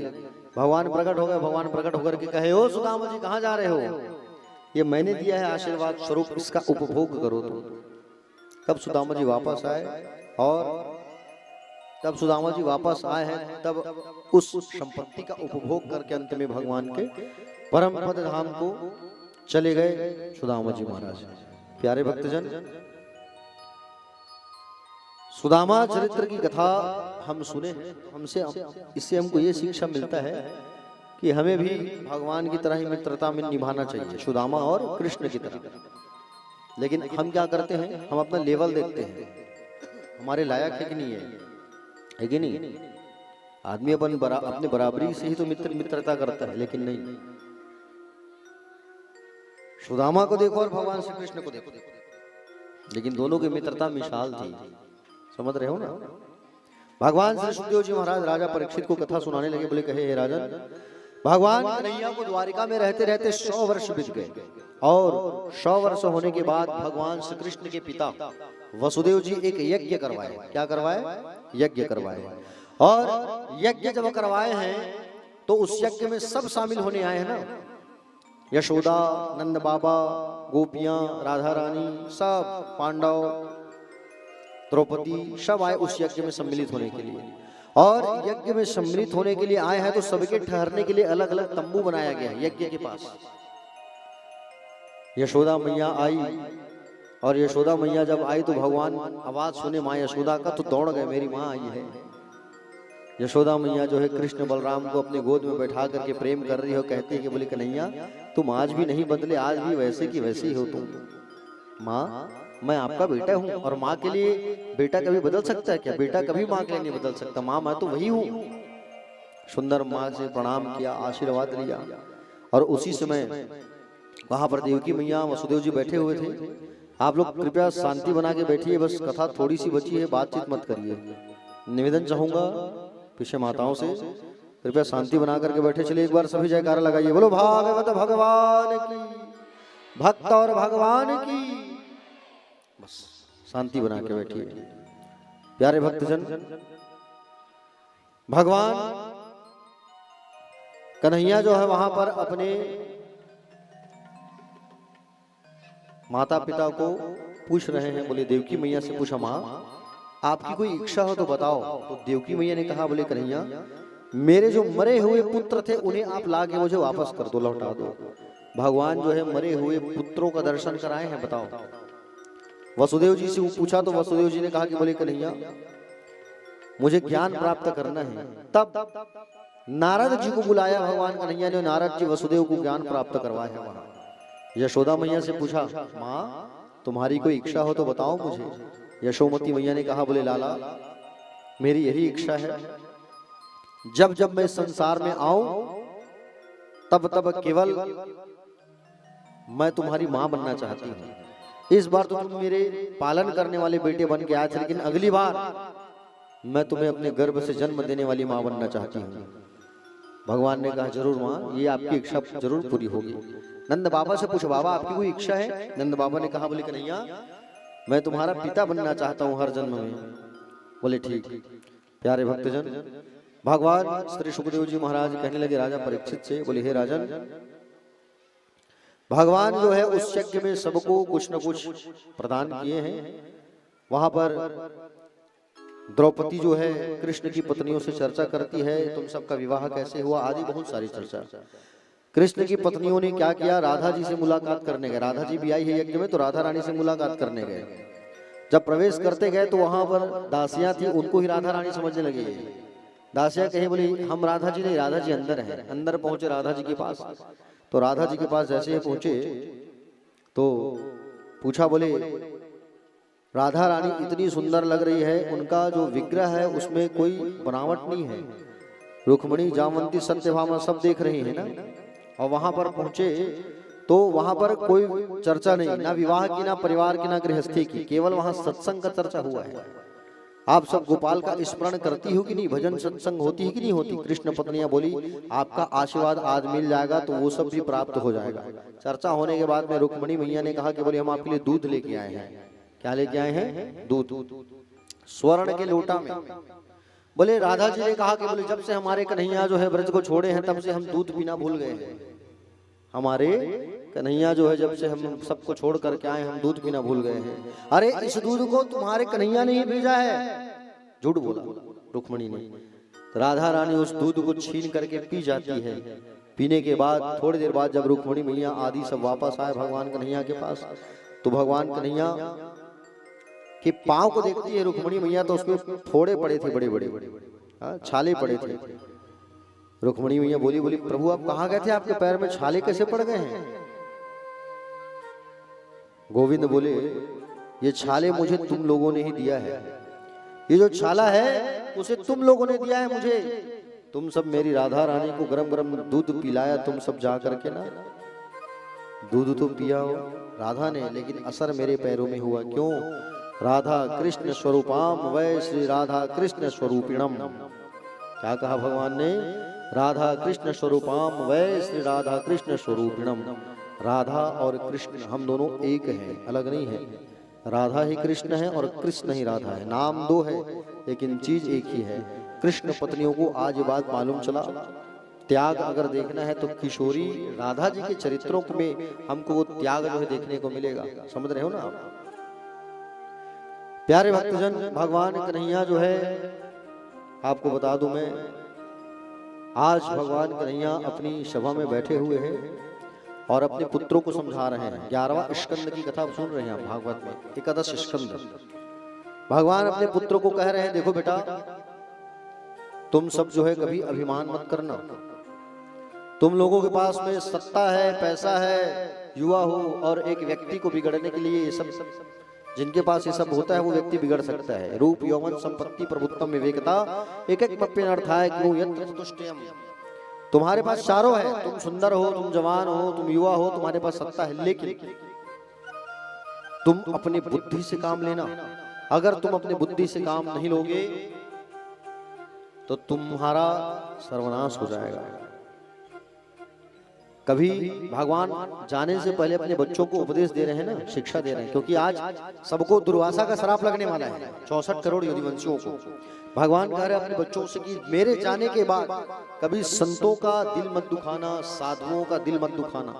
भगवान प्रकट हो गए। भगवान प्रकट होकर के कहे, ओ सुदामा जी कहाँ जा रहे हो? ये मैंने दिया है आशीर्वाद स्वरूप, इसका उपभोग करो तुम। तब सुदामा जी वापस आए और तब सुदामा जी वापस आए हैं, तब उस संपत्ति का उपभोग करके अंत में भगवान के परम पद धाम को चले गए सुदामा जी महाराज। प्यारे भक्तजन, सुदामा चरित्र की कथा हम सुने, हमसे इससे हमको ये शिक्षा मिलता है कि हमें भी भगवान की तरह ही मित्रता में निभाना चाहिए, सुदामा और कृष्ण की तरह। लेकिन हम क्या करते हैं, हम अपना लेवल देखते हैं, हमारे लायक है कि नहीं है कि नहीं। आदमी अपने बराबरी से ही तो मित्रता करता है, लेकिन नहीं। सुदामा को देखो और भगवान श्री कृष्ण को देखो, लेकिन दोनों की मित्रता मिसाल थी। समझ रहे हो ना। भगवान श्री सुखदेव जी महाराज राजा परीक्षित को कथा सुनाने लगे। बोले, कहे हे राजन, भगवान कन्हैया को द्वारिका में रहते रहते 100 वर्ष बीत गए और 100 वर्ष होने के बाद भगवान श्री कृष्ण के पिता वसुदेव जी एक यज्ञ करवाए। क्या करवाए? यज्ञ करवाए। और यज्ञ जब करवाए हैं तो उस यज्ञ में सब शामिल होने आए हैं ना, यशोदा, नंद बाबा, गोपियां, राधा रानी, सब पांडव, द्रौपदी, सब आए उस यज्ञ में सम्मिलित होने के लिए। और यज्ञ में सम्मिलित होने के लिए आए हैं तो सबके ठहरने के लिए अलग अलग तंबू बनाया गया है यज्ञ के पास। यशोदा मैया आई और यशोदा मैया जब आई तो भगवान आवाज सुने माँ यशोदा का तो दौड़ गए, मेरी माँ आई है। यशोदा मैया जो है कृष्ण बलराम को अपने गोद में बैठा करके प्रेम कर रही हो, कहती है कि बोले कन्हैया तुम आज भी नहीं बदले, आज भी वैसे की वैसे ही हो तुम। माँ, मैं आपका बेटा हूँ और माँ के लिए बेटा कभी बदल सकता है क्या? बेटा कभी माँ के लिए नहीं बदल सकता। माँ, मैं तो वही हूँ। सुंदर माँ से प्रणाम किया, आशीर्वाद लिया। और उसी समय वहां पर देवकी मैया, वसुदेव जी बैठे हुए थे। आप लोग कृपया शांति बना के बैठिए, बस कथा थोड़ी सी बची है, बातचीत मत करिए। निवेदन चाहूंगा पीछे माताओं से, कृपया शांति बना करके बैठे। चलिए एक बार सभी जयकारा लगाइए, बोलो भागवत भगवान की, भक्त और भगवान की। बस शांति बना के बैठिए। प्यारे भक्तजन, भगवान कन्हैया जो है वहां पर अपने माता पिता को पूछ रहे हैं। बोले, देवकी मैया से पूछा, माँ आपकी कोई इच्छा हो तो बताओ। तो देवकी मैया ने कहा, बोले कन्हैया मेरे जो मरे हुए पुत्र थे उन्हें आप ला के मुझे वापस कर दो, लौटा दो। भगवान जो है मरे हुए पुत्रों का दर्शन कराए हैं, बताओ। वसुदेव जी से पूछा तो वसुदेव जी ने कहा कि बोले कन्हैया मुझे ज्ञान प्राप्त करना है। तब नारद जी को बुलाया भगवान कन्हैया ने, नारद जी वसुदेव को ज्ञान प्राप्त करवाया है वहां। यशोदा मैया से पूछा, माँ तुम्हारी कोई इच्छा हो तो बताओ मुझे। यशोमती मैया ने कहा, बोले लाला मेरी यही इच्छा है, जब जब मैं संसार में आऊं तब तब केवल मैं तुम्हारी मां बनना चाहती हूं। इस बार तो तुम मेरे पालन करने वाले बेटे बन के आए थे, लेकिन अगली बार मैं तुम्हें अपने गर्भ से जन्म देने वाली मां बनना चाहती हूं। भगवान ने कहा, जरूर मां, ये आपकी इच्छा जरूर पूरी होगी। नंद बाबा से पूछो, बाबा आपकी कोई इच्छा है? नंद बाबा ने कहा, बोले कन्हैया मैं तुम्हारा पिता बनना चाहता हूं हर जन्म में। बोले ठीक। प्यारे भक्तजन, भगवान श्री सुखदेव जी महाराज कहने लगे राजा परीक्षित से, बोले हे राजन, भगवान जो है उस यज्ञ में सबको कुछ न कुछ प्रदान किए हैं। वहां पर द्रौपदी जो है कृष्ण की पत्नियों से चर्चा करती है, तुम सबका विवाह कैसे हुआ आदि बहुत सारी चर्चा। कृष्ण की पत्नियों ने क्या किया, राधा जी से मुलाकात करने गए। राधा जी भी आई है यज्ञ में, तो राधा रानी से मुलाकात करने गए। जब प्रवेश करते गए तो वहां पर दासियां थी, उनको ही राधा रानी समझने लगी। दासियां कहे, बोली हम राधा जी नहीं, राधा जी अंदर है। अंदर पहुंचे राधा जी के पास, तो राधा जी के पास जैसे ही पहुंचे तो पूछा, बोले राधा रानी इतनी सुंदर लग रही है, उनका जो विग्रह है उसमें कोई बनावट नहीं है। रुक्मणी, जामवंती, सत्यभामा सब देख रही है ना। और वहां पर पहुंचे तो वहां पर कोई चर्चा नहीं, ना विवाह की, ना परिवार की, ना गृहस्थी की, केवल वहां सत्संग का चर्चा हुआ है। आप सब गोपाल का स्मरण करती हो कि नहीं, भजन सत्संग होती है कि नहीं होती। कृष्ण पत्नियां बोली, आपका आशीर्वाद आज मिल जाएगा तो वो सब भी प्राप्त हो जाएगा। चर्चा होने के बाद में रुक्मणी मैया ने कहा कि बोले हम आपके लिए दूध लेके आए हैं। क्या लेके आए हैं? दूध, स्वर्ण के लोटा में। बोले राधा जी ने कहा कि बोले जब से हमारे कन्हैया जो है ब्रज को छोड़े हैं तब से हम दूध पीना भूल गए हैं। हमारे कन्हैया जो है जब से हम सबको छोड़ करके आए हम दूध पीना भूल गए हैं। अरे इस दूध को तुम्हारे कन्हैया ने ही भेजा है। झूठ बोला रुक्मणी ने। राधा रानी उस दूध को छीन करके पी जाती है। पीने के बाद थोड़ी देर बाद जब रुक्मणी मैया आदि सब वापस आए भगवान कन्हैया के पास, तो भगवान कन्हैया के पांव को देखती है रुक्मणी मैया, तो उसमें फोड़े पड़े थे, बड़े बड़े छाले पड़े थे। रुक्मणी मैया बोली प्रभु आप कहाँ गए थे, आपके पैर में छाले कैसे पड़ गए हैं? गोविंद बोले ये छाले मुझे तुम लोगों ने ही दिया है। ये जो छाला है उसे तुम लोगों ने दिया है मुझे। तुम सब मेरी राधा रानी को गरम गरम दूध पिलाया, तुम सब जा करके ना दूध तो पिया हो राधा ने, लेकिन असर मेरे पैरों में हुआ। क्यों? राधा कृष्ण स्वरूपाम वै श्री राधा कृष्ण स्वरूपिणम। क्या कहा भगवान ने? राधा कृष्ण स्वरूपाम वै श्री राधा कृष्ण स्वरूपिणम। राधा और कृष्ण हम दोनों एक हैं, अलग नहीं है। राधा ही कृष्ण है और कृष्ण ही राधा है। नाम दो है लेकिन चीज एक ही है। कृष्ण पत्नियों को आज ये बात मालूम चला। त्याग अगर देखना है तो किशोरी राधा जी के चरित्रों में हमको वो त्याग जो है देखने को मिलेगा। समझ रहे हो ना आप? प्यारे भक्तजन, भगवान कन्हैया जो है आपको बता दूं मैं, आज भगवान कन्हैया अपनी सभा में बैठे हुए हैं और अपने पुत्रों को समझा रहे हैं। 11वां स्कंद की कथा सुन रहे हैं आप भागवत में, एकादश स्कंद। भगवान अपने पुत्रों को कह रहे हैं देखो बेटा, तुम सब जो है कभी अभिमान मत करना। तुम लोगों के पास में सत्ता है, पैसा है, युवा हो, और एक व्यक्ति को बिगड़ने के लिए ये सब, जिनके पास ये सब होता है वो व्यक्ति बिगड़ सकता है। रूप यौवन संपत्ति प्रभुत्तम विवेकता एक एक पप्यनर्थाय क्यों यत्र तुष्टियम। तुम्हारे पास चारों है, तुम सुंदर हो, तुम जवान हो, तुम युवा हो, तुम्हारे पास सत्ता है, लेकिन तुम अपनी बुद्धि से काम लेना। अगर तुम अपनी बुद्धि से काम नहीं लोगे तो तुम्हारा सर्वनाश हो जाएगा। कभी भगवान जाने से पहले अपने बच्चों को उपदेश दे रहे हैं ना, शिक्षा दे रहे हैं, क्योंकि आज सबको दुर्वासा का श्राप लगने वाला है। 64 करोड़ यदुवंशियों को भगवान कह रहे हैं अपने बच्चों से कि मेरे जाने के बाद कभी संतों का दिल मत दुखाना, साधुओं का दिल मत दुखाना।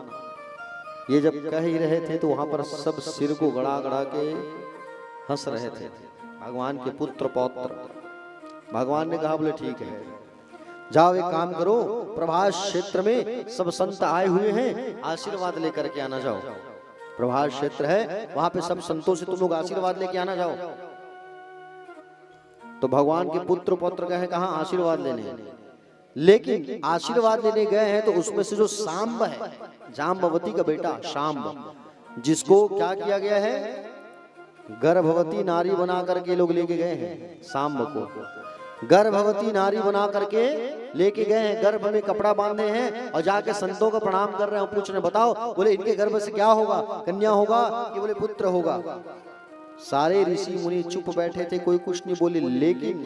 ये जब कह ही रहे थे तो वहां पर सब सिर को गड़ा गड़ा के हंस रहे थे भगवान के पुत्र पौत्र। भगवान ने कहा बोले ठीक है, जाओ एक काम करो, प्रभास क्षेत्र में सब संत आए हुए हैं, आशीर्वाद लेकर के आना। जाओ, प्रभास क्षेत्र है वहां पे सब संतों से तुम लोग आशीर्वाद लेके आना। जाओ। तो भगवान के पुत्र पौत्र गए हैं कहाँ? आशीर्वाद लेने। लेकिन आशीर्वाद लेने गए हैं तो उसमें से जो सांब है, जाम्बवती का बेटा सांब, जिसको क्या किया गया है? गर्भवती नारी बना करके लोग लेके गए हैं। सांब को गर्भवती नारी बना करके लेके गए हैं, गर्भ में कपड़ा बांधे हैं और जाके संतों को प्रणाम कर रहे हैं। पूछ रहे बताओ, बोले इनके गर्भ से क्या होगा? कन्या होगा कि बोले पुत्र होगा? सारे ऋषि मुनि चुप बैठे थे, कोई कुछ नहीं बोले। लेकिन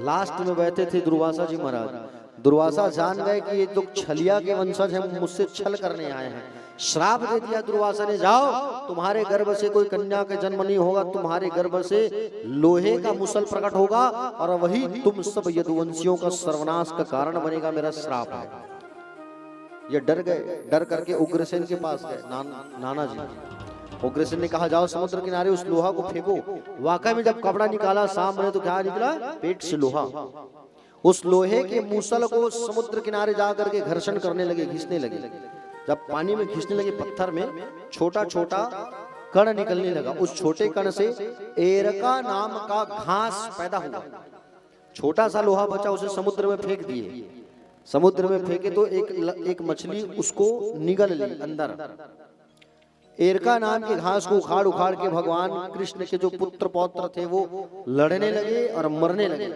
लास्ट में बैठे थे दुर्वासा जी महाराज। दुर्वासा जान गए कि ये तो छलिया के वंशज हैं, मुझसे छल करने आए हैं। श्राप दे दिया दुर्वासा ने, जाओ तुम्हारे गर्भ से कोई कन्या का जन्म नहीं होगा, तुम्हारे गर्भ से लोहे का मुसल प्रकट होगा और वही तुम सब यदुवंशियों का सर्वनाश का कारण बनेगा। मेरा श्राप है। ये डर गए, डर करके उग्रसेन के पास गए। नाना जी, उग्रसेन ने कहा जाओ समुद्र किनारे उस लोहा को फेंको। वाकई में जब कपड़ा निकाला सामने तो क्या निकला? पेट से लोहा। उस लोहे के मूसल को समुद्र किनारे जाकर के घर्षण करने लगे, घिसने लगे। जब पानी में घिसने लगे, पत्थर में छोटा छोटा कण निकलने लगा। उस छोटे कण से एरका नाम का घास पैदा हुआ। छोटा सा लोहा बचा, उसे समुद्र में फेंक दिए। समुद्र में फेंके तो एक मछली उसको निगल ली अंदर। एरका नाम के घास को उखाड़ उखाड़ के भगवान कृष्ण के जो पुत्र पौत्र थे वो लड़ने लगे और मरने लगे।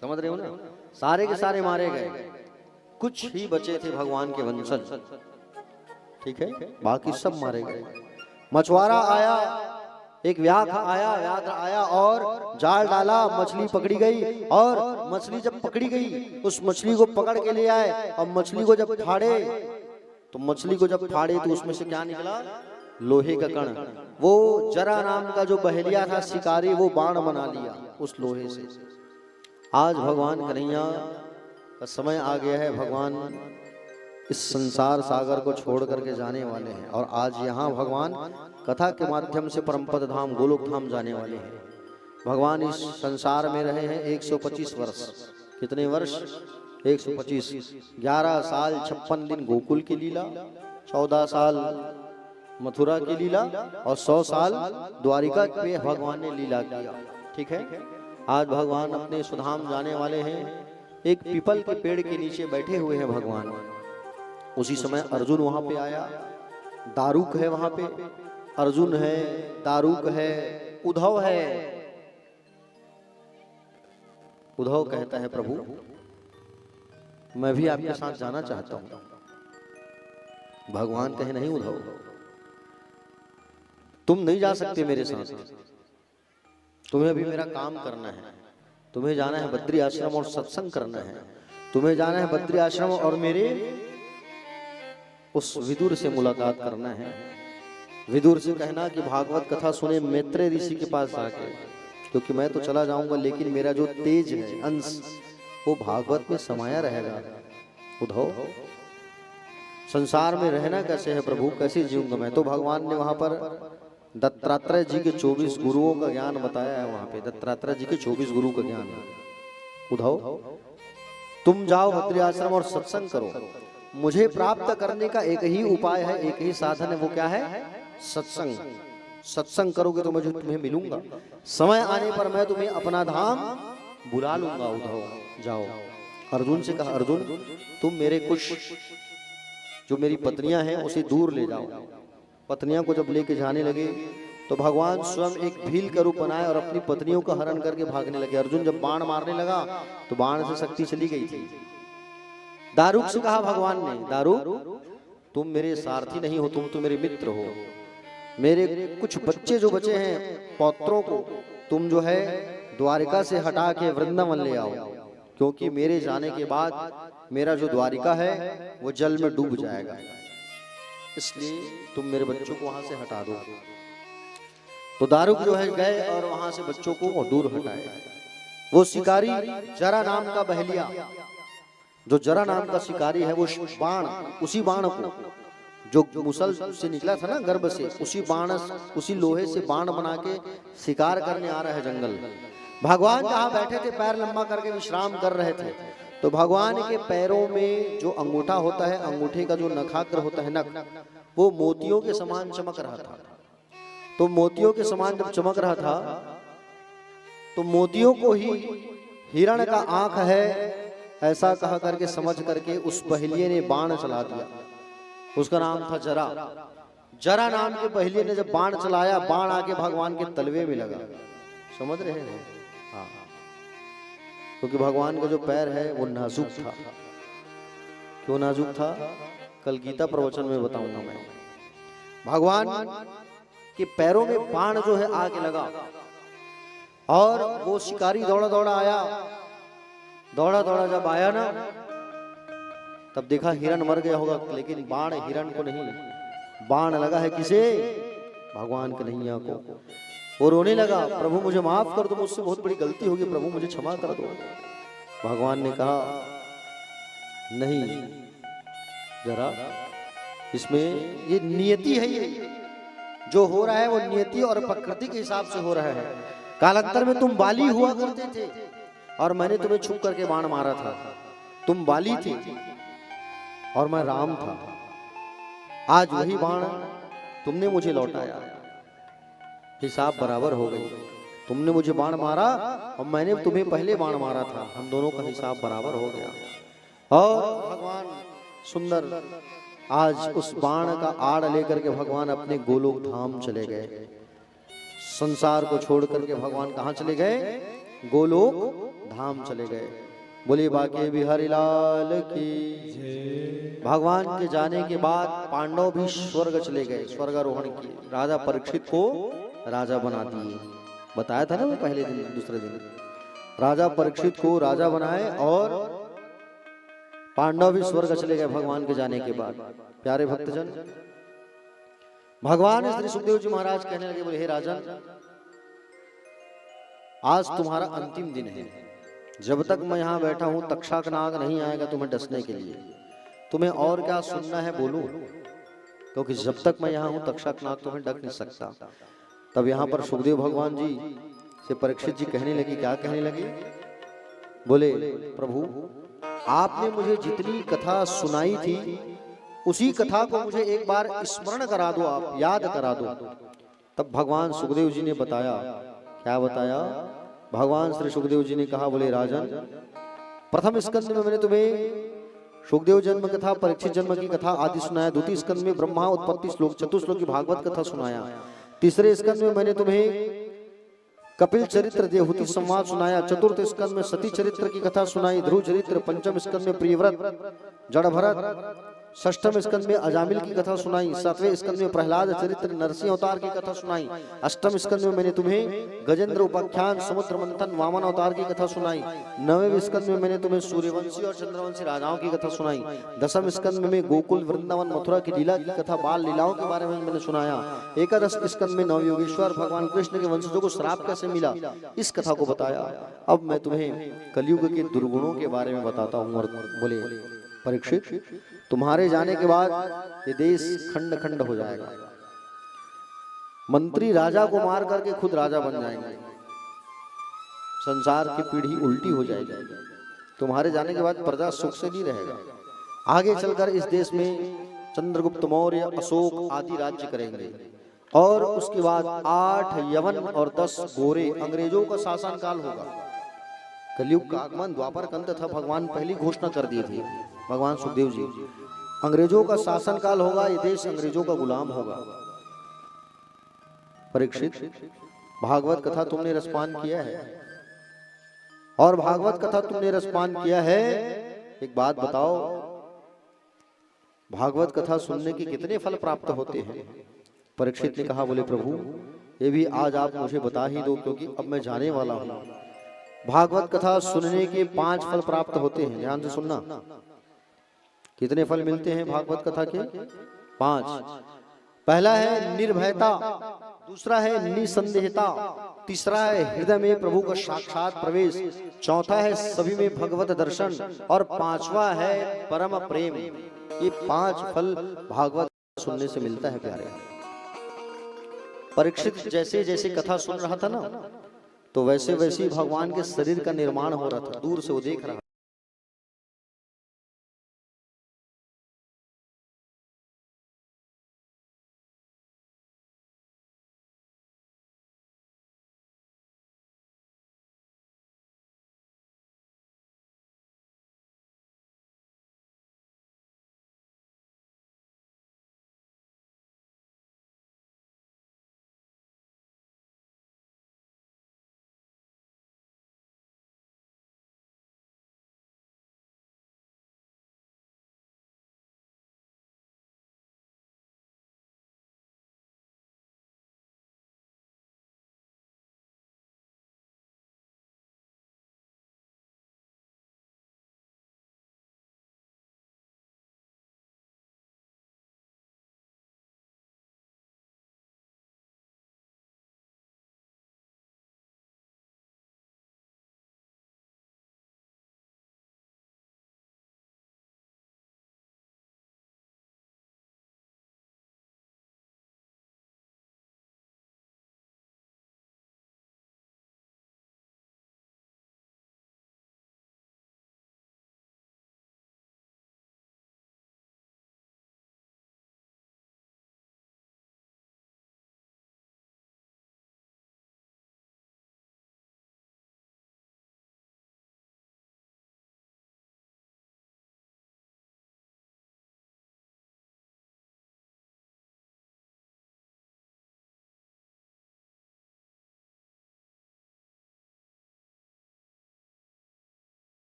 समझ रहे हो ना? सारे के सारे मारे गए, कुछ ही बचे थे भगवान के वंशज। ठीक है, बाकी सब मारे गए। मछुआरा आया, एक व्याघ्र आया और जाल डाला, मछली पकड़ी गई। और मछली जब पकड़ी गई, उस मछली को पकड़ के ले आए और मछली को जब फाड़े तो उसमें से क्या निकला? लोहे का कण। वो जरा नाम का जो बहेलिया था शिकारी, वो बाण बना लिया उस लोहे से। आज भगवान कन्हैया का समय आ गया है। भगवान इस संसार सागर को छोड़ करके जाने वाले हैं और आज यहाँ भगवान कथा के माध्यम से परमपद धाम गोलोक धाम जाने वाले हैं। भगवान इस संसार में रहे हैं 125 वर्ष। कितने वर्ष? 125। 11 साल 56 दिन गोकुल की लीला, 14 साल मथुरा की लीला और 100 साल द्वारिका पे भगवान ने लीला किया। ठीक है, आज भगवान अपने सुधाम जाने वाले हैं। एक पीपल के पेड़ के नीचे बैठे हुए हैं भगवान। उसी समय अर्जुन वहां पे आया। दारुक है वहां पे, अर्जुन है, दारुक है, उद्धव है। उद्धव कहता है प्रभु मैं भी आपके साथ जाना चाहता हूं। भगवान कहे नहीं उद्धव, तुम नहीं जा सकते मेरे साथ, तुम्हें अभी मेरा काम करना है। तुम्हें जाना है बद्री आश्रम और सत्संग करना है। तुम्हें जाना है बद्री आश्रम और मेरे उस विदुर से मुलाकात करना है। विदुर से कहना कि भागवत कथा सुने मैत्रेय ऋषि के पास जाके, क्योंकि मैं तो चला जाऊंगा लेकिन मेरा जो तेज है, अंश, वो भागवत में समाया रहेगा। उद्धव, संसार में रहना कैसे है प्रभु, कैसे जीऊंगा मैं? तो भगवान ने वहां पर दत्तात्रेय जी के 24 गुरुओं का ज्ञान बताया है। वहां पे दत्तात्रेय जी के 24 गुरु का ज्ञान है। उद्धव, तुम जाओ बद्री आश्रम और सत्संग करो। मुझे प्राप्त करने का एक ही उपाय है, एक ही साधन है, वो क्या है? सत्संग। सत्संग करोगे तो मैं तुम्हें मिलूंगा। समय आने पर मैं तुम्हें अपना धाम बुला लूंगा। उद्धव, जाओ। अर्जुन से कहा, अर्जुन तुम मेरे कुछ जो मेरी पत्नियां हैं उसे दूर ले जाओ। पत्नियों को जब लेके जाने लगे तो भगवान स्वयं एक भील का रूप बनाए और अपनी पत्नियों का हरण करके भागने लगे। अर्जुन जब बाण मारने लगा तो बाण से शक्ति चली गई थी। दारुक से कहा भगवान ने, दारुक तुम मेरे सारथी नहीं हो, तुम तो मेरे मित्र हो। मेरे कुछ बच्चे जो बचे हैं, पौत्रों को तुम जो है द्वारिका से हटा के वृंदावन ले आओ, क्योंकि मेरे जाने के बाद मेरा जो द्वारिका है वो जल में डूब जाएगा। इसलिए तुम मेरे बच्चों को वहां से हटा दो। तो दारुक जो है गए और वहां से बच्चों को दूर हटाए। वो शिकारी जरा नाम का बहलिया, जो जरा नाम का शिकारी है, वो बाण, उसी बाण को जो मुसल से निकला था ना गर्भ से, उसी बाण, उसी लोहे से बाण बना के शिकार करने आ रहा है जंगल। भगवान जहां बैठे थे पैर लंबा करके विश्राम कर रहे थे, तो भगवान के पैरों में जो अंगूठा होता है, अंगूठे का जो नखाग्र होता है, नख, वो मोतियों के समान चमक रहा था। तो मोतियों के समान जब चमक रहा था तो मोतियों को ही हिरण का आंख है ऐसा कहा करके समझ करके उस पहलिये ने बाण चला दिया। उसका नाम था जरा। जरा नाम के पहलिये ने जब बाण चलाया, बाण आके भगवान के तलवे में लगा। समझ रहे हैं? हाँ, क्योंकि भगवान का जो पैर है वो नाजुक था। क्यों नाजुक था? कल गीता प्रवचन में बताऊंगा मैं। भगवान के पैरों में बाण जो है आके लगा और वो शिकारी दौड़ा दौड़ा आया। दौड़ा दौड़ा जब आया ना, तब देखा हिरण मर गया होगा, लेकिन बाण हिरण को नहीं, बाण लगा है किसे? भगवान कन्हैया को। वो रोने लगा, प्रभु मुझे माफ कर दो, मुझसे बहुत बड़ी गलती होगी, प्रभु मुझे क्षमा कर दो। भगवान ने कहा नहीं जरा, इसमें ये नियति है, ये जो हो रहा है वो नियति और प्रकृति के हिसाब से हो रहा है। कालांतर में तुम बाली हुआ करते थे और मैंने तुम्हें छुप करके बाण मारा था। तुम बाली थे और मैं राम था। आज वही बाण तुमने मुझे लौटाया, हिसाब बराबर हो गई। तुमने मुझे बाण मारा और मैंने तुम्हें पहले बाण मारा था, हम दोनों का हिसाब बराबर हो गया। और भगवान सुंदर आज उस बाण का आड़ लेकर के भगवान अपने गोलोक धाम चले गए। संसार को छोड़ करके भगवान कहाँ चले गए? गोलोक धाम चले गए। बोले बाके बिहारी लाल की। भगवान के जाने के बाद पांडव भी स्वर्ग चले गए, स्वर्गारोहण की। राजा परीक्षित को राजा बना दिए। बताया था ना मैं पहले दिन, दूसरे दिन राजा परीक्षित को राजा बनाए और पांडव भी स्वर्ग चले गए भगवान के जाने के बाद। प्यारे भक्तजन, भगवान श्री सुखदेव जी महाराज कहने लगे, बोले हे राजन, आज तुम्हारा अंतिम दिन है। जब तक मैं यहाँ बैठा हूँ तक्षकनाग नहीं आएगा तुम्हें डसने के लिए। तुम्हें और क्या सुनना है बोलूं, क्योंकि जब तक मैं यहाँ हूँ तक्षकनाग तुम्हें डक नहीं सकता। तब यहाँ पर सुखदेव भगवान जी से परीक्षित जी कहने लगे, क्या कहने लगे? बोले प्रभु आपने मुझे जितनी कथा सुनाई थी उसी कथा को मुझे एक बार स्मरण करा दो, आप याद करा दो। तब भगवान सुखदेव जी ने बताया, क्या बताया? भगवान श्री सुखदेव जी ने कहा, बोले राजन प्रथम स्कंद में मैंने तुम्हें सुखदेव जन्म कथा, परीक्षित जन्म की कथा आदि सुनाया। द्वितीय स्कंद में ब्रह्मा उत्पत्ति श्लोक, चतुश्लोक की भागवत कथा सुनाया। तीसरे स्कंद में मैंने तुम्हें कपिल चरित्र, देवहूति संवाद सुनाया। चतुर्थ स्कंद में सती चरित्र की कथा सुनाई, ध्रुव चरित्र। पंचम स्कंद में प्रियव्रत, जड़ भरत। षष्ठम स्कंद में अजामिल की कथा सुनाई। सातवें स्कंद में प्रहलाद चरित्र, नरसिंह अवतार की कथा सुनाई। अष्टम स्कंद में मैंने तुम्हें गजेंद्र उपाख्यान, समुद्र मंथन, वामन अवतार की कथा सुनाई। नवें स्कंद में मैंने तुम्हें सूर्यवंशी और चंद्रवंशी राजाओं की कथा सुनाई। दसम स्कंद में मैं गोकुल, वृंदावन, मथुरा की लीला की कथा, बाल लीलाओं के बारे में मैंने सुनाया। एकादश स्कंद में नवयोगेश्वर भगवान कृष्ण के वंशजों को श्राप कैसे मिला इस कथा को बताया। अब मैं तुम्हें कलयुग के दुर्गुणों के बारे में बताता हूँ। और बोले परीक्षित तुम्हारे जाने के बाद ये देश खंड खंड हो जाएगा, मंत्री राजा को मार करके खुद राजा बन जाएंगे, संसार की पीढ़ी उल्टी हो जाएगी। तुम्हारे जाने के बाद प्रजा सुख से नहीं रहेगा। आगे चलकर इस देश में चंद्रगुप्त मौर्य, अशोक आदि राज्य करेंगे और उसके बाद 8 यवन और 10 गोरे अंग्रेजों का शासन काल होगा। कलयुग का आगमन द्वापर का अंत था, भगवान पहली घोषणा कर दी थी भगवान सुखदेव जी। अंग्रेजों का शासन काल होगा, ये देश अंग्रेजों का गुलाम होगा। परीक्षित भागवत कथा तुमने रसपान किया है, और भागवत कथा तुमने रसपान किया है, एक बात बताओ भागवत कथा सुनने के कितने फल प्राप्त होते हैं? परीक्षित ने कहा, बोले प्रभु ये भी आज आप मुझे बता ही दो, क्योंकि अब मैं जाने वाला हूं। भागवत कथा सुनने के 5 फल प्राप्त होते हैं, ध्यान से सुनना। कितने फल मिलते हैं भागवत कथा के? 5। पहला है निर्भयता, दूसरा है निसंदेहता, तीसरा है हृदय में प्रभु का साक्षात प्रवेश, चौथा है सभी में भगवत दर्शन, और 5वां है परम प्रेम। ये 5 फल भागवत सुनने से मिलता है प्यारे। परीक्षित जैसे जैसे कथा सुन रहा था ना, तो वैसे वैसे भगवान के शरीर का निर्माण हो रहा था। दूर से वो देख रहा।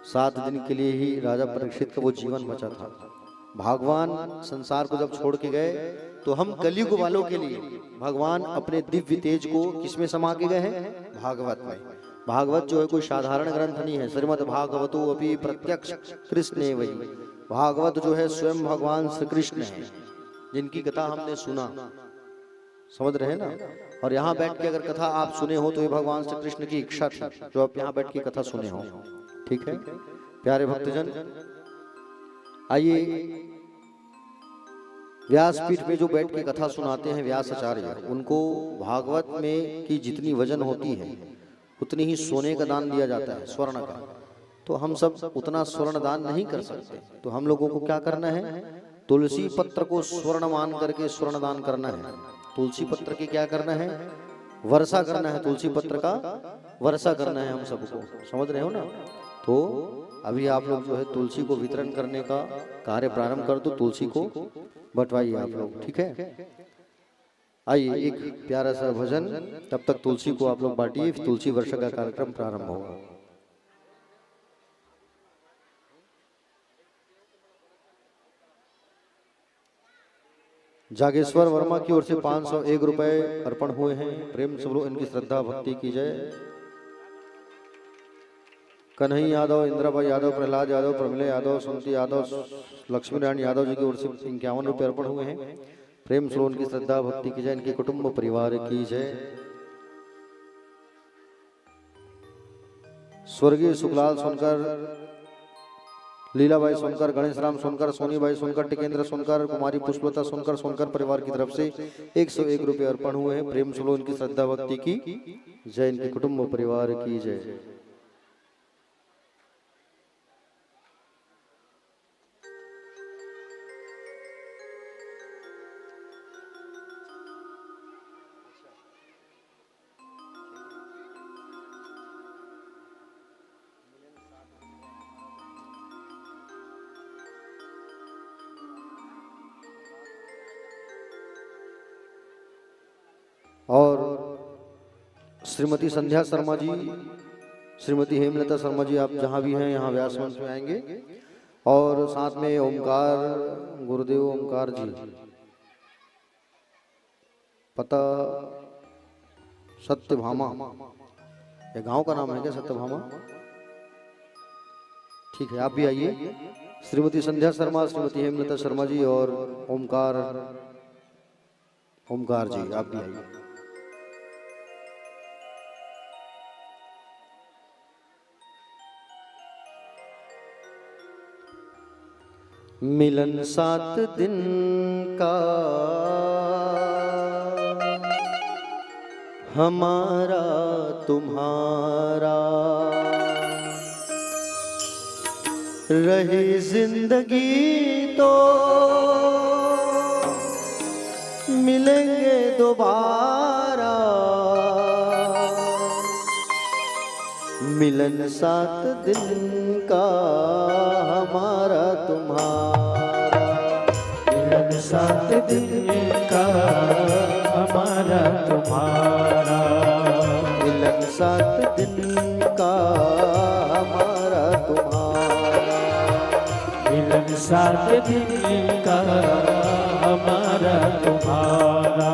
सात दिन के लिए ही राजा परीक्षित का वो जीवन बचा था। भगवान संसार को जब छोड़ के गए तो हम कलयुग वालों के लिए भगवान अपने दिव्य तेज को किसमें समा के गए हैं? भागवत में। भागवत जो है कोई साधारण ग्रंथ नहीं है। श्रीमद् भागवतो अपि प्रत्यक्ष कृष्ण वही। भागवत जो है स्वयं भगवान श्री कृष्ण है, जिनकी कथा हमने सुना, समझ रहे हैं ना। और यहाँ बैठ के अगर कथा आप सुने हो तो ये भगवान श्री कृष्ण की इच्छा थी जो आप यहाँ बैठ के कथा सुने हो। ठीक है प्यारे भक्तजन, आइए व्यासपीठ में जो बैठ के कथा सुनाते हैं व्यास आचार्य, उनको भागवत में की जितनी वजन होती है उतनी ही सोने का दान दिया जाता है, स्वर्ण का। तो हम सब उतना स्वर्ण दान नहीं कर सकते, तो हम लोगों को क्या करना है? तुलसी पत्र को स्वर्ण मान करके स्वर्ण दान करना है। तुलसी पत्र की क्या करना है? वर्षा करना है। तुलसी पत्र का वर्षा करना है हम सबको, समझ रहे हो ना। तो अभी आप लोग जो है तुलसी को वितरण करने का कार्य प्रारंभ कर दो, तुलसी को बंटवाइए आप लोग, ठीक है। आइए एक प्यारा सा भजन, तब तक तुलसी को आप लोग बांटिए, तुलसी वर्षा का कार्यक्रम प्रारंभ होगा। जागेश्वर वर्मा की ओर से 501 रुपए अर्पण हुए हैं। प्रेम से बोलो इनकी श्रद्धा भक्ति की जय। कन्हैया यादव, इंद्राबाई यादव, प्रहलाद यादव, प्रमिला यादव, सुमति यादव, लक्ष्मी नारायण यादव जी की ओर से 51 रुपए अर्पण हुए हैं। प्रेम से उनकी श्रद्धा भक्ति की जय, इनके कुटुंब परिवार की जय। स्वर्गीय सुखलाल सोनकर, लीलाबाई सोनकर, गणेश राम सोनकर, सोनीबाई सोनकर, टिकेंद्र सोनकर, कुमारी पुष्पलता सोनकर, सोनकर परिवार की तरफ से 101 रुपए अर्पण हुए हैं। प्रेम से उनकी श्रद्धा भक्ति की जय, इनके कुटुंब परिवार की जय। और श्रीमती संध्या शर्मा जी, श्रीमती हेमलता शर्मा जी, आप जहां भी हैं यहाँ व्यास मंच में आएंगे। और साथ में ओमकार गुरुदेव ओमकार जी, पता सत्यभामा, ये गांव का नाम है क्या सत्यभामा? ठीक है, आप भी आइए। श्रीमती संध्या शर्मा, श्रीमती हेमलता शर्मा जी और ओमकार जी, आप भी आइए। मिलन 7 दिन का हमारा तुम्हारा, रही जिंदगी तो मिलेंगे दोबारा। मिलन 7 दिन का हमारा तुम्हारा, मिलन 7 दिन का हमारा तुम्हारा, मिलन 7 दिन का हमारा तुम्हारा, मिलन 7 दिन का हमारा तुम्हारा,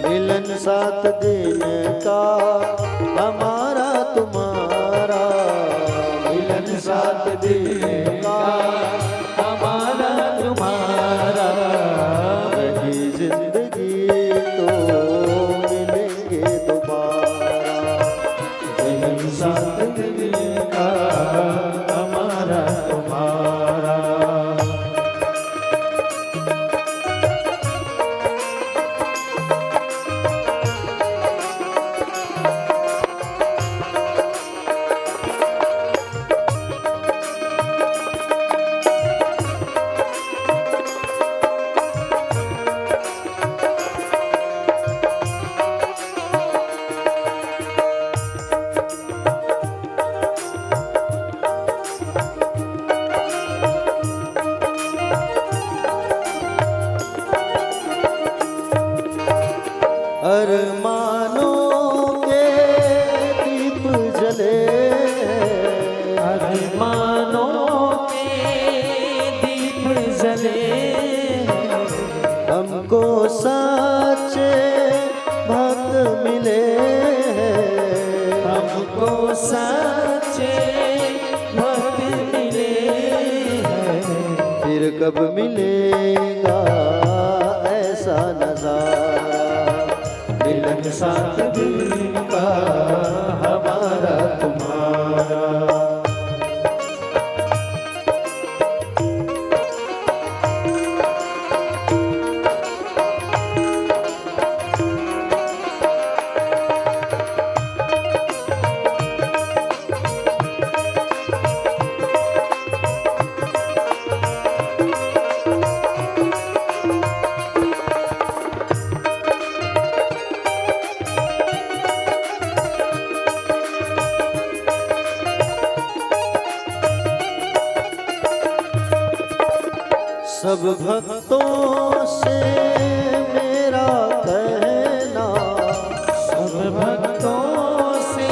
मिलन 7 दिन का हमारा तुम्हारा, मिलन 7 दिन का हमारा तुम्हारा, रही जिंदगी तो मिलेंगे दोबारा। मिलन 7 दिन का हमारा तुम्हारा। चले हमको साचे भक्त मिले हैं, हमको साचे भक्त मिले हैं। फिर कब मिलेगा ऐसा नजारा, मिलन साथ दिल का हमारा तुम्हारा। सब भक्तों से मेरा कहना, सब भक्तों से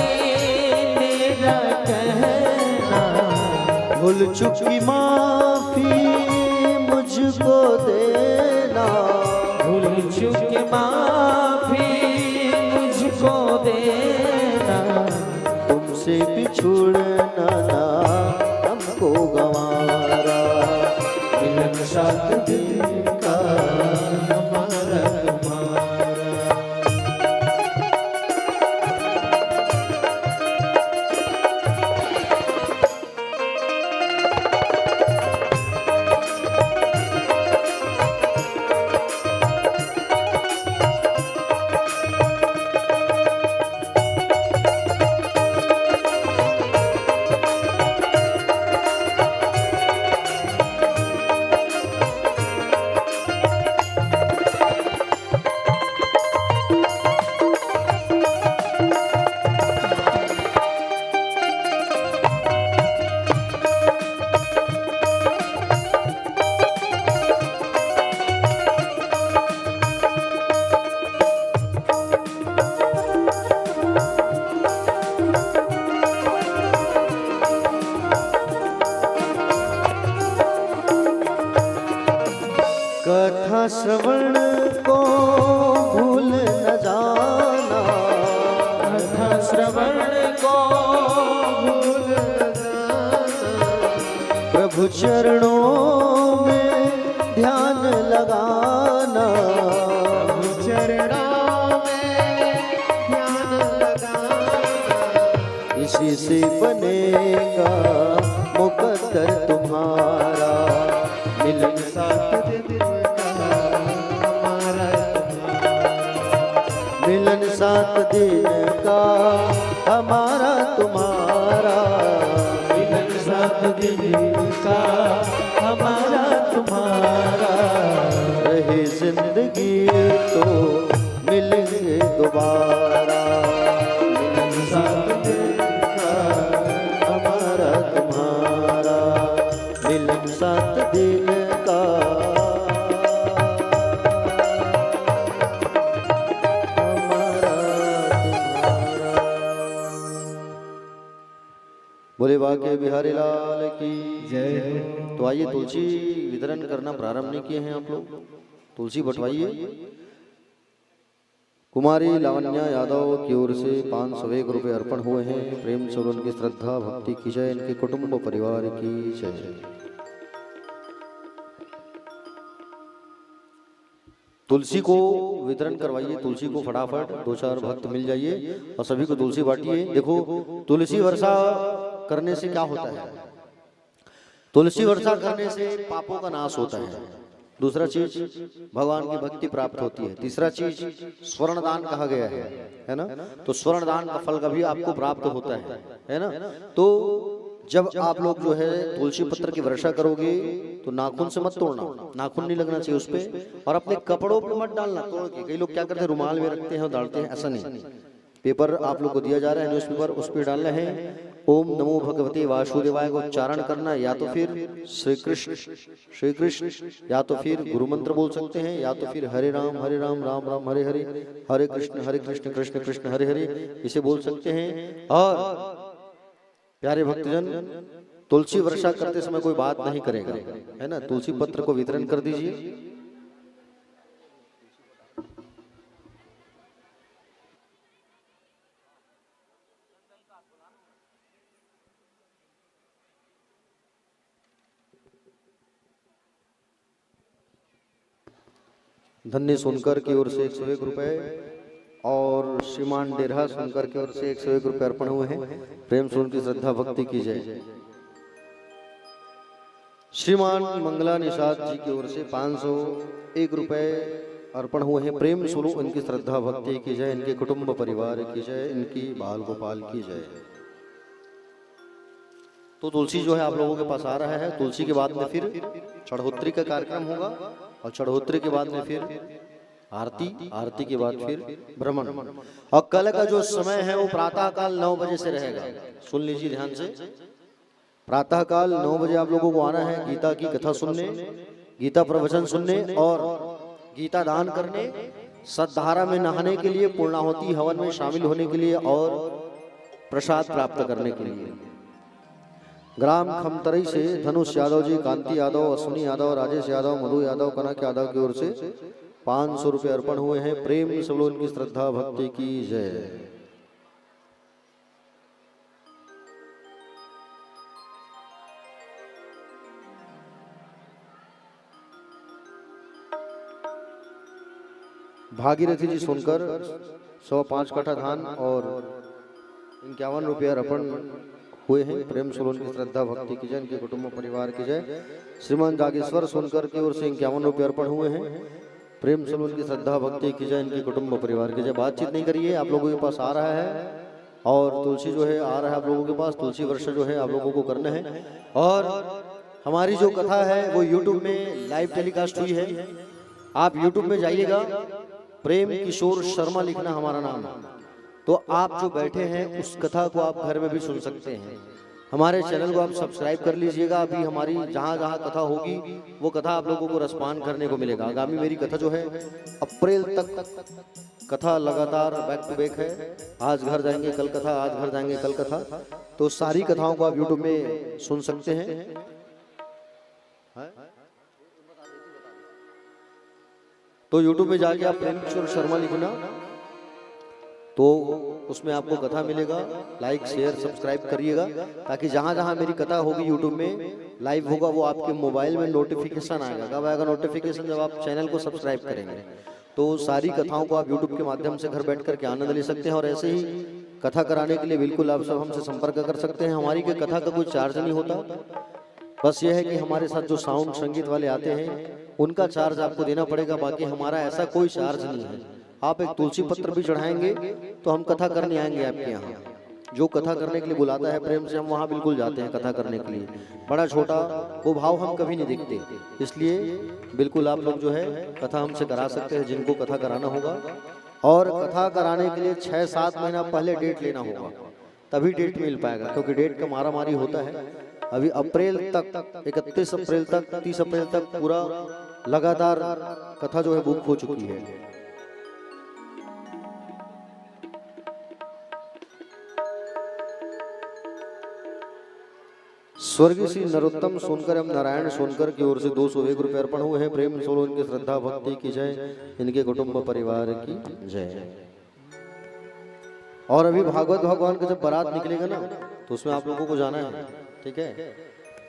मेरा कहना, भूल चुकी माफी मुझको देना, भूल चुक माफी मुझको देना। तुमसे बिछुड़ना ना हमको गंवारा, मिलन साथ दिल का हमारा तुम्हारा। कथा श्रवण को भूल न जाना, कथा श्रवण को भूल न जाना। प्रभु चरणों में ध्यान लगाना, प्रभु चरणों में ध्यान लगाना। इसी से बनेगा मुकद्दर तुम्हारा, मिलन साथ दिल का हमारा तुम्हारा। मिलन साथ दिन का हमारा तुम्हारा, मिलन साथ दिल का हमारा तुम्हारा। रहे जिंदगी तो मिलेंगे दोबारा, मिलन साथ दिल का हमारा तुम्हारा, मिलन साथ दिन का हमारा तुम्हारा। बोले बाके बिहारी लाल की जय। तो आइए तुलसी वितरण करना प्रारंभ नहीं किए हैं आप लोग, तुलसी बंटवाइए। कुमारी लावण्या यादव की ओर से 501 रुपये अर्पण हुए हैं। प्रेम से उनकी श्रद्धा भक्ति की जय, इनके कुटुंब परिवार की जय। तुलसी को वितरण करवाइए, तुलसी को फटाफट 2-4 भक्त मिल जाइए और सभी को तुलसी बांटिए। देखो तुलसी वर्षा करने से क्या होता है, तुलसी वर्षा करने से पापों का नाश होता है। दूसरा चीज भगवान की भक्ति प्राप्त होती है। तीसरा चीज स्वर्ण दान कहा गया है ना, तो स्वर्ण दान का फल कभी आपको प्राप्त होता है ना। तो जब आप लोग जो है तुलसी पत्र की वर्षा करोगे तो नाखून से मत तोड़ना, नाखून नहीं लगना चाहिए उस पे, और अपने कपड़ों पे मत डालना तोड़ के। कई लोग क्या करते हैं रुमाल में रखते हैं और डालते हैं, ऐसा नहीं। पेपर आप लोग को दिया जा रहा है, न्यूज़ पेपर, उस पर डालना है ओम नमो भगवते वासुदेवाय को उच्चारण करना, या तो फिर श्री कृष्ण, या तो फिर गुरु मंत्र बोल सकते हैं, या तो फिर हरे राम राम राम हरे हरे, हरे कृष्ण कृष्ण कृष्ण हरे हरे, इसे बोल सकते हैं। और प्यारे भक्तजन तुलसी वर्षा करते समय कोई बात नहीं करेगा, है ना। तुलसी पत्र को वितरण कर दीजिए। धन्य सोनकर की ओर से 101 रुपए और श्रीमान डेरहा सोनकर की ओर से 101 रुपए अर्पण हुए हैं। प्रेम से उनकी श्रद्धा भक्ति की जय। श्रीमान मंगला निषाद जी की ओर से 501 रुपए अर्पण हुए हैं। प्रेम स्वरूप इनकी श्रद्धा भक्ति की जय, इनके कुटुंब परिवार की जय, इनकी बाल गोपाल की जय। तो तुलसी जो है आप लोगों के पास आ रहा है। तुलसी के बाद में फिर चढ़ोत्री का कार्यक्रम होगा और चढ़ोत्री के बाद में फिर आरती, आरती के बाद फिर भ्रमण। और कल का जो समय है वो प्रातः काल 9 बजे से रहेगा। सुन लीजिए ध्यान से, प्रातः काल 9 बजे आप लोगों को आना है गीता की कथा सुनने, गीता प्रवचन सुनने और गीता दान करने, सद्धारा में नहाने के लिए, पूर्णाहुति हवन में शामिल होने के लिए और प्रसाद प्राप्त करने के लिए। ग्राम खमतरई से धनुष यादव जी, कांति यादव, अश्विनी यादव, राजेश यादव, मधु यादव, कनक यादव की ओर से 500 रुपए अर्पण हुए हैं। प्रेम सब लोग उनकी श्रद्धा भक्ति की जय। भागीरथी जी सुनकर 105 कट्ठा धान और 51 रुपये अर्पण हुए हैं। प्रेम से उनकी श्रद्धा भक्ति की जय, इनके कुटुंब परिवार की जय। श्रीमान जागेश्वर सोनकर की ओर से 51 रुपये अर्पण हुए हैं। प्रेम से उनकी श्रद्धा भक्ति की जय, इनके कुटुंब परिवार की जय। बातचीत नहीं करिए, आप लोगों के पास आ रहा है और तुलसी जो है आ रहा है आप लोगों के पास। तुलसी वर्षा जो है आप लोगों को करना है। और हमारी जो कथा है वो यूट्यूब में लाइव टेलीकास्ट हुई है। आप यूट्यूब में जाइएगा, प्रेम किशोर शर्मा लिखना हमारा नाम, तो आप जो बैठे हैं उस कथा को आप घर में भी सुन सकते हैं। हमारे चैनल को आप सब्सक्राइब कर लीजिएगा। अभी हमारी जहाँ जहाँ कथा होगी वो कथा आप लोगों को रसपान करने को मिलेगा। आगामी मेरी कथा जो है अप्रैल तक कथा लगातार बैक टू बैक है। आज घर जाएंगे कल कथा, आज घर जाएंगे कल कथा, तो सारी कथाओं को आप यूट्यूब में सुन सकते हैं। तो यूट्यूब में जाके आप प्रेम किशोर शर्मा लिखना, तो उसमें आपको कथा मिलेगा। लाइक शेयर सब्सक्राइब करिएगा ताकि जहां जहां मेरी कथा होगी यूट्यूब में लाइव होगा वो आपके मोबाइल में नोटिफिकेशन आएगा। कब आएगा नोटिफिकेशन? जब आप चैनल को सब्सक्राइब करेंगे। तो सारी कथाओं को आप यूट्यूब के माध्यम से घर बैठ करके आनंद ले सकते हैं। और ऐसे ही कथा कराने के लिए बिल्कुल आप सब हमसे संपर्क कर सकते हैं। हमारी के कथा का कोई चार्ज नहीं होता, बस यह है कि हमारे साथ जो साउंड संगीत वाले आते हैं उनका चार्ज आपको देना पड़ेगा। बाकी हमारा ऐसा कोई चार्ज नहीं है। आप एक तुलसी पत्र भी चढ़ाएंगे तो हम कथा करने आएंगे आपके यहाँ। जो कथा करने के लिए बुलाता है प्रेम से, हम वहाँ बिल्कुल जाते हैं कथा करने के लिए। बड़ा छोटा वो भाव हम कभी नहीं देखते, इसलिए बिल्कुल आप लोग जो है कथा हमसे करा सकते हैं जिनको कथा कराना होगा। और कथा कराने के लिए 6-7 महीना पहले डेट लेना होगा, तभी डेट मिल पाएगा, क्योंकि डेट का मारामारी होता है। अभी अप्रैल तक 31 अप्रैल तक 30 अप्रैल तक पूरा लगातार कथा जो है बुक हो चुकी है। स्वर्गीय श्री नरोत्तम सोनकर एवं नारायण सोनकर की ओर से 201 रुपये अर्पण हुए हैं। प्रेम से इनकी श्रद्धा भक्ति की जय, इनके कुटुंब परिवार की जय। और अभी भागवत भगवान का जब बारात निकलेगा ना तो उसमें आप लोगों को जाना है, ठीक है।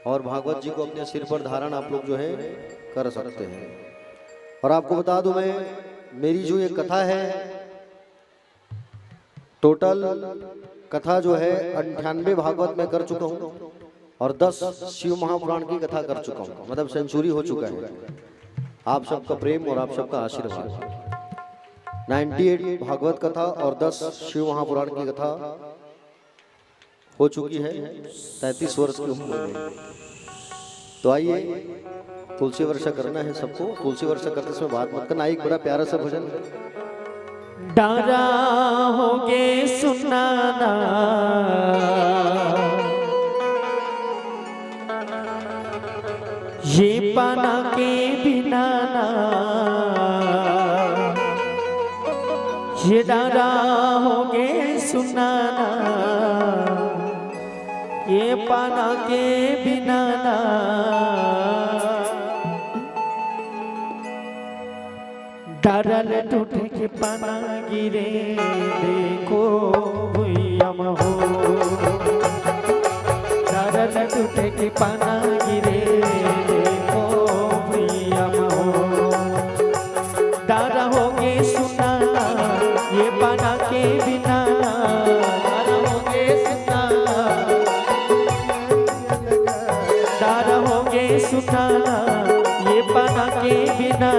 और भागवत जी को अपने सिर पर धारण आप लोग जो है कर सकते हैं। और आपको बता दूं मैं, मेरी जो ये कथा है टोटल कथा जो है 98 भागवत में कर चुका हूँ और 10 शिव महापुराण की कथा कर चुका हूँ, मतलब सेंचुरी हो चुका है। आप सबका प्रेम और आप सबका आशीर्वाद। 98 भागवत कथा और 10 शिव महापुराण की कथा हो चुकी है 33 वर्ष की उम्र में। तो आइए तुलसी वर्षा करना है सबको। तुलसी वर्षा करते समय बात मत करना। एक बड़ा प्यारा सा भजन, डारा होगे सुनाना ये पाना के बिना ना, ये डारा होगे सुनाना ये पाना के बिना ना डरल टूटे के पाना गिरे देखो भुयम हो डरल टूटे के पाना गिरे देखो भुयम हो डर होगे सुना ये पाना के बिना डर होगे सुना डर होगे सुना ये पाना के बिना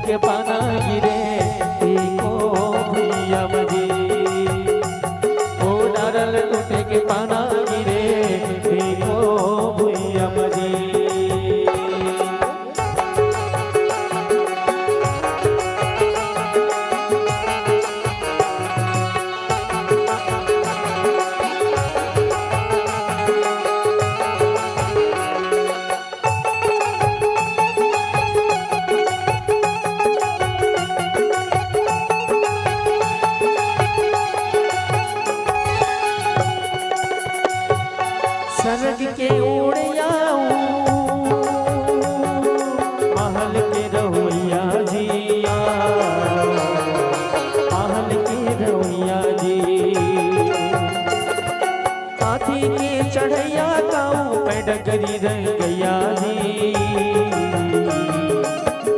के पाना गिरे देखो भैया मजी ओ डरल टूटे के पाना गिरे देखो भैया मजी स्वर्ग के उड़िया महल के रवैया जिया महल के रवैया जी हाथी के चढ़ैया काऊ पैडगरी रह गया जी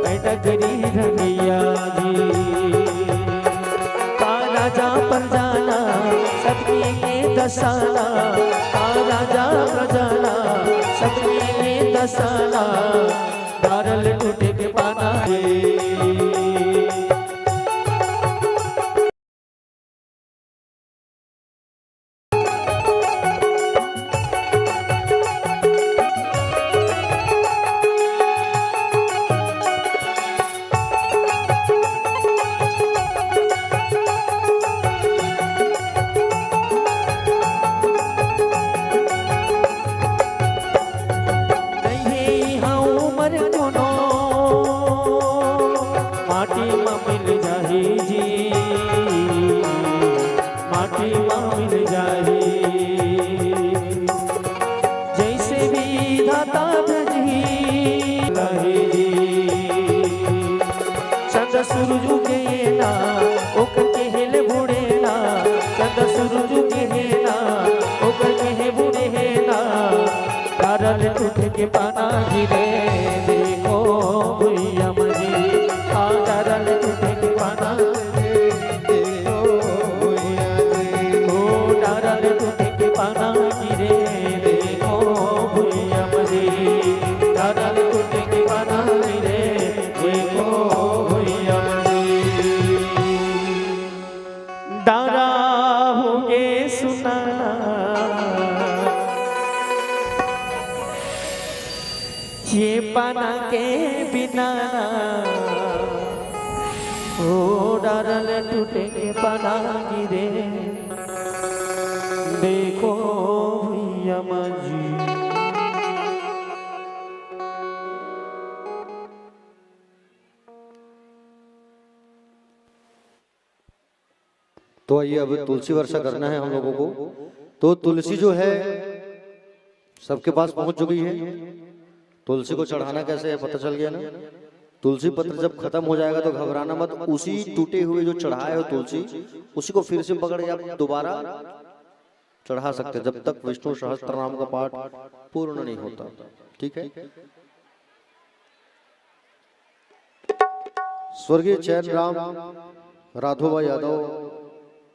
पैडगरी रह गया जी का राजा पर जाना सबके के दसाना राजा प्रजाना सबके दसाना डरल टूटे के पाना सूरज के ना ओकर के हेल बुड़े ना चंद सूरज के ना ओकर के हे बुड़े है ना डरल टूटे के पाना गिरे देखो भैया मजी आ डरल टूटे के पाना देखो भैया ओ डरल टूटे के पाना गिरे देखो भैया मजी डरल टूटे के पाना गिरे देखो डारा होगे सुनाना ये पाना के बिना ओ डरल टूटे के पाना गिरे देखो भैया मजी तो आइए अब तुलसी वर्षा करना है हम लोगों को। तो तुलसी जो है सबके पास पहुंच चुकी है। तुलसी को चढ़ाना कैसे है पता चल गया ना। तुलसी पत्र जब खत्म हो जाएगा तो घबराना मत, उसी टूटे हुए जो चढ़ाए हो तुलसी उसी को फिर से पकड़ के आप दोबारा चढ़ा सकते हैं जब तक विष्णु सहस्त्र नाम का पाठ पूर्ण नहीं होता। ठीक है। स्वर्गीय चैन राम राघोबा यादव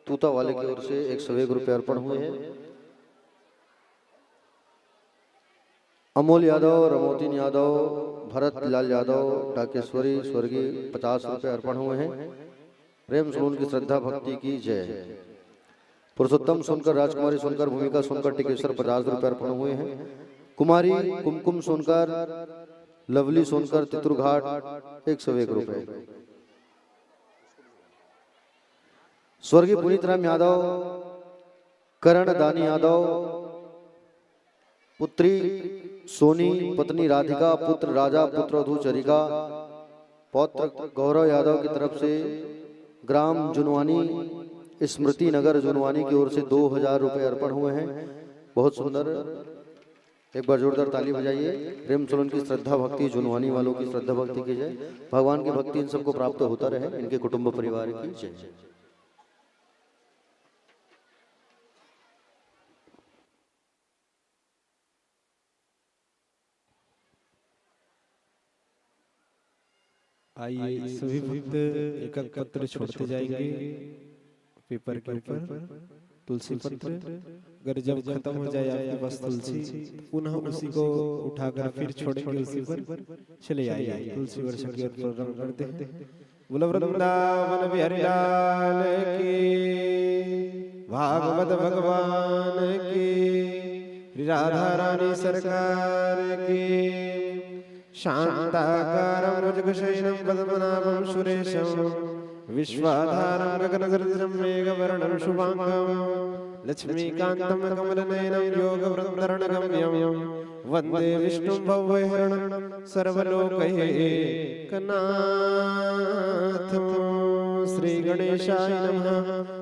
तूता वाले की ओर से 101 रुपये अर्पण हुए हैं। अमोल यादव, रमोतीन यादव, भरत लाल यादव, डाकेश्वरी स्वर्गीय 50 रुपये अर्पण हुए हैं। प्रेम सोन की श्रद्धा भक्ति की जय। पुरुषोत्तम सोनकर, राजकुमारी सोनकर, भूमिका सोनकर, टिकेश्वर 50 रुपये अर्पण हुए हैं। कुमारी कुमकुम सोनकर, लवली सोनकर, तितुरघाट 101 रुपये। स्वर्गीय पुनीत राम यादव, करण दानी यादव, पुत्री सोनी, पत्नी राधिका, पुत्र राजा, पुत्र वधू चरिका, पौत्र गौरव यादव की तरफ से ग्राम जुनवानी स्मृति नगर जुनवानी की ओर से 2000 रुपये अर्पण हुए हैं। बहुत सुंदर, एक बार जोरदार ताली बजाइए। प्रेम सोलन की श्रद्धा भक्ति, जुनवानी वालों की श्रद्धा भक्ति की जय। भगवान की भक्ति इन सबको प्राप्त होता रहे, इनके कुटुंब परिवार की जय। आइए सभी भक्त एक एक पत्र छोड़ते जाएंगे पेपर के ऊपर। तुलसी पत्र अगर जब खत्म हो जाए आपके पास तुलसी, पुनः उसी को उठाकर फिर छोड़ेंगे उसी पर। चले आइए तुलसी वर्षा की ओर प्रारंभ करते हैं। बोलो वृंदावन बिहारी लाल की, भागवत भगवान की, राधा रानी सरकार की। शांताकारं भुजगशयनं पद्मनाभं सुरेशं, विश्वाधारं गगनसदृशं मेघवर्णं शुभांगं, लक्ष्मीकान्तं कमलनयनं योगवृन्दरणगम्यं, वन्दे विष्णुं भवभयहरणं सर्वलोकैकनाथं। श्री गणेशाय नमः,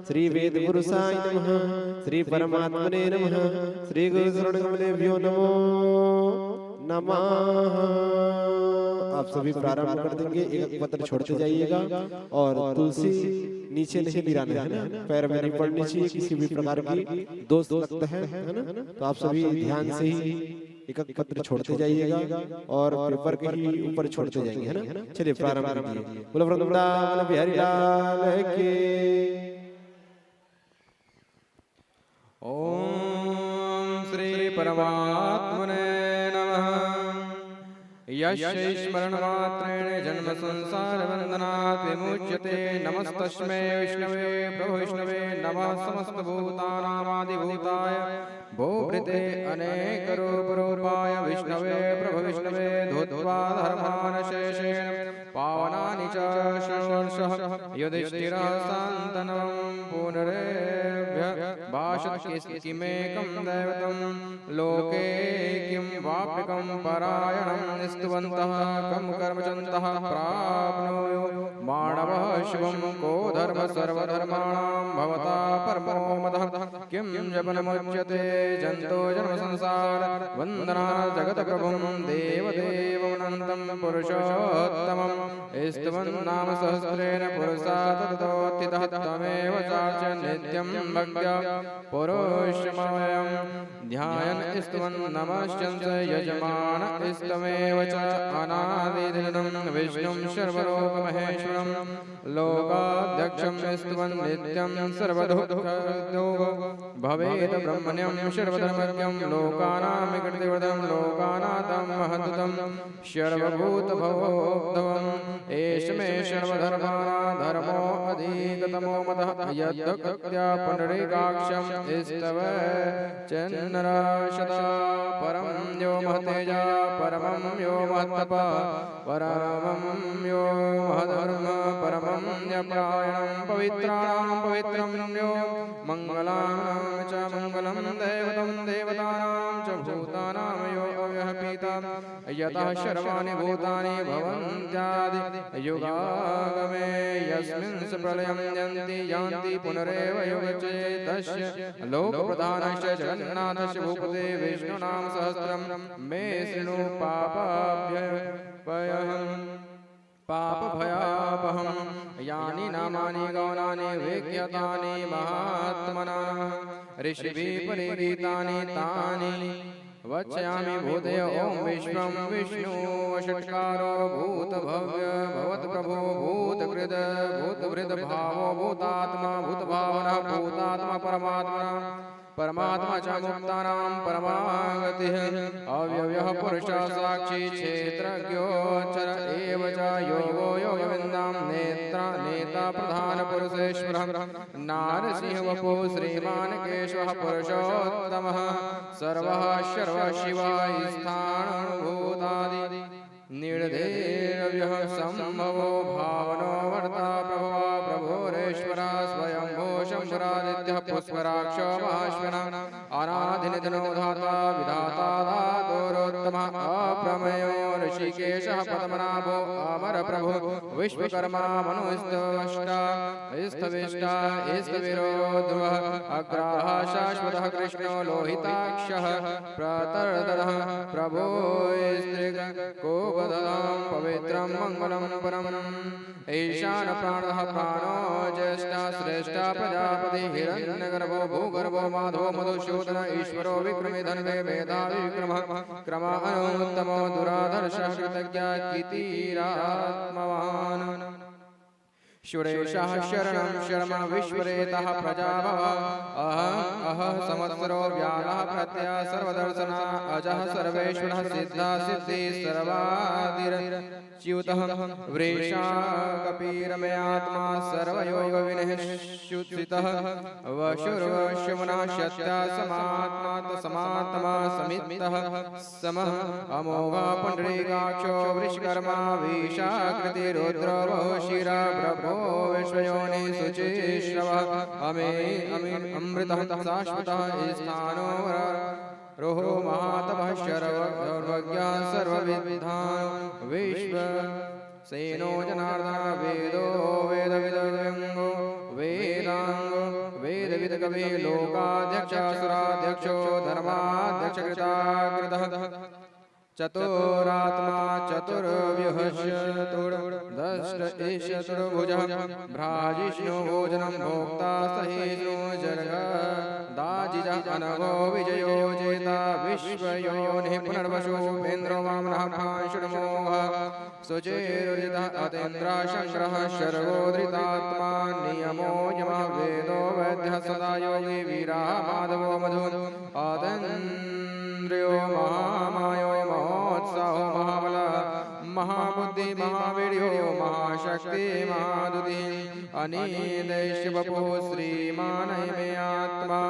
श्री वेदपुरुषाय नमः, श्री परमात्मने नमः, श्री गुरुचरणकमलेभ्यो नमः। आप सभी प्रारंभ कर देंगे, एक पत्र छोड़ते जाइएगा और तुलसी नीचे नहीं गिराना है ना, पैर में नहीं पड़नी चाहिए, किसी भी प्रकार की दोष लगता है ना। तो आप सभी ध्यान से ही एक एक पत्र छोड़ते जाइएगा और पेपर के ही ऊपर छोड़ते जाएंगे, है ना। चलिए प्रारंभ कीजिए। बोलो वृंदावन बिहारी लाल की। ओम श्री परमात्मने यस्य स्मरणमात्रेण जन्म संसार बंधनात् विमुच्यते। नमस्तस्मै विष्णवे प्रभु विष्णवे नमः। समस्त भूतानामादिभूताय भूभृते अनेकरूपरूपाय विष्णवे प्रभु विष्णवे धूत्वा धर्मान् शेषेण पावनानि च षोडशः। युधिष्ठिरः शान्तनं पुनरेभ्यः भाषते किमेकं दैवतं लोके किं वाप्यकं परायणं स्तुवन्तः कं कर्मचन्तः प्राप्नुयो मानवः शिवं को धर्म सर्वधर्माणां भवता परमो मदः। किं जपनमुच्यते जन्तो जन्म संसार वन्दना जगत्प्रभुं देवदेवमनन्तं पुरुषोत्तमं स्तुवन् नाम सहस्रेण पुरुषा ततोत्थितः तमेव चार्च नित्यं भक्त्या पुरुषमयं ध्यायन् स्तुवन् नमश्चन्स यजमान स्तमेव च अनादिदिनं विष्णुं सर्वलोकमहेश्वरं लोकाध्यक्षं स्तुवन् नित्यं सर्वदुःखदो भवेत् ब्रह्मण्यं सर्वधर्मज्ञं लोकानां कृतिवृतं लोकानाथं महद्भुतं सर्वभूतभवोद्भवम् एष मे सर्वधर्माणां धर्मो अधिकतमो मतः। यद्भक्त्या पुण्डरीकाक्षं स्तव चन्नरा सदा परं यो महतेजा परमं यो महत्तपः परमं यो महधर्म परमं यपरायणं पवित्राणां पवित्रं यो मङ्गलानां च मङ्गलं दैवतं देवतानां च भूतानां यो अव्यः पिता यतः सर्वाणि भूतानि भवन्त्यादि युगागमे यस्मिन् स प्रलयं यान्ति पुनरेव युगच्यते तस्य लोकप्रधानस्य जगन्नाथस्य भूपते विष्णुनाम सहस्रं मे शृणु पापभयापहं यानि नामानि गौणानि विख्यातानि महात्मना ऋषिभिः परिगीतानि तानि वक्ष्यामि भूतय ओम विश्वं विष्णु षट्कारो भूतभव्य भवत्प्रभो भूतकृत भूतभृत भावो भूतात्मा भूतभावनः भूतात्मा परमात्मा च मुक्तानां परमागतिः अव्ययः पुरुषः साक्षी क्षेत्रज्ञोऽक्षर एव च योगो योगविन्दां नेता प्रधानपुरुषेश्वरः नारसिंहवपुः श्रीमान् केशवः पुरुषोत्तमः सर्वः सर्वशिवः स्थाणुभूतादि निर्धेरव्यः सम्भवो भावनो वर्ता प्रभोरेश्वरः स्वयंभो शंभुरादित्यः पुष्कराक्षो महाश्विनः अनादिनिधनो धाता विधाता धातोरोत्तमः अप्रमेयो ऋषिकेशः पद्मनाभो अमरप्रभो विश्वकर्मा मनुस्तवष्टा स्थविष्टा स्थविरो ध्रुवः अग्राः शाश्वतः कृष्णो लोहिताक्षः प्रतर्दः प्रभो कोपदं पवित्रं मङ्गलं परम् ईशान प्राणः प्राणो ज्येष्ठः श्रेष्ठः प्रजापति हिरण्यगर्भो भूगर्भो माधवो मधुसूदन ईश्वरो विक्रमे धनवे मेधावी विक्रमः क्रमानुत्तमो दुराधर्षः कृतज्ञः कीर्तिरात्मवान् सुरेशः शरणं शर्म विश्वरेतः प्रजाभव अहः संवत्सरो व्यालः प्रत्ययः सर्वदर्शनः अजः सर्वेश्वरः सिद्धः सिद्धिः सर्वादिरच्युतः वृषा कपिरमयात्मा सर्वयोगविनःश्युतः वशुर्वशुमनः शक्त्या समात्मा समितः समः अमोघः पुण्डरीकाक्षो वृषकर्मा विशाकृति रुद्रो बहुशिरा प्रभो विश्वयोनि शुचिश्रवः अमृतः शाश्वतः स्थानो रोहो महातपः सर्वज्ञः सर्वविद्वान् विश्व सेनो जनार्दन वेदो वेदविदव्यङ्गो वेदाङ्गो वेदविदकवि लोकाध्यक्षः सुराध्यक्षो धर्माध्यक्षकृताकृतः चतुरात्मा चतुर्व्युहश्चतुर्दष्ट एष चतुर्भुजः भ्राजिष्णु भोजनं भोक्ता सहिष्णु जर्ग दाजिजः अनघो विजयो जेता विश्वयोनिः पुनर्वशोपेन्द्रो वामनः भाषुर्मोघः सुचेरुजितः अतीन्द्रः शङ्करः शर्वोदृतात्मा नियमो यमः वेदो वैद्यः सदा योगी वीरः माधवो मधु आदन्द्रियो महामायो महोत्साहो महाबलः महाबुद्धि महावीर्यो महाशक्ति महादुति अनिदैश्यवपुः श्रीमान् मे आत्मा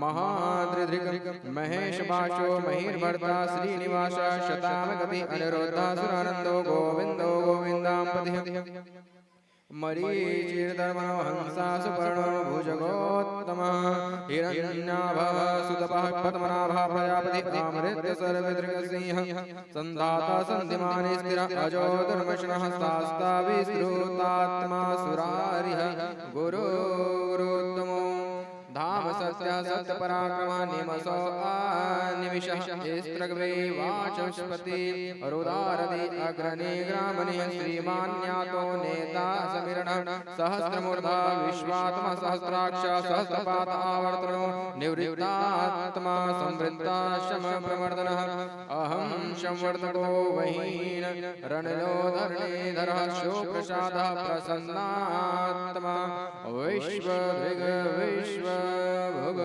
महादृधृक् महेशभाषो महिर्भर्ता श्रीनिवास शतामगति अनिरुद्धः सुरानन्दो गोविन्दो गोविन्दाम्पतिः मरीचिर्धर्मणो हंसा सुपर्णो भुजगोत्तमः हिरण्याभः सुतपः पद्मनाभः प्रजापति आमृत्य सर्वदृगसिंहः सन्धाता सन्धिमानि स्थिरः अजो धर्मशनः शास्ता विस्तृतात्मा सुरारिः गुरुरुत्तमो धाम सत्यः सत्यपराक्रमः निमसो आनिमिषः स्त्रग्वे वाचस्पति रुदारति अग्रणी ग्रामणिः श्रीमान्यातो नेता समीरणः सहस्रमूर्धा विश्वात्मा सहस्राक्ष सहस्रपात आवर्तनो निवृत्तात्मा संवृत्ता शम प्रवर्तनः अहं संवर्तको वहीन रणलो धरणीधरः शोप्रसादः प्रसन्नात्मा विश्वधिग विश्व भुग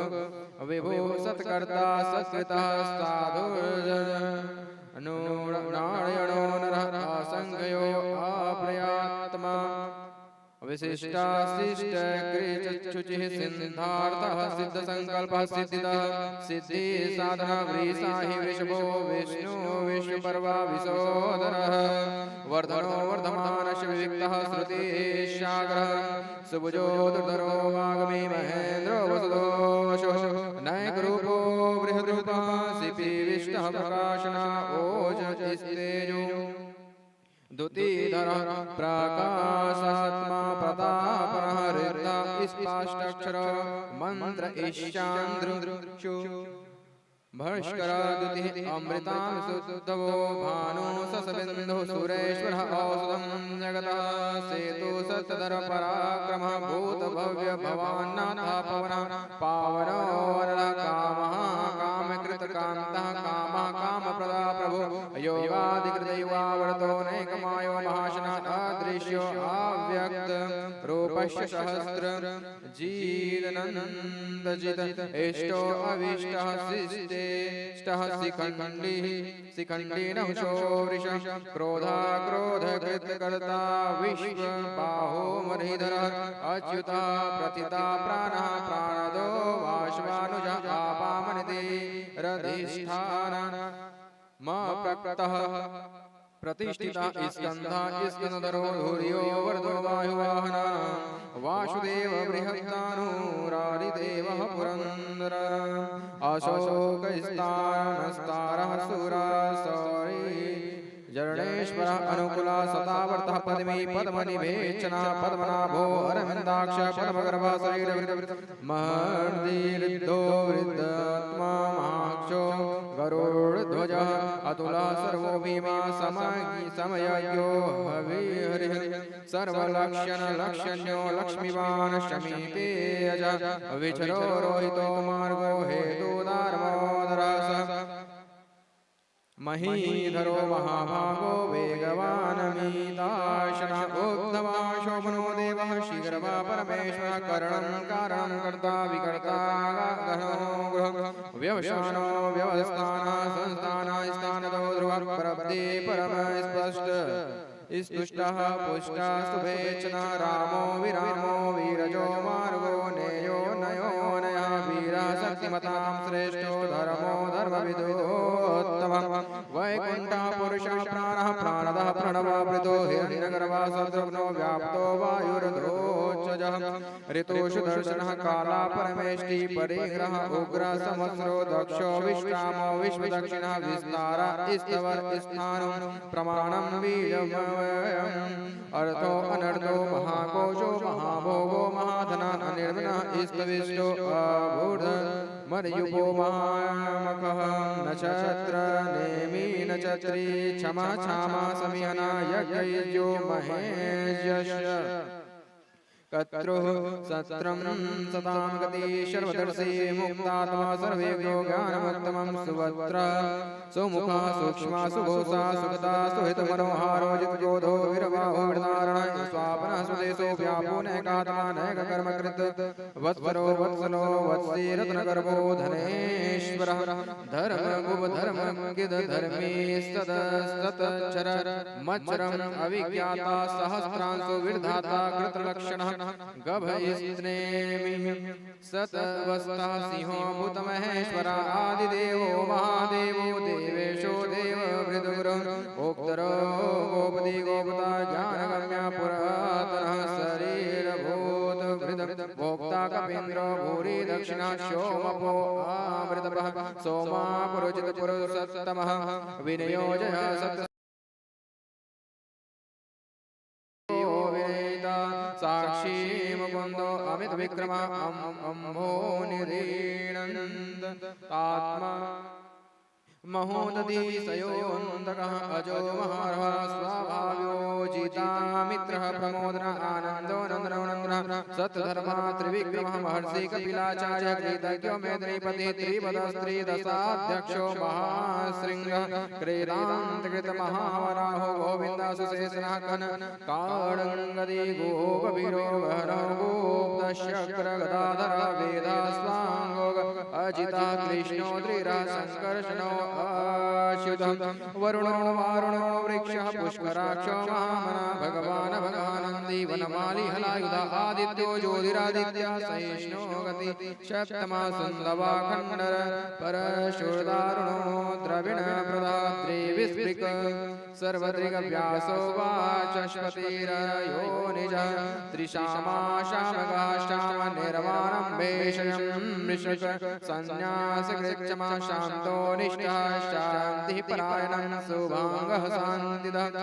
विभो सत्कर्ता सत्कृतः साधुर्जन नारायणो नरः असंख्यो अप्रयात्मा विशिष्टाशिष्टकृतचुचिः सिद्धार्थः सिद्धसङ्कल्पः सिद्धितः सिद्धि साधनः वृषाहि वृषभो विष्णु विश्वपर्वा विशोदरः वर्धनो वर्धमानश्च विविक्तः श्रुतिशाग्रः सुभुजो दुर्धरो वाग्मी महेन्द्रो वसुदो वशुः नैकरूपो बृहद्रूपः सिपिविष्टः प्रकाशनः ओज स्ते द्युतिधर प्रकाशात्मा प्रतापः ऋद्ध स्पष्टाक्षर मंत्र ईशान्द्रुषु भास्कराद्युतिः अमृतांशुद्धवो भानु ससबिन्दुः सुरेश्वरः औषधं जगतः सेतु सत्तधर पराक्रमः भूतभव्य भवान्नाथः पवनः पावनो वरदः कामः कामकृतकान्तः कामः कामप्रदा प्रभो योगादिकृतयुवावर्तो नैकमायो महाशनः अदृश्यो अव्यक्त रूपस्य सहस्र जीदनन्दजित इष्टो अविष्टः शिष्टे शिखण्डी नहुषो वृषः क्रोधाक्रोधकृतकर्ता विश्वबाहो महीधरः अच्युतः प्रतिता प्राणः प्राणदो वाश्वानुजः आपामनिति रधिष्ठानः प्रकृतः प्रतिष्ठिता स्कन्धा स्कन्दधरो धूर्यो वर्धो वायुवाहनः वासुदेव बृहत्तानुरारिदेवः पुरन्दरः अशोकस्तारः सुरासौरी जरणेश्वरः अनुकूला सतावर्तः पद्मी पद्मनिभेचनः पद्मनाभो अरविन्दाक्ष पद्मगर्भः शरीरमहर्दिरिद्धो वृद्धात्मा महाक्षो गरुडध्वजः अतुलः सर्वो भीमा समयज्ञो हविहरिः सर्वलक्षणलक्षण्यो लक्ष्मीवान् शमीपे अजः विचरो रोहितो मार्गो हेतुदार्मोदरः महीधरो महाभागो वेगवानमीताशनः उद्धवा शोभनो देवः शीघ्रवा परमेश्वरः करणं कारणं कर्ता विकर्ता गहनो गृहः व्यवसानो व्यवस्थानः संस्थानः स्थानतो ध्रुवः परब्धे परमस्पष्ट स्तुष्टः पुष्टः शुभेच्छनः रामो विरामो वीरजो मार्गो नेयो नयो नयः वीरः शक्तिमतां श्रेष्ठो धर्मो धर्मविदोत्तमः वैकुण्ठः पुरुषः प्राणः प्राणदः प्रणवावृतो हिरण्यगर्भः शत्रुघ्नो व्याप्तो वायुर्ध्रोच्छजः ऋतुषु दर्शनः काला परमेष्टि परिग्रहः उग्रः संवत्सरो दक्षो विश्रामो विश्वदक्षिणः विस्तारः स्तवर स्थानं प्रमाणं वीर्यम् अर्थो अनर्थो महाकोशो महाभोगो महाधनः अनिर्मनः स्तविष्टो अभूर्ध मर्युपो महामकः नक्षत्र नेमि नक्षत्री क्षमा क्षमा समिहना यज्ञयो महेशस्य कत्रुः सत्रं सतां गति सर्वदर्शी मुक्तात्मा सर्वेभ्यो ज्ञानमुत्तमं सुवक्त्रः सुमुखः सूक्ष्मा सुघोषा सुगता सुहितमनोहारो जितक्रोधो विरवाहो वृदारणः स्वापनः सुदेशो व्यापो नैकात्मा नैककर्मकृत् वत्सरो वत्सलो वत्सी रत्नगर्भो धनेश्वरः धर्मगुपधर्मगिद धर्मी सतचर मच्चरम् अविज्ञाता सहस्रांशो विर्धाता कृतलक्षणः गभयस्नेमि सतवस्तः सिंहो भूतमहेश्वर आदिदेवो महादेवो देवेशो देवभृदुगुरुः ओक्तरो गोपदी गोपता ज्ञानगम्या पुरातनः शरीरभूतभृद भोक्ता कपीन्द्रो भूरि दक्षिणः सोमपो अमृतपः सोमा पुरोचितपुरुषोत्तमः विनियोजय सत् साक्षी मुकुंदो अमित विक्रम अम्भो निरीनंद आत्मा महोदधी सयोऽन्तकः अजो महार्हः स्वाभाव्यो जितामित्रः प्रमोदन आनन्दो नन्दनोनन्दनः सत्धर्मः त्रिविक्रमः महर्षि कपिलाचार्य कृतज्ञो मेदिनीपतिः त्रिपदस्त्रिदशाध्यक्षो महाशृङ्गः क्रीडान्तकृतमहावराहो गोविन्दसुशेषणः काडङ्गदी गोपवीरो गहनो गुप्तशक्रगदाधर वेदास्वाङ्गो अजितः कृष्णो त्रिरः संकर्षणो अच्युतः वरुणो वारुणो वृक्षः पुष्कराक्षो महामना भगवान् भगानन्दी वनमाली हलायुध आदित्यो ज्योतिरादित्यः सहिष्णो गति सप्तमा सुन्दवा खण्डर परशुर्दारुणो द्रविण प्रदात्री विस्पृक सर्वदृग्व्यासो वाचस्पतिरयो निजः त्रिशामा शामगः शाम निर्वाणम्भेशयं मृषक संन्यासकृच्छमा शान्तो निष्ठः शान्तिः परायणः शुभाङ्गः शान्तिदः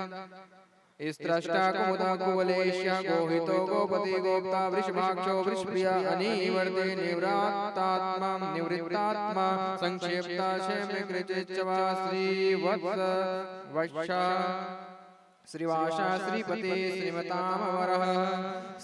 स्त्रष्टा कुमुदा कुवलेश्य गोहितो गोपति गोप्ता वृषभाक्षो वृषप्रिया अनिवर्ते निवृत्तात्मा निवृत्तात्मा संक्षेप्ता क्षेमकृचिच्चवा श्रीवत्स वक्षा श्रीवासा श्रीपति श्रीमतामवरः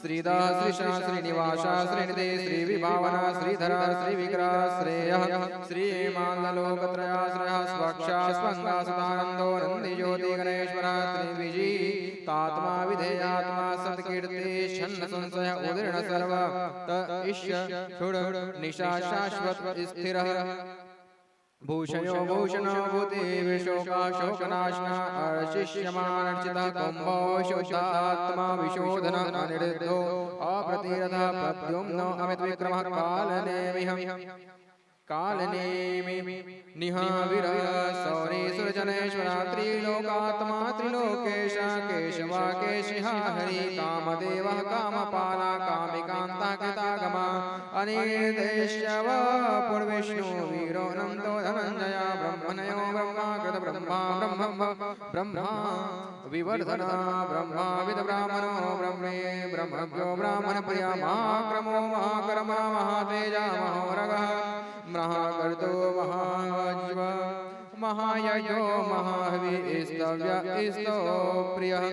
श्रीदा श्रीशा श्रीनिवासा श्रीनिधे श्रीविभावना श्रीधरा श्रीविग्रह श्रेयः श्रीमाल्लोकत्रयाश्रयः स्वक्षा स्पन्दा सदानन्दो नन्दिज्योति गणेश्वरः त्रिविजितात्मा विधेयात्मा सत्कीर्ति छन्न संशय उदीर्ण सर्व त इष्य क्षुड निशा शाश्वत स्थिरः भूषयो भूषणो भूति विशोका शोकनाशना अर्चिष्यमानर्चितः कुम्भो शुद्धात्मा विशोधन अनिरुद्धो अप्रतिरथः प्रद्युम्नो अमित विक्रमः कालनेमि निहाविरः सौरी सुरजनेश्वरः त्रिलोकात्मा त्रिलोकेश केशवा केशिहा हरि कामदेवः कामपाला कामिकान्ता कृतागमा अनिर्देश्यव पुर्विष्णु वीरो नन्दो धनञ्जया ब्रह्मणयो ब्रह्माकृत ब्रह्मा विवर्धना ब्रह्माविद ब्राह्मणो ब्रह्मे ब्रह्मभ्यो ब्राह्मण प्रिया महाक्रमो महाकर्मा महातेजा महोरगः महाकर्तो महाज्व महायज्ञो महाहवि स्तव्य स्तो प्रियः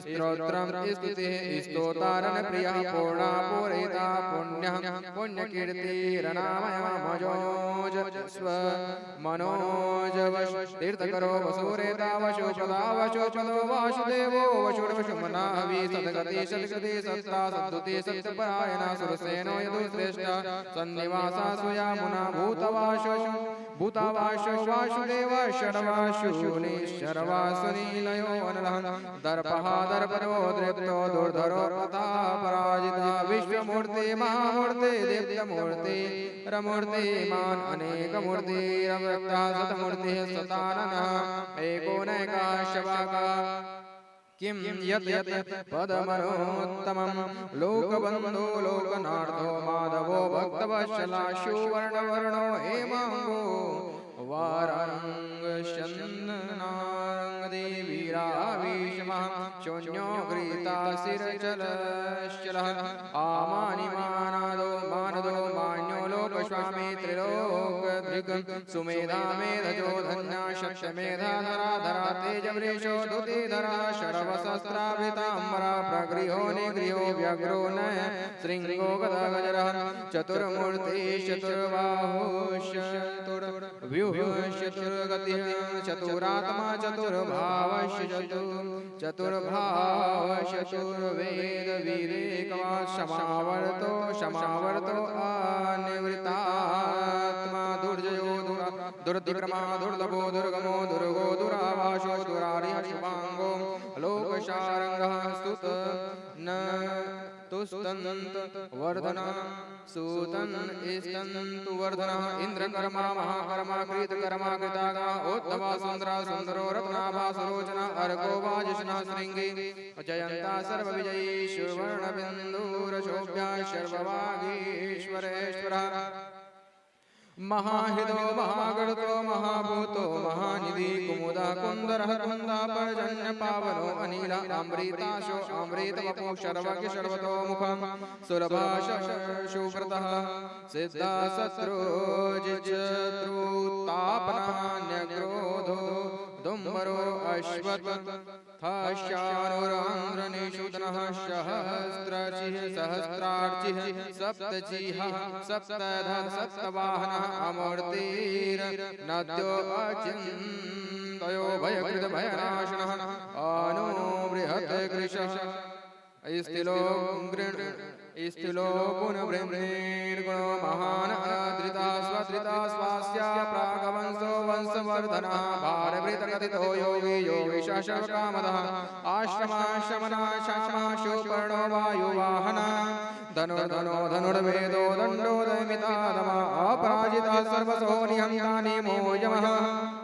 स्तोत्रं स्तुतिः स्तोतारन प्रियः पूर्णा पूरयिता पुण्यः पुण्यकीर्तिरनामयमजोजस्व मनोजवश तीर्थकरो वसूरेता वशोपदा वशोपदो वासुदेवो वशुर्वशुमना हवि सद्गति सद्गति सत्ता सद्दुति सत्यपरायणा सुरसेनो यदुश्रेष्ठा सन्निवासा सुयामुना भूतावाशो वासुदेव शर्वाशुनि शर्वासुनीलयो अनलः दर्पः दर्पणो दृप्तो दुर्धरो पराजिता विश्वमूर्ति महामूर्ति दिव्यमूर्ति रमूर्तिमान् अनेकमूर्ति अव्यक्तः सतमूर्तिः सताननः एको नैकः शवाकः किं यत् पदमनोत्तमं लोकबन्धो लोकनाथो माधवो भक्तवत्सलाशु वर्णवर्णो हेमाङ्गो वाराङ्गशन्दनाङ्गदेवीरावीशमः शून्यो घृताशिरचलश्चलः आमानिमानादो मानदो मान्यो लोकस्वामी त्रिलोकधृक् सुमेधा मेधजो धन्या शक्ष्यमेधाधरा धरा तेजवृषो दुतिधरा शरवसहस्रावृताम्बरा प्रगृहो निगृहो व्यग्रो न शृङ्गो गदगजरः चतुर्मूर्ति चतुर्व्यूहश्चतुर्गतिः चतुरात्मा चतुर्भावश्च चतुर्वेदविरेकवान् क्षमावर्तो अनिवृत्तात्मा दुर्जयो दुर्दिक्रमा दुर्लभो दुर्गमो दुर्गो दुरावासो दुरारिः शुभाङ्गो लोकशारङ्गः स्तुत न तुस्तन्त वर्धना सूतन स्तन्तु वर्धनः इन्द्रकर्मा महाकर्मा कृतकर्मा कृतागा उत्तमा सुन्दरा सुन्दरो रत्नाभा सुरोचना अर्को वाजिष्णा शृङ्गी जयन्ता सर्वविजयी सुवर्णबिन्दुरशोभ्या सर्ववागीश्वरेश्वरः महाहृदो महागणतो महाभूतो महानिधि कुमुदा कुन्दरः कुन्दापर्जन्य पावनो अनिल अमृताशो अमृतवपो शर्वज्ञ शर्वतो मुखं सुरभाष सुव्रतः सिद्धा शत्रुजित्रुतापनान्यक्रोधो दुम्बरो अश्वत्थाश्चानुरान्ध्रनिषूदनः सहस्रार्चिः सप्तजिह्वा सप्तधा सप्तवाहनः अमूर्तिर्नद्यो अचिन्तयो भयकृतभयनाशनः अनुबृहत् कृशः स्थिलोपुनवृन्देर्गुणो महान् अनादृता स्वधृता स्वास्या प्रागवंशो वंशवर्धनः भारवृतकथितो योगी योगीशः सर्वकामदः आश्रमाश्रमणः श्यामाशो पर्णो वायुवाहनः धनुर्वेदो दण्डो दैमितादमा अपराजितः सर्वसो निहन्ता निमोयमः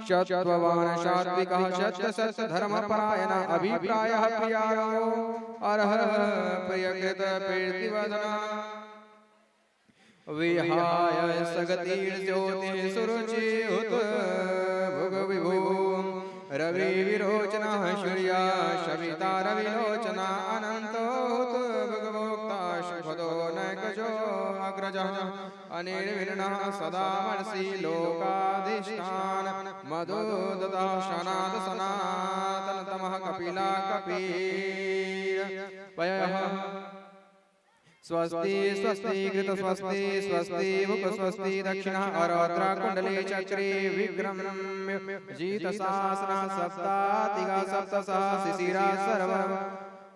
शत्ववान् सात्विकः सत्यधर्मपरायणः अभिप्रायः प्रियायो अर्हः प्रियकृत कीर्तिवदनः विहाय सगतिर्ज्योतिः सुरुचिहुत भुगविभुः रवि विरोचना सूर्या शविता रविलोचना अनंतोत भगवोक्ता शुभदो नैकजो अग्रजः अनिर्विण्णः सदा मर्षि लोकाधिष्ठान मधुदतः सनात सनातनतमः कपिला कपीर पयः स्वस्ति स्वस्ति कृत स्वस्ति स्वस्ति मुख स्वस्ति दक्षिण अरद्रा कुंडले चक्रे विक्रम्य जीत शासना सप्तातिगा सप्तसः शिशिरा सर्व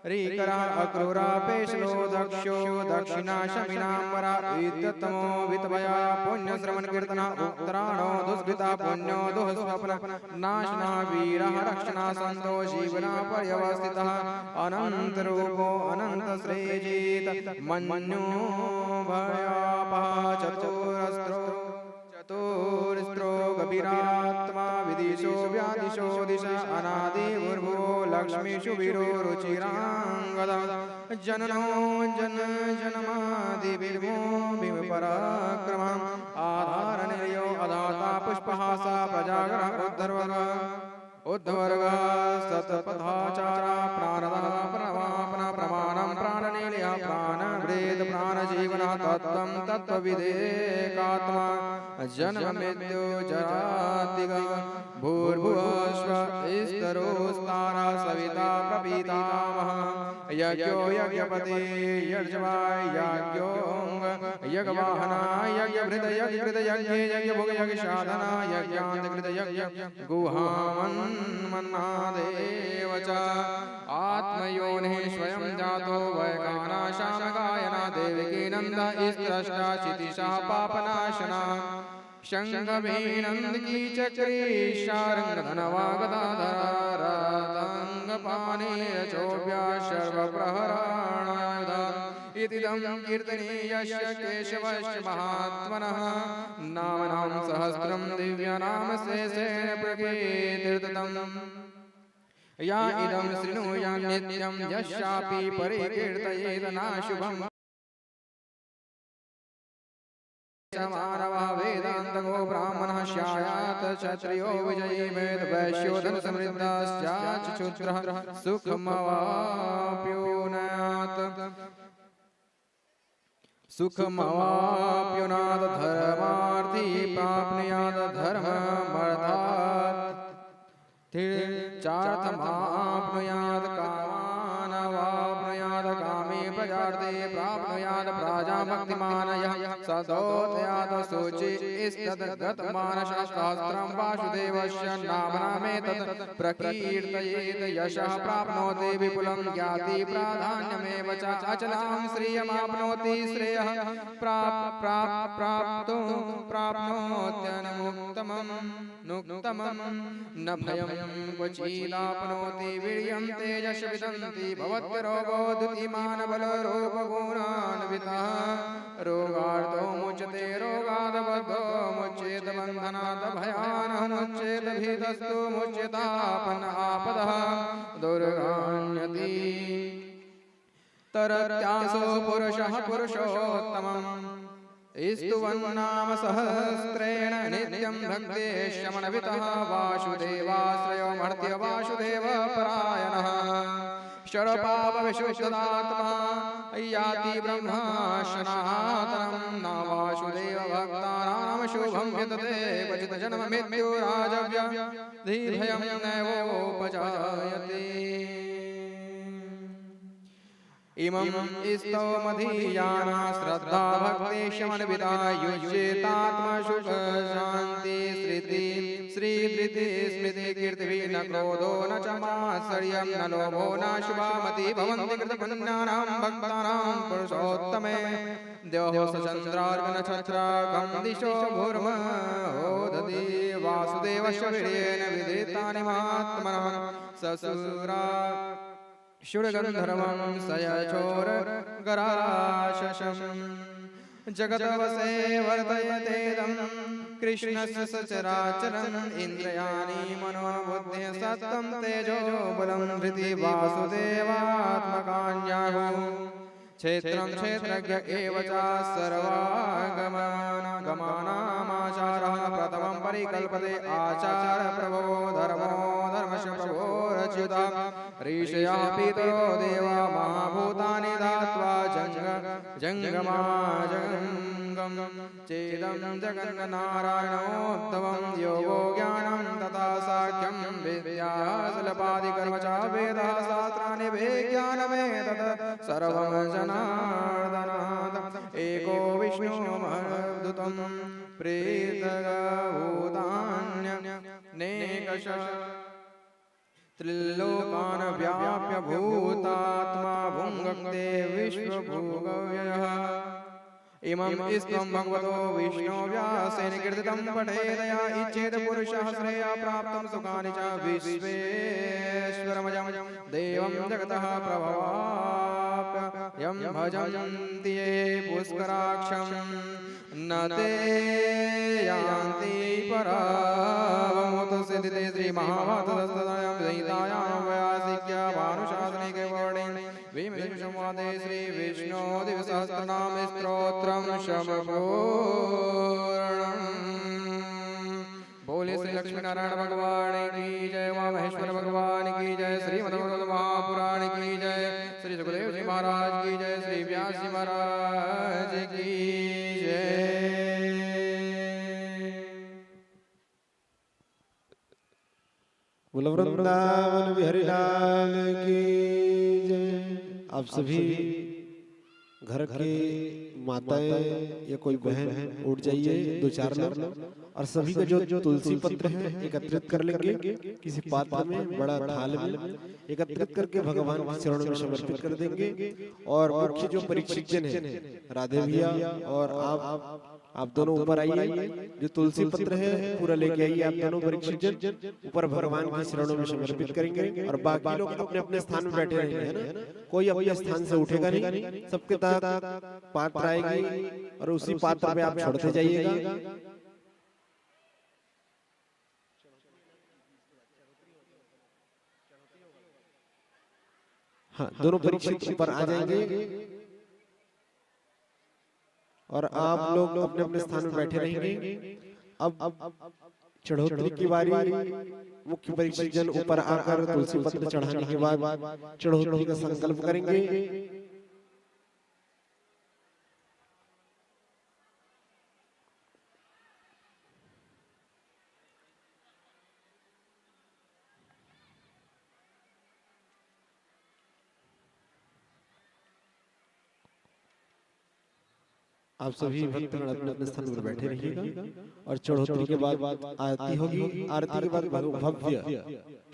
रीकरा अक्रूरा पेशलो दक्षो दक्षिणा शमिनांबरा इत्यतमो वितवया पुण्य श्रवण कीर्तना उत्तराणो दुष्कृता पुण्यो दुःस्वप्न नाशना वीरः रक्षणा संतो जीवना पर्यवस्थितः अनंत रूपो अनंत श्रेजित मन्यो भयापः चतुरस्त्रो गभीरात्मा विदिशो व्यादिशो दिशा अनादि भूर्भुवो लक्ष्मीषु वीरो रुचिरांगदा जननो जन जनमादि विर्मो भीम पराक्रमः आधार निर्यो अदाता पुष्पहासा प्रजागरा उद्धवर्गः सतपथाचारा प्राणदः प्रणवापना प्रमाणं प्राणनीलया प्राणवृत प्राणजीवनः तत्त्वं तत्त्वविदेकात्मा जन्म मृत्यु जरातिगा भूर्भुवस्व स्तरोस्तारा सविता प्रपीतामहः यज्ञो यज्ञपति यज्ञवाय यज्ञोंग यज्ञवाहना यज्ञभृत यज्ञकृत यज्ञे यज्ञभोग यज्ञसाधना यज्ञान्तकृत यज्ञ गुहामन्मन्नादेव च आत्मयोनिः स्वयं जातो वैकानाशामगायना देवकी नन्द स्त्रष्टा क्षितिशः पापनाशना शंखभीनंदकी चक्री शार्ङ्गधनवागदाधरातङ्गपाणे चोभ्या सर्वप्रहराणायुधा इतिदं कीर्तनीयस्य केशवस्य महात्मनः नामनां सहस्रं दिव्यनामशेषेण प्रकीर्तितम् या इदं शृणुयात् नित्यं यस्यापि परिकीर्तयेत् नाशुभम् मानवः वेदान्तको ब्राह्मणः स्यात् क्षत्रियो विजयी वेद वैश्यो धन समृद्धः शूद्रः सुखमवाप्युनात् धर्मार्थी प्राप्नुयात् धर्ममर्थात् चार्थमाप्नुयात् कामानवाप्नुयात् कामे प्रजार्थे प्राप्नुयात् प्राजाभक्तिमान् यः सदोदयात् शुचिस्तद्गतमानसः सहस्रं वासुदेवस्य नाम्नामेतत् प्रकीर्तयेत् यशः प्राप्नोति विपुलं ज्ञाति प्राधान्यमेव च अचलां श्रियमाप्नोति श्रेयः प्राप्नोत्यनुमुक्तमं न भयं क्वचिदाप्नोति वीर्यं तेजस् विदन्ति भवत्यरोगो द्युतिमानबलरूपगुणान्वितः रोगार्तो मुच्यते रोगादबद्धो मुच्येत बन्धनात् भयानः मुच्येत भीतस्तु मुच्यतापन् आपदः दुर्गान्यति तरत्यासो पुरुषः पुरुषोत्तमम् स्तुवन्नाम सहस्रेण नित्यं भक्तेश्यमनवितः वासुदेवाश्रयो मर्त्य वासुदेव परायणः शरपापविशुद्धदात्मा याति ब्रह्म सनातनं न वासुदेव भक्तानां शुभं विदते क्वचित् जन्म मृत्युराजव्यधिभयं नैवोपजायते इमं स्तोमधीयाना श्रद्धा भक्तेशमन्विता युज्येतात्मसुख शान्ति श्रीधृति स्मृति कीर्तिभिः न क्रोधो न च मात्सर्यं न लोभो न शुभामति भवन्ति कृतपुण्यानां भक्तानां पुरुषोत्तमे देवो सचन्द्रार्कनक्षत्राकं दिशो भूर्महोदधि वासुदेवस्य वीर्येण विदितानि महात्मनः ससुरा शुरगन्धर्वं सयचोरगराशशं जगतवसे वर्तयतेदं कृष्णस्य सचराचरम् इन्द्रियाणि मनोबुद्धिः सत्त्वं तेजो बलं धृति वासुदेवात्मकान्याहुः क्षेत्रं क्षेत्रज्ञ एव च सर्वागमनागमनामाचारः प्रथमं परिकल्पते आचार प्रभो धर्मो धर्मस्य प्रभो रच्युतः ऋषयः पितरो देवा महाभूतानि धात्वा जङ्गमाजङ्गं चेदं जगन्नारायणोत्तमं योगो ज्ञानं तथा साख्यं विद्या सुलभादिकर्म च वेदः शास्त्राणि विज्ञानमेतत् सर्वं जनार्दनात् एको विष्णुमद्भुतं प्रेतभूतान्यनेकशः त्रिलोकान् व्याप्य भूतात्मा भुङ्क्ते विश्वभोगव्ययः इमं स्त्वं भगवतो विष्णो व्यासेन कीर्तितं पठेदया इच्छेद पुरुषः श्रेया प्राप्तं सुखानि च विश्वेश्वरमजं देवं जगतः प्रभवाप्ययं भजन्ति ये पुष्कराक्षं न ते यान्ति परामोत सिद्धिते श्रीमहाभारतसंहितायां संहितायां व्यासिक्या भानुशासनिके वर्णे विष्णुवादे श्री विष्णु दिवसहस्रनाम स्तोत्रम समपूर्णम्। बोले श्री लक्ष्मी नारायण भगवान की जय, उमा महेश्वर भगवान की जय, श्रीमद् भागवत महापुराण की जय, श्री सुखदेव जी महाराज की जय, श्री व्यास जी महाराज की जय। बोलो वृंदावन बिहारी लाल की जय। आप सभी घर के माताएं या कोई बहन उठ जाइए, दो चार लोग, और सभी का जो तुलसी पत्र है एकत्रित कर लेंगे किसी पात्र में, बड़ा थाल में एकत्रित करके भगवान के चरणों में समर्पित कर देंगे। और मुख्य जो परीक्षित जन है राधे भैया और आप दोनों ऊपर आइए, जो तुलसी पत्र है पूरा लेके आइए। आप दोनों परीक्षित जन ऊपर भगवान के चरणों में समर्पित करेंगे और बाकी लोग अपने अपने स्थान में बैठे रहेंगे, है ना। कोई अपने स्थान से उठेगा नहीं, सबके तक पात्र आएगी और उसी पात्र पे आप छोड़ते जाइएगा। हाँ, दोनों परीक्षित ऊपर आ जाएंगे और आप लोग अपने अपने स्थान में बैठे रहेंगे। अब चढ़ोतरी की बारी, मुख्य परीक्षित जन ऊपर आकर तुलसी पत्र चढ़ाने के बाद चढ़ोतरी का संकल्प करेंगे। आप सभी भक्तगण अपने अपने स्थान पर बैठे रहिएगा और चढ़ोतरी के बाद आरती होगी। आरती के बाद भव्य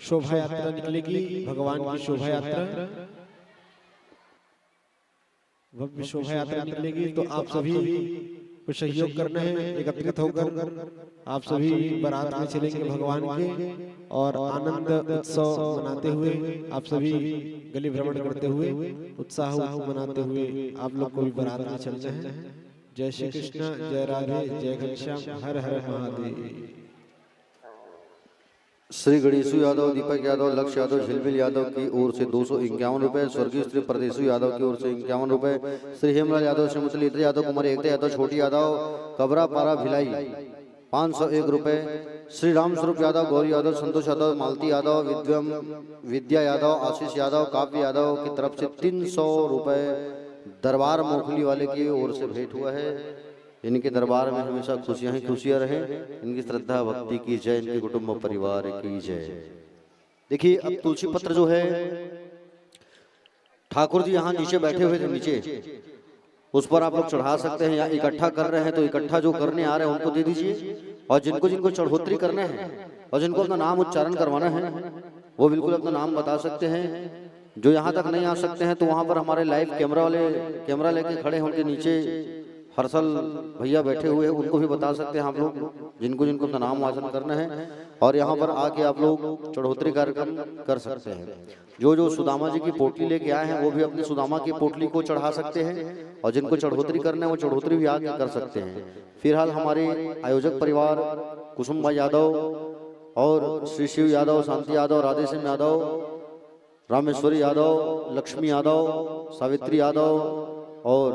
शोभा यात्रा निकलेगी, भगवान की शोभा यात्रा, भव्य शोभा यात्रा निकलेगी। तो आप सभी को सहयोग करना है, एकत्रित होकर आप सभी बारात में चलेंगे भगवान के और आनंद उत्सव मनाते हुए, आप सभी गली भ्रमण करते हुए, उत्साह मनाते हुए आप लोग को भी बारात में चलना है। जय श्री कृष्ण, जय राधे, जय घनश्याम, हर हर महादेव। श्री गणेशु यादव, दीपक यादव, लक्ष्य यादव, झिलमिल यादव की ओर से 251 रुपए, स्वर्गीय श्री परदेशु यादव की ओर से 51 रुपए, श्री हेमलाल यादव, श्रीमती इत्र यादव, कुमारी एकता यादव, छोटी यादव, कबरा पारा भिलाई 501 रुपए, श्री राम स्वरूप यादव, गौरी यादव, संतोष यादव, मालती यादव, विद्या यादव, आशीष यादव, काव्य यादव की तरफ से 300 रुपए दरबार मोखली वाले की ओर से भेंट हुआ है। इनके दरबार में हमेशा खुशियां ही खुशियां रहे, इनकी श्रद्धा भक्ति की जय, इनके कुटुंब परिवार की जय। देखिए, अब तुलसी पत्र जो है ठाकुर जी यहाँ नीचे बैठे हुए थे, नीचे उस पर आप लोग चढ़ा सकते हैं, या इकट्ठा कर रहे हैं तो इकट्ठा जो करने आ रहे हैं उनको दे दीजिए, और जिनको जिनको चढ़ोतरी करने हैं और जिनको अपना नाम उच्चारण करवाना है वो बिल्कुल अपना नाम बता सकते हैं। जो यहाँ तक नहीं आ सकते हैं तो वहाँ पर हमारे लाइव कैमरा वाले कैमरा लेके खड़े हैं, उनके नीचे हर्षल भैया बैठे हुए हैं, उनको भी बता सकते हैं आप लोग जिनको जिनको अपना नाम वाचन करना है, और यहाँ पर आके आप लोग चढ़ोतरी कार्यक्रम कर सकते हैं। जो जो सुदामा जी की पोटली लेके आए हैं वो भी अपनी सुदामा की पोटली को चढ़ा सकते हैं, और जिनको चढ़ोतरी करना है वो चढ़ोतरी भी आके कर सकते हैं। फिलहाल हमारे आयोजक परिवार कुसुम भाई यादव और श्री शिव यादव, शांति यादव, राधे सिंह यादव, रामेश्वरी यादव, लक्ष्मी यादव, सावित्री यादव, और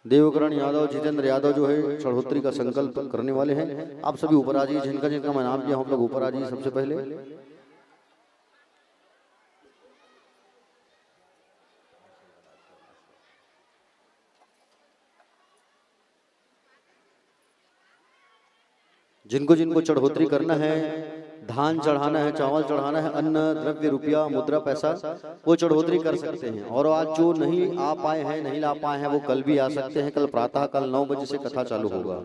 देवकरण यादव, जितेंद्र यादव जो है चढ़ोतरी का संकल्प करने वाले हैं। आप सभी ऊपर आ जाइए, जिनका जिनका मैं नाम लिया हम लोग ऊपर आ जाइए सबसे पहले। जिनको जिनको चढ़ोतरी करना है, धान चढ़ाना है, चावल चढ़ाना है, अन्न द्रव्य रुपया मुद्रा पैसा, वो चढ़ोतरी कर सकते हैं। और आज जो नहीं आ पाए हैं, नहीं ला पाए हैं, वो कल भी आ सकते हैं। कल प्रातः कल 9 बजे से कथा चालू होगा।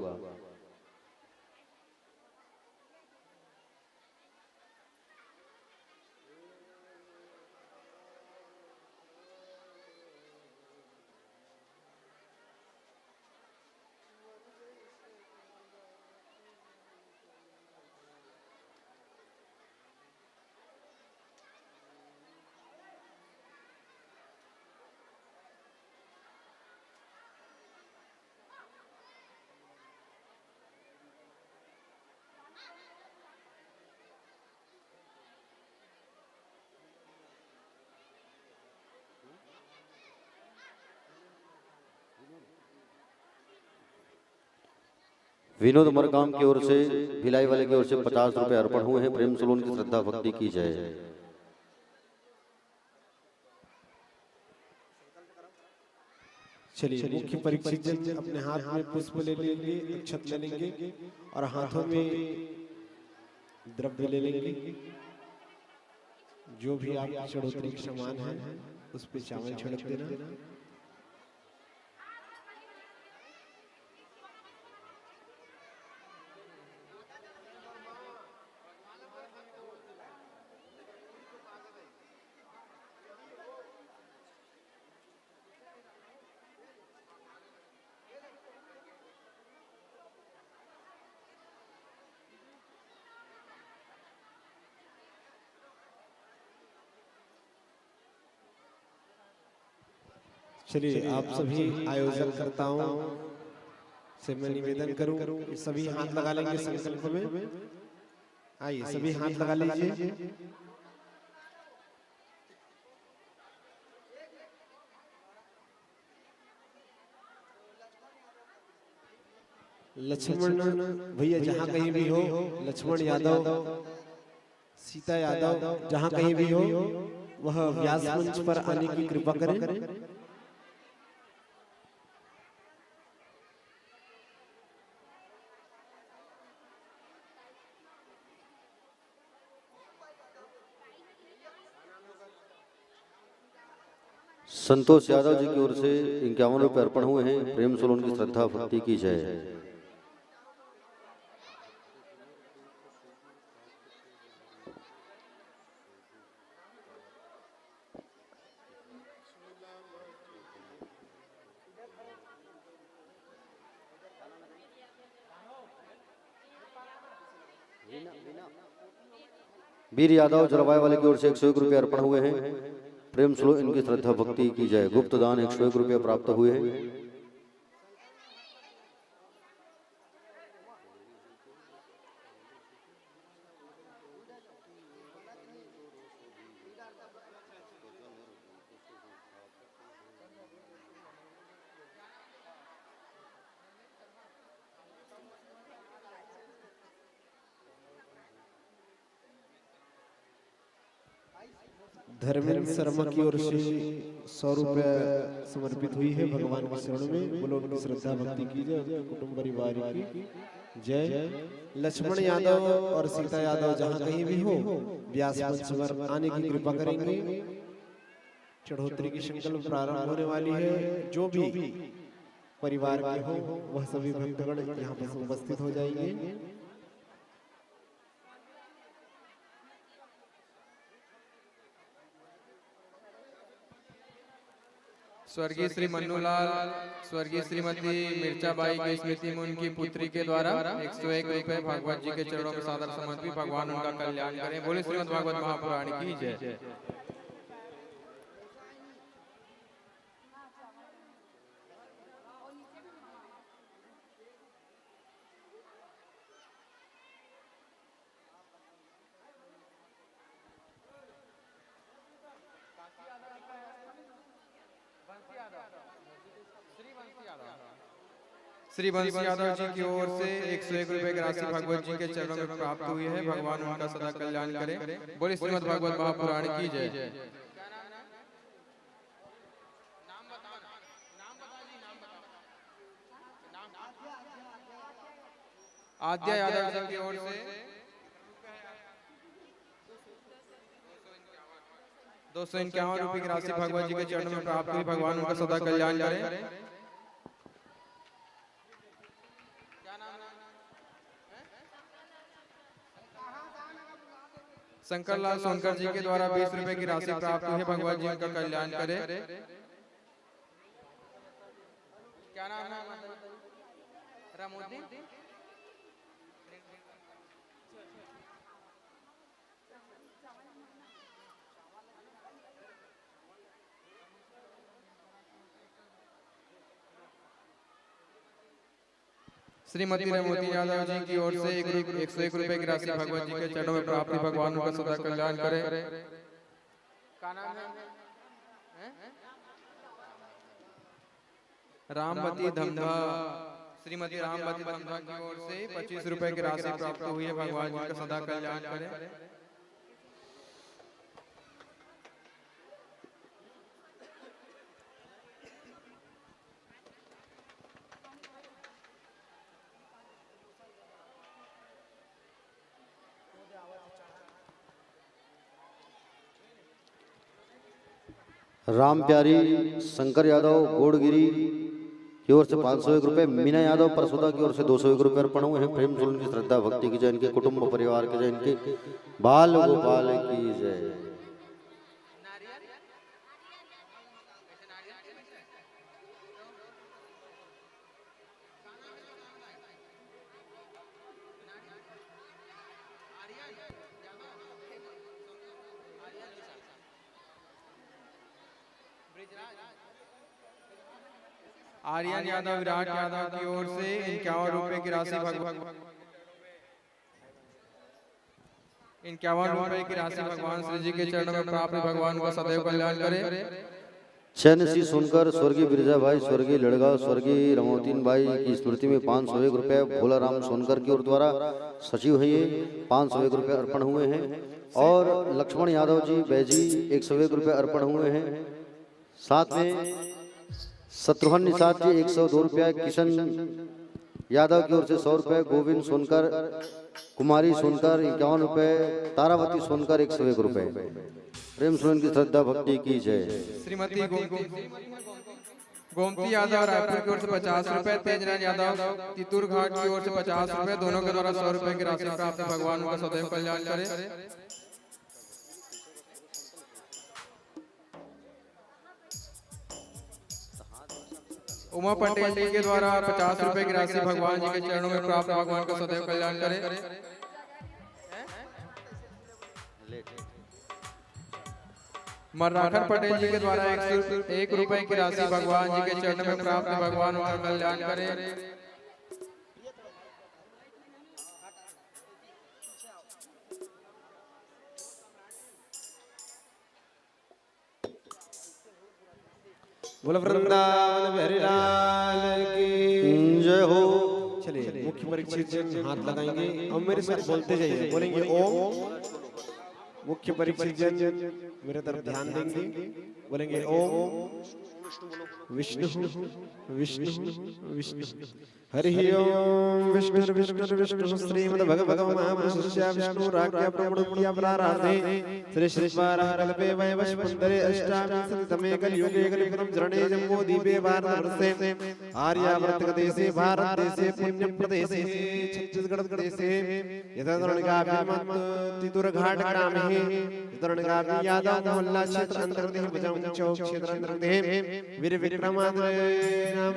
विनोद मरकाम की ओर से, भिलाई वाले की ओर से 50 रुपए अर्पण हुए हैं। प्रेम से उनकी श्रद्धा भक्ति की जाए। चलिए मुख्य परीक्षित जन अपने हाथ में पुष्प ले लेंगे, अक्षत ले लेंगे और हाथों में द्रव्य ले लेंगे। जो भी आप चढ़ोतरी के सामान है उस पे चावल छिड़क देना। चलिए आप सभी आयोजन करताओं से मैं निवेदन करूं, सभी हाथ लगा लेंगे संकल्प में। आइए सभी हाथ लगा लीजिए। लक्ष्मण भैया जहां कहीं भी हो, लक्ष्मण यादव, सीता यादव जहां कहीं भी हो, वह व्यास मंच पर आने की कृपा करें। संतोष यादव जी की ओर से 51 रुपए अर्पण हुए हैं। प्रेम से उनकी श्रद्धा भक्ति की जाए। वीर यादव जलवाय वाले की ओर से 101 रुपए अर्पण हुए हैं। प्रेम स्लो इनकी श्रद्धा भक्ति की जाए। गुप्त दान 101 रुपये प्राप्त हुए हैं। धर्मेंद्र शर्मा की ओर से 100 रुपए समर्पित हुई है भगवान के शरण में। बोलो उनकी श्रद्धा भक्ति की जय, उनके कुटुंब परिवार की जय। लक्ष्मण यादव और सीता यादव जहां कहीं भी हो, व्यास मंच पर आने की कृपा करेंगे। चढ़ोतरी की संकल्प प्रारंभ होने वाली है। जो भी परिवार के हो वह सभी भक्तगण यहाँ पर उपस्थित हो जाएंगे। स्वर्गीय श्री मन्नूलाल, स्वर्गीय श्रीमती मिर्चाबाई की स्मृति में उनकी पुत्री के द्वारा 101 रुपए भगवत जी के चरणों में सादर समर्पित। भगवान उनका कल्याण करें। बोले श्रीमद् भागवत महापुराण की जय। श्री बंसी यादव जी की ओर से 101 रुपए की राशि भगवत जी के चरणों में प्राप्त हुई है। भगवान उनका सदा कल्याण करे। बोले श्रीमद् भागवत महापुराण की जय। आद्या यादव जी की ओर से 251 रुपए की राशि भगवत जी के चरणों में प्राप्त हुई। भगवान उनका सदा कल्याण करे। शंकर लाल सोनकर जी के द्वारा 20 रुपए की राशि प्राप्त हुई है। भगवान जी उनका कल्याण करे। क्या नाम है? रामोदी। श्रीमती रमोती यादव जी की ओर से 101 रुपए की राशि भगवत जी के चरणों में प्राप्त हुई। भगवान उनका सदा कल्याण करे। क्या नाम है? रामवती धमधा। श्रीमती रामवती धमधा की ओर से 25 रुपए की राशि प्राप्त हुई है। भगवान जी का सदा कल्याण करे। राम प्यारी शंकर यादव गोड़गिरी की ओर से 501 रुपए। मीना यादव परसोदा की ओर से 201 रुपए अर्पण हुए हैं। प्रेम से उनकी श्रद्धा भक्ति की जय। इनके कुटुंब परिवार की जय। इनके बाल गोपाल की जय। आर्यन यादव विराट यादव की ओर से 51 रुपए की राशि 51 रुपए की राशि भगवान श्री जी के चरणों में प्राप्त। भगवान का सदैव कल्याण करे। चैन सी सुनकर स्वर्गीय बिरजा भाई, स्वर्गीय लड़गा, स्वर्गीय रमोतीन भाई की स्मृति में 501 रुपए भोला राम सोनकर की ओर द्वारा सचिव है। ये 501 रुपए अर्पण हुए हैं। और लक्ष्मण यादव जी बैजी 101 रुपए अर्पण हुए हैं। साथ में शत्रुघ्न निषाद जी 102 रुपया। किशन यादव की ओर से 100 रुपए। गोविंद सोनकर, कुमारी सोनकर 51 रुपए। तारावती सोनकर 101 रुपए। प्रेम सुन की श्रद्धा भक्ति की जय। श्रीमती गोमती यादव रायपुर की ओर से 50 रुपए। तेजराज यादव तितुर घाट की ओर से 50 रुपए। दोनों के द्वारा 100 रुपए की राशि प्राप्त। भगवान का सदैव कल्याण करे। उमा पटेल जी के द्वारा 50 रुपए की राशि भगवान जी के चरणों में प्राप्त। भगवान का सदैव कल्याण करे। मर्राखन पटेल जी के द्वारा 101 रुपए की राशि भगवान जी के चरणों में प्राप्त। भगवान उनका कल्याण करे। बोल वृंदावन बिहारी लाल की जय हो। चलिए मुख्य परीक्षित जन हाथ लगाएंगे और मेरे साथ बोलते जाइए। बोलेंगे ओम। मुख्य परीक्षित जन मेरे तरफ ध्यान देंगे। बोलेंगे ओम विष्णु विष्णु विष्णु। हरि ओम विष्णु विष्णु विष्णु। श्रीमद् भगवत महापुरुषस्य विष्णु राज्ञा प्रमुख्या प्राराधे श्री श्री स्वाराकल्पे वैवस्वंदरे अष्टाविंशतितमे कलियुगे कलियुगं जरणे जम्बूद्वीपे भारतवर्षे आर्यावर्त देशे भारत देशे पुण्य प्रदेशे छत्तीसगढ़ देशे यथाधरणिकाभिमत तितुर घाट ग्रामे यथाधरणिकाभि यादव मोहल्ला क्षेत्र अंतर्गत भजम चौक क्षेत्र अंतर्गत वीर विक्रमादित्य नाम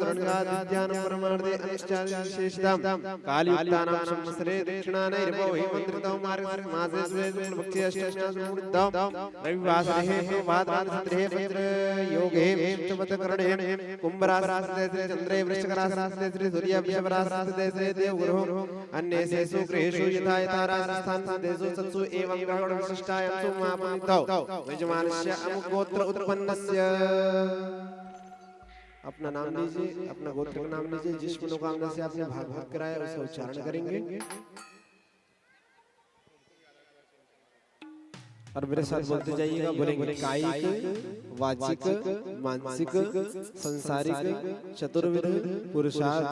धरणिकादित्यान परमार्थे अनुष्ठान विशेषताम कालयुक्तानां संवत्सरे दक्षिणानैर्भो हिमंत्रितो मार्ग मासे द्वे भक्ति अष्टम्यां मुद्दाम रविवासरे भाद्रपदे पत्र योगे चमत्करणे कुंभ राशि श्री चंद्रे वृश्चिक राशि श्री सूर्य वृषभ राशि श्री देवगुरु अन्येषु गृहेषु यथा यथा राजस्थान देशु सत्सु एवं ग्रहण विशिष्टायां सुमापनितौ यजमानस्य अमुको गोत्र उत्पन्नस्य। अपना नाम लीजिए, अपना गोत्र का नाम लीजिए, जिस मनोकामना से आपने भागवत कराया उसका उच्चारण करेंगे और मेरे साथ बोलते जाइएगा। बोलेंगे कायिक, वाचिक, मानसिक, संसारिक, चतुर्विध पुरुषार्थ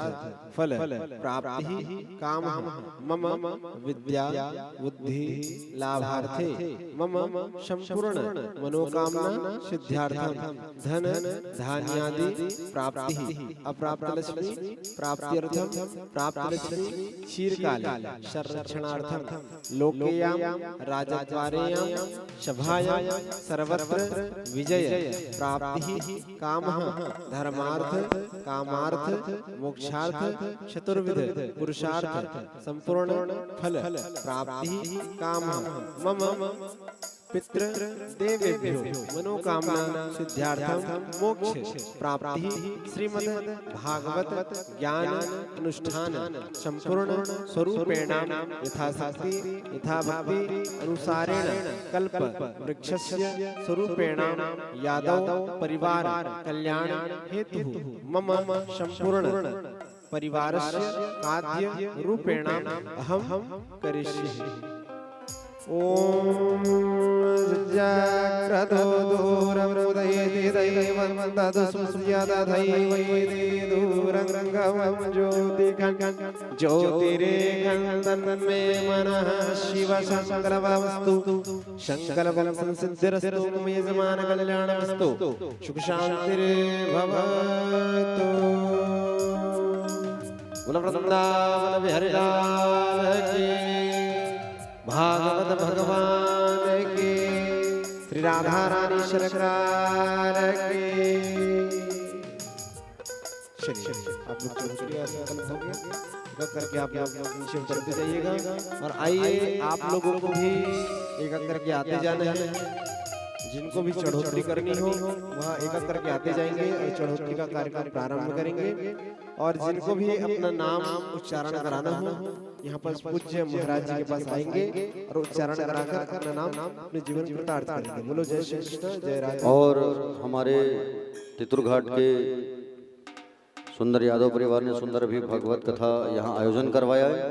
फल प्राप्ति काम मम विद्या बुद्धि लाभार्थे मम संपूर्ण मनोकामना सिद्ध्यार्थम धन धान्यादि प्राप्ति अप्राप्त लक्ष्मी प्राप्त्यर्थम प्राप्त लक्ष्मी क्षीरकाले संरक्षणार्थम लोकेयाम राजद्वारेयाम सभायां सर्वत्र विजय प्राप्ति कामः धर्मार्थ कामार्थ मोक्षार्थ चतुर्विध पुरुषार्थ संपूर्ण फल प्राप्ति कामः मम पितृ देवेभ्यो मनोकामना सिद्ध्यार्थम मोक्ष प्राप्ति श्रीमद् भागवत ज्ञान अनुष्ठान संपूर्ण स्वरूपेण यथाशक्ति यथाभक्ति अनुसारेण कल्प वृक्षस्य स्वरूपेण यादव परिवार कल्याण हेतु मम संपूर्ण परिवारस्य खाद्य रूपेण अहम करिष्ये। ओम जाग्रतो दूरमुदयति दैवं तदसुस्यदधैवैति दूरङ्गं ज्योतिकं ज्योतिरेकं तन्मे मनः शिवसङ्कल्पमस्तु सङ्कल्पं संसिद्धिरस्तु मम यजमानकल्याणमस्तु सुखशान्तिर्भवतु। बोलो वृंदावन बिहारी लाल की, भागवत भगवान की, श्री राधा रानी सरकार की। चलिए आप लोग चौचुरिया संकल्प हो गया करके आप लोग नीचे उतरते जाइएगा और आइए आप लोगों को भी एक एक करके आते जाना है। जिनको भी चढ़ोतरी करनी हो वह एक एक करके आते जाएंगे और चढ़ोतरी का कार्यक्रम प्रारंभ करेंगे। और जिनको भी अपना नाम उच्चारण कराना हो यहाँ पर पूज्य महाराज जी के पास आएंगे और उच्चारण कराकर अपना नाम अपने जीवन कृतार्थ करेंगे। बोलो जय श्री कृष्ण जय राधे। और हमारे तितुरघाट के सुंदर यादव परिवार ने सुंदर भी भगवत कथा यहाँ आयोजन करवाया है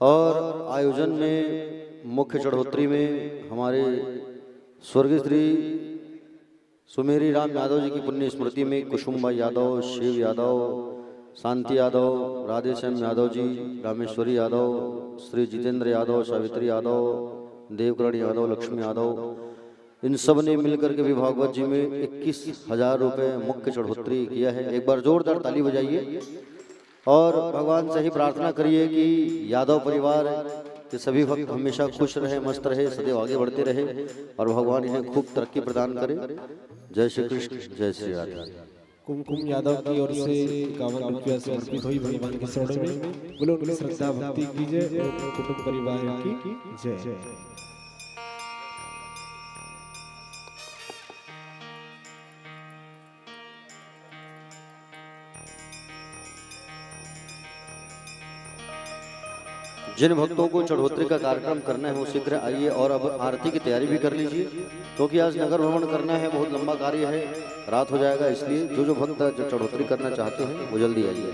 और आयोजन में मुख्य चढ़ोतरी में हमारे स्वर्गीय श्री सुमेरी राम यादव जी की पुण्य स्मृति में कुसुम्बा यादव, शिव यादव, शांति यादव, राधेश्याम यादव जी, रामेश्वरी यादव, श्री जितेंद्र यादव, सावित्री यादव, देवकरण यादव, लक्ष्मी यादव, इन सब ने मिलकर के भी भागवत जी में 21,000 रुपये मुख्य चढ़ोतरी किया है। एक बार जोरदार ताली बजाइए और भगवान से ही प्रार्थना करिए कि यादव परिवार के सभी भक्त हमेशा खुश रहे, मस्त रहे, सदैव आगे बढ़ते रहे और भगवान इन्हें खूब तरक्की प्रदान करे। जय श्री कृष्ण जय श्री राधे। कुमकुम यादव की ओर से 51 रुपया समर्पित हुई भगवान के चरणों में। बोलो उनकी श्रद्धा भक्ति कीजिए और कुटुंब परिवार की जय। जिन भक्तों को चढ़ोतरी का कार्यक्रम करना है वो शीघ्र आइए और अब आरती की तैयारी भी कर लीजिए क्योंकि आज नगर भ्रमण करना है, बहुत लंबा कार्य है, रात हो जाएगा। इसलिए जो भक्त जो चढ़ोतरी करना चाहते हैं वो जल्दी आइए।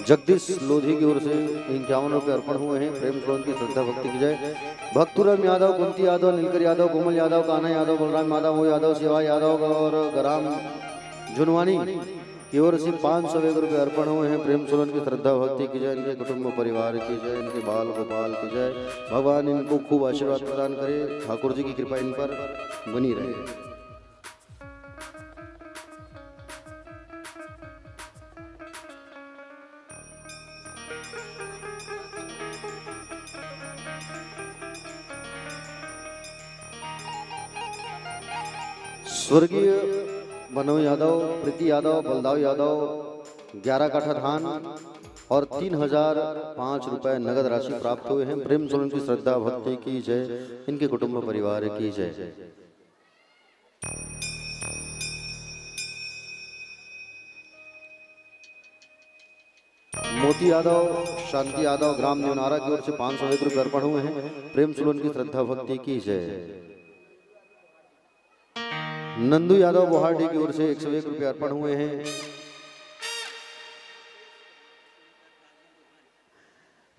जगदीश लोधी की ओर से 51 रुपये अर्पण हुए हैं। प्रेम करोन की श्रद्धा भक्ति की जय। भक्तुराम यादव, कुंती यादव, नीलकर यादव, कोमल यादव, कान्हा यादव, बलराम यादव, वो यादव, शिवा यादव और गराम जुनवानी की ओर से 501 रुपये अर्पण हुए हैं। प्रेम सोलन की श्रद्धा भक्ति की जय। इनके कुटुंब परिवार की जय, इनके बाल गोपाल की जय। भगवान इनको खूब आशीर्वाद प्रदान करे, ठाकुर जी की कृपा इन पर बनी रहे। स्वर्गीय मनोज यादव, प्रीति यादव, बलदाव यादव 11 काठा धान और 3005 रुपए नगद राशि प्राप्त हुए हैं। प्रेम सोलन की श्रद्धा भक्ति की जय, इनके कुटुंब परिवार की जय। मोती यादव, शांति यादव, ग्राम न्यूनारा की ओर से 501 रुपये अर्पण हुए हैं। प्रेम से उनकी श्रद्धा भक्ति की जय। नंदू यादव बोहाडी की ओर से 101 रुपये अर्पण हुए हैं।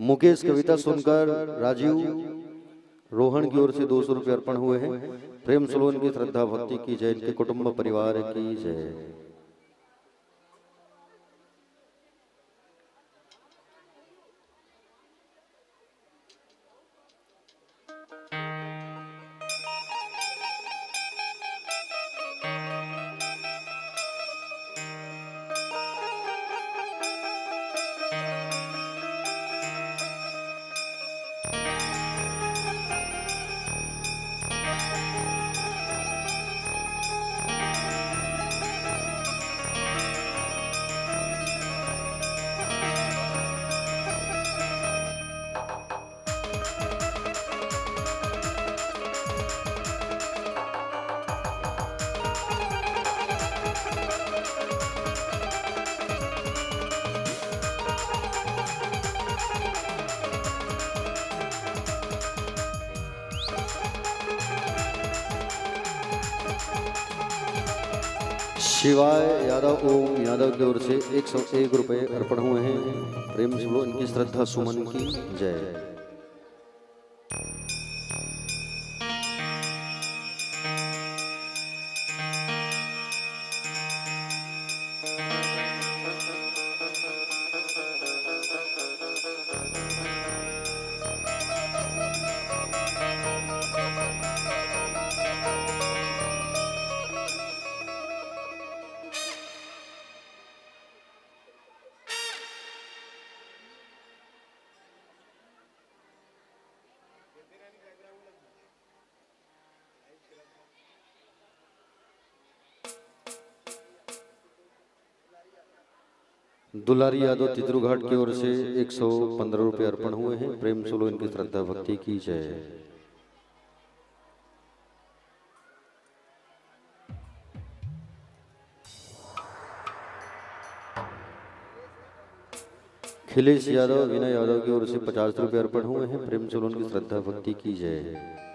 मुकेश कविता सुनकर राजीव रोहन की ओर से 200 रुपये अर्पण हुए हैं। प्रेम सोलोन की श्रद्धा भक्ति की जय। इनके कुटुंब परिवार की जय। शिवाय यादव ओम यादव की ओर से 101 रुपये अर्पण हुए हैं। प्रेम से बोलो इनकी श्रद्धा सुमन की जय। दुलारी यादव तितरुघाट की ओर से 115 रुपये अर्पण हुए हैं। प्रेम सोलो इनकी श्रद्धा भक्ति की जय। खिलेश यादव विनय यादव की ओर से 50 रुपये अर्पण हुए हैं। प्रेम सोलो इनकी श्रद्धा भक्ति की जय।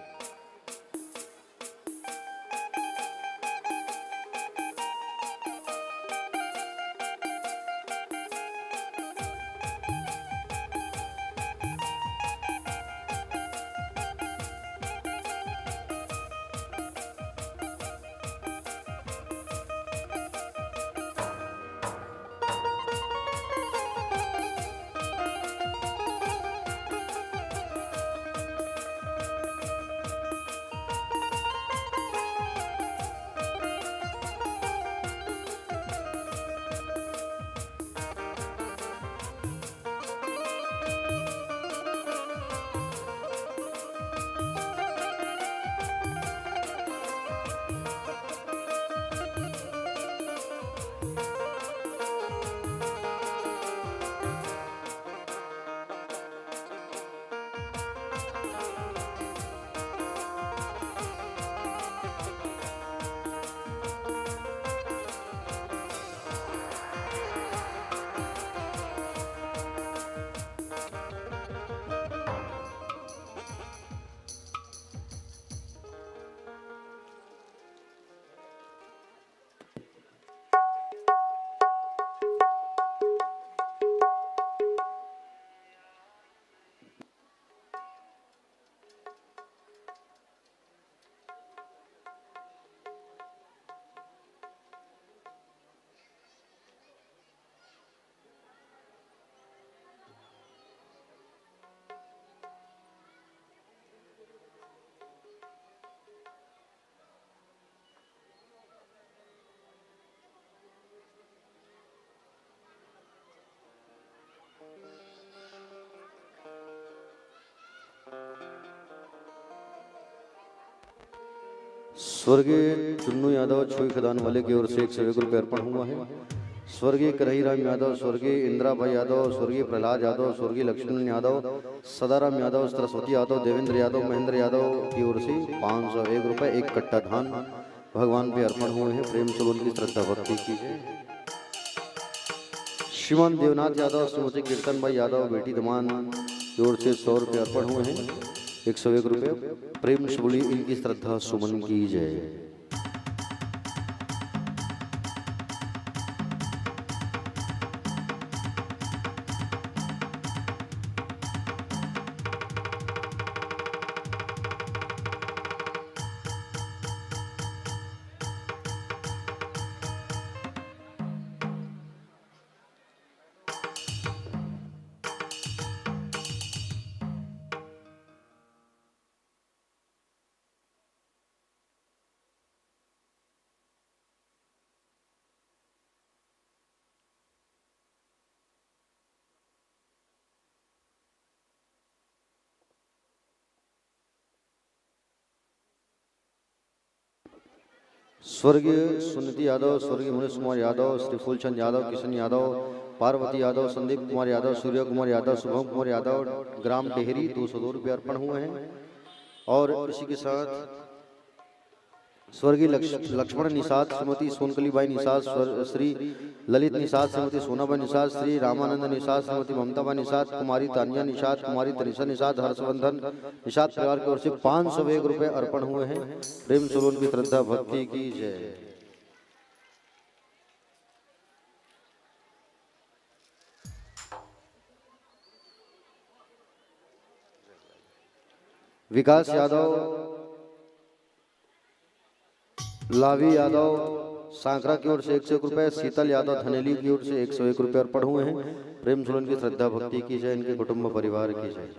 स्वर्गीय चुन्नू यादव छोई खदान वाले की ओर से 101 रुपये अर्पण हुआ है। स्वर्गीय करही राम यादव, स्वर्गीय इंदिराभाई यादव, स्वर्गीय प्रहलाद यादव, स्वर्गीय लक्ष्मण यादव, सदाराम यादव, सरस्वती यादव, देवेंद्र यादव, महेंद्र यादव की ओर से 501 रुपये 1 कट्टा धान भगवान पे अर्पण हुए हैं। प्रेम से उनकी श्रद्धा भक्ति कीजिए। श्रीमान देवनाथ यादव, श्रीमती कीर्तन भाई यादव, बेटी दमान की ओर से 100 रुपये अर्पण हुए हैं। 101 रुपये। प्रेम से बोली इनकी श्रद्धा सुमन की जय। स्वर्गीय सुनीति यादव, स्वर्गीय मनीष कुमार यादव, श्री फूलचंद यादव, किशन यादव, पार्वती यादव, संदीप कुमार यादव, सूर्य कुमार यादव, शुभम कुमार यादव, ग्राम डेहरी 202 रुपये अर्पण हुए हैं। और इसी के साथ स्वर्गीय लक्ष्मण निषाद, श्रीमती सोनकलीबाई निषाद, श्री ललित निषाद, श्रीमती सोनाबाई निषाद, श्री रामानंद निषाद, श्रीमती ममताबाई निषाद, कुमारी तानिया निषाद, कुमारी तनिषा निषाद, हर्षवर्धन निषाद परिवार की ओर से 501 रुपये अर्पण हुए हैं। प्रेम से उनकी श्रद्धा भक्ति की जय। विकास यादव, लावी यादव सांकरा की ओर से 101 रुपये, शीतल यादव धनेली की ओर से 101 रुपये अर्पण हुए हैं। प्रेम से उनकी श्रद्धा भक्ति की जय, इनके कुटुंब परिवार की जय।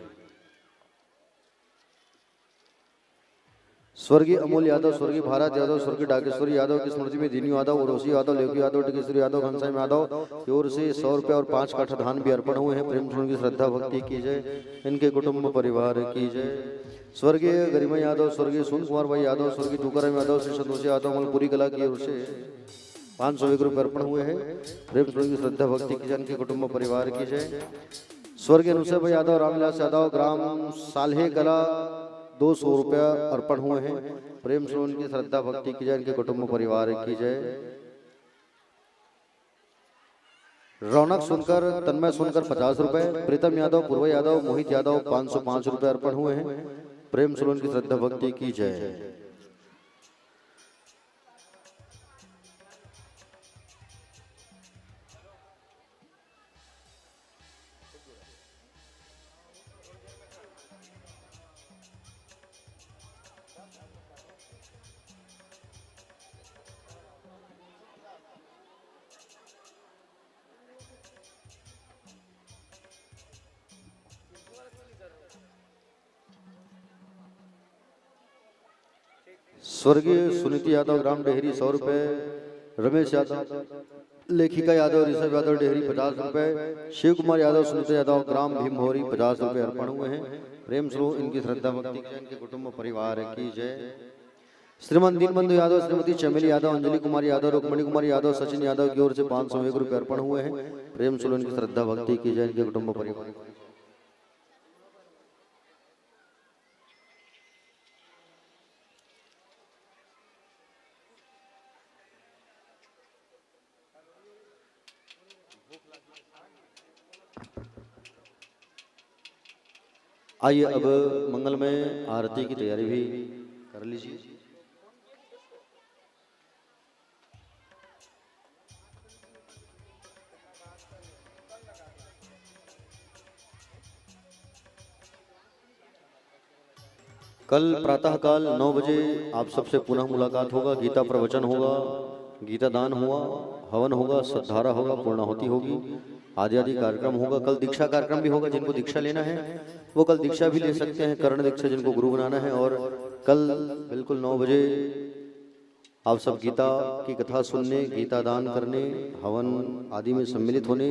स्वर्गीय अमोल यादव, स्वर्गीय भारत यादव, स्वर्गीय डाकेश्वरी यादव की स्मृति में दीनू यादव, उर्वशी यादव, लेवकी यादव, टिकेश्वरी यादव, घनश्याम यादव की ओर से 100 रुपये और 5 काठा धान भी अर्पण हुए हैं। प्रेम से उनकी श्रद्धा भक्ति की जय, इनके कुटुंब परिवार की जय। स्वर्गीय गरिमा यादव, स्वर्गीय सुन कुमार भाई यादव, स्वर्गीय तुकाराम यादव, श्री संतोष यादव मलपुरी कला की ओर से 501 रुपये अर्पण हुए हैं। प्रेम से उनकी श्रद्धा भक्ति की जय, इनके कुटुंब परिवार की जय। स्वर्गीय अनुसय भाई यादव, रामविलास यादव, ग्राम साल्हे कला 200 रुपये अर्पण हुए हैं। प्रेम से उनकी श्रद्धा भक्ति की जय, इनके कुटुंब परिवार की जय। रौनक सुनकर, तन्मय सुनकर 50 रुपये, प्रीतम यादव, पूर्व यादव, मोहित यादव 505 रुपये अर्पण हुए हैं। प्रेम से उनकी श्रद्धा भक्ति की जय। स्वर्गीय सुनीति यादव, ग्राम डेहरी 100 रुपये, रमेश यादव, लेखिका यादव, ऋषभ यादव डेहरी 50 रुपये, शिव कुमार यादव, सुनीता यादव, ग्राम भीमभोरी 50 रुपये अर्पण हुए हैं। प्रेम से इनकी श्रद्धा भक्ति की जय, इनके कुटुंब परिवार की जय। श्रीमान दीनबंधु यादव, श्रीमती चमेली यादव, अंजलि कुमार यादव, रुक्मणी कुमार यादव, सचिन यादव की ओर से 501 रुपये अर्पण हुए हैं। प्रेम से इनकी श्रद्धा भक्ति की जय, इनके कुटुंब परिवार। आइए अब मंगलमय आरती की तैयारी भी कर लीजिए। कल प्रातःकाल 9 बजे आप सबसे पुनः मुलाकात होगा। गीता प्रवचन होगा, गीता दान हुआ, हवन होगा, सद्धारा होगा, पूर्णाहुति होगी, आदि आदि कार्यक्रम होगा। कल दीक्षा कार्यक्रम भी होगा। जिनको दीक्षा लेना है वो कल दीक्षा भी ले सकते हैं, कर्ण दीक्षा जिनको गुरु बनाना है। और कल बिल्कुल 9 बजे आप सब गीता की कथा सुनने, गीता दान करने, हवन आदि में सम्मिलित होने,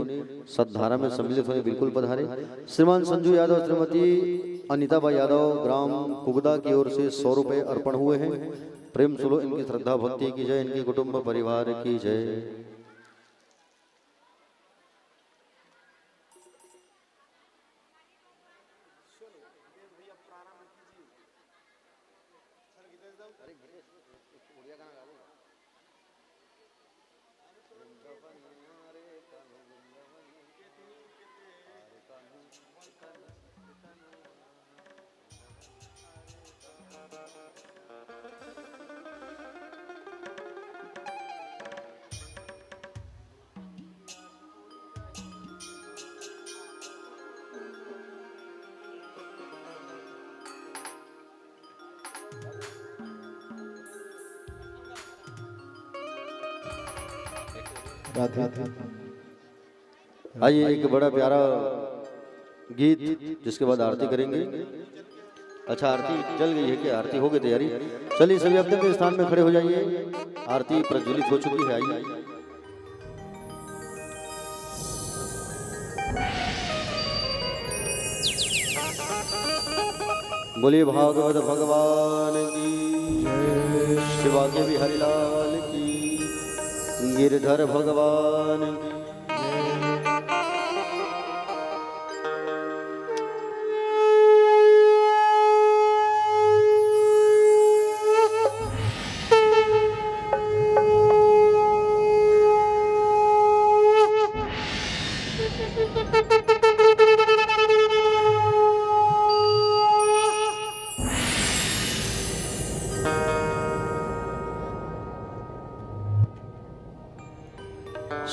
सद्धारा में सम्मिलित होने बिल्कुल पधारे। श्रीमान संजू यादव, श्रीमती अनिताबा यादव, ग्राम कुगदा की ओर से 100 रुपये अर्पण हुए हैं। प्रेम सुलो इनकी श्रद्धा भक्ति की जय, इनके कुटुंब परिवार की जय। राधे। आइए एक बड़ा प्यारा गीत जिसके बाद आरती करेंगे। अच्छा आरती चल गई है क्या? आरती हो गई तैयारी? चलिए सभी अपने अपने स्थान में खड़े हो जाइए। आरती प्रज्वलित हो चुकी है। आइए बोलिए भागवत भगवान की जय, शिवा के भी हरिलाल की, गिरधर भगवान की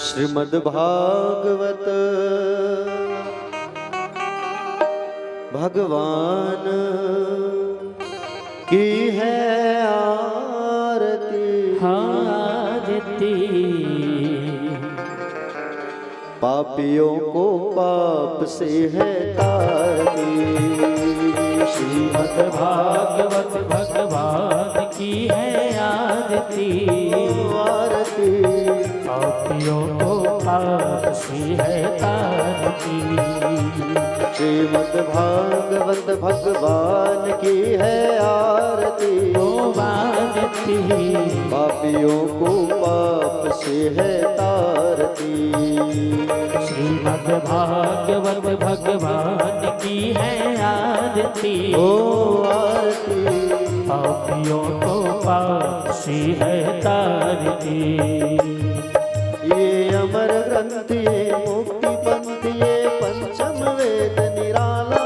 श्रीमद् भागवत भगवान की है आरती, आरती पापियों को पाप से है तारती। श्रीमद् भागवत भगवान की है आरती, आरती पापियों को पाप से है तारती। श्रीमद् भागवत भगवान की है आरती, आरती पापियों को पाप से है तारती। श्रीमद् भागवत भगवान की है आरती, आरती पापियों को पाप से है तारती। ये अमर ग्रंथ ये मुक्ति पंथ ये पंचम वेद निराला,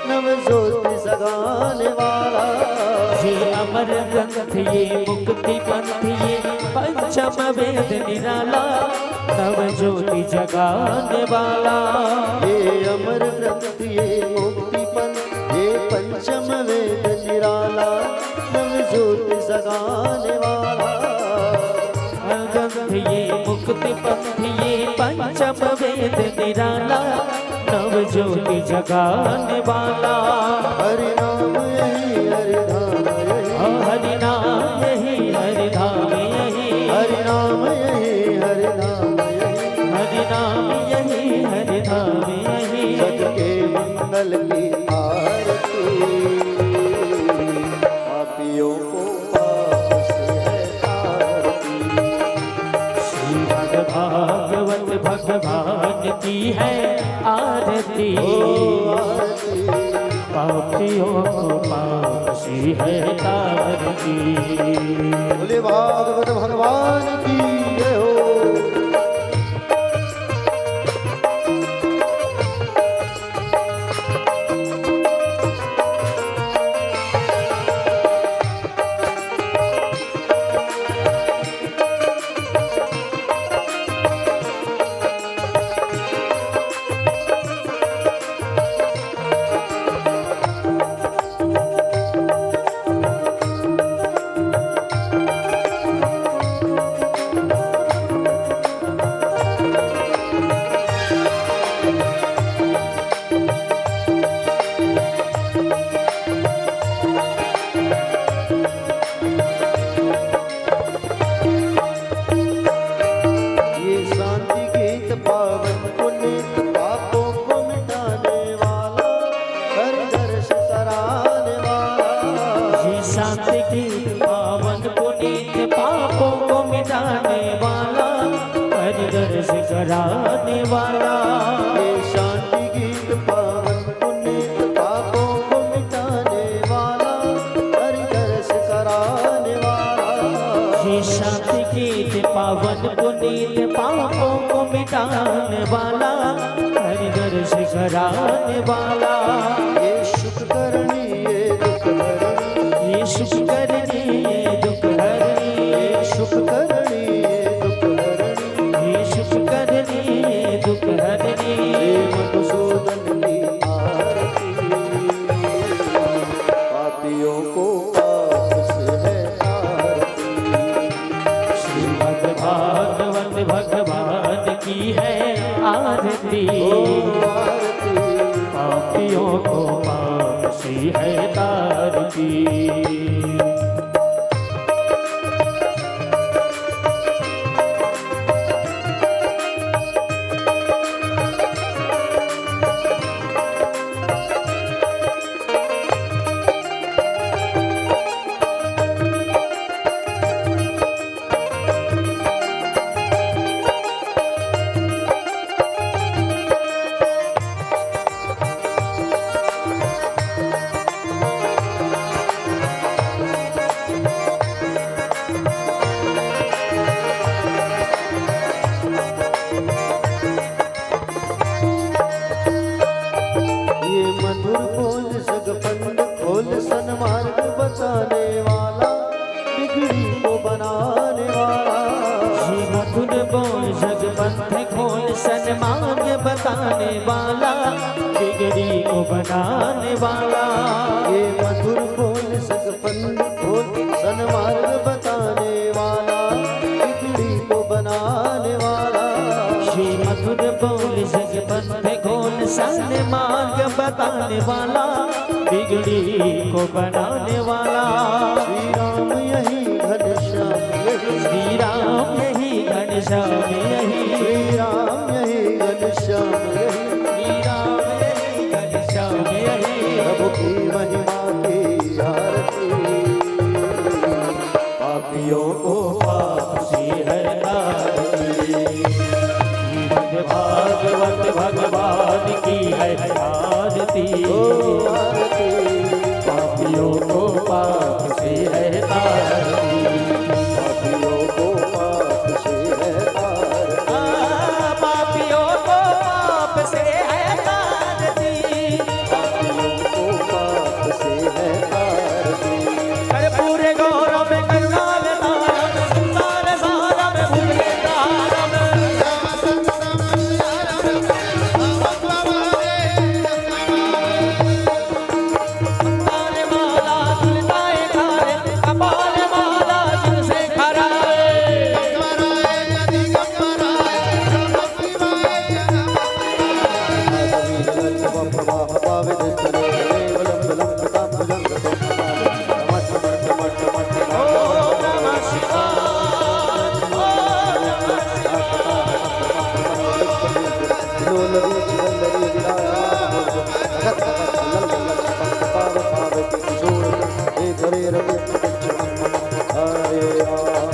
नव ज्योति जगाने वाला। ये अमर ग्रंथ ये मुक्ति पंथ ये पंचम वेद निराला, नव ज्योति जगाने वाला। ये अमर ग्रंथ ये मुक्ति पंथ ये पंचम वेद निराला, नव ज्योति जगाने वाला। ग्रंथ ये मुक्ति पंथ ये पंचम वेद निराला, नव ज्योति जगाने वाला। हरि नाम यही हरि धाम यही, हरि नाम यही हरि धाम यही, हरि नाम यही हरि धाम यही, हरि नाम यही हरि धाम यही। सबके मंगल की आरती, पापियों को पाप से है तारती। श्रीमद् भागवत भगवान की है आरती, आरती पापियों को पाप से है तारती। बोले भागवत भगवान की जय हो। कराने वाला, ये शांति गीत पावन पुनीत पापों को मिटाने वाला, हरि दर्श कराने वाला। ये शांति गीत पावन पुनीत पापों को मिटाने वाला, हरि दर्श कराने वाला। ये सुख करनी ये दुख हरनी, ये सुख करनी ये दुख हरनी, ये सुख करनी ये दुख हरनी, ये सुख करनी ये दुख हरनी। हे मधुसूदन की आरती, पापियों को पाप से है आरती। श्रीमद् भागवत भगवान पापियों को पाप से है तार की। सन्मार्ग बताने वाला, बिगड़ी को बनाने वाला। ये मधुर बोल जगपंथ खोल सन्मार्ग बताने वाला, बिगड़ी को बनाने वाला। ये मधुर बोल जगपंथ खोल सन्मार्ग बताने वाला, बिगड़ी को बनाने वाला। ये मधुर बोल जगपंथ खोल सन्मार्ग बताने वाला, बिगड़ी को बनाने वाला। श्री राम यही घनश्याम यही, श्री राम यही घनश्याम यही, श्री राम यही घनश्याम यही, श्री राम यही घनश्याम यही। प्रभु की महिमा की आरती, पापियों को पाप से है तारती। भागवत भगवान की है आरती, पापियों को पाप से है तारती। पापियों को पाप से है तारती, पापियों को पाप से है तारती। पापियों को पाप से है तारती। कर्पूर गौरव करुणाल तारम, संसार सारम भुजगे तारम। हरे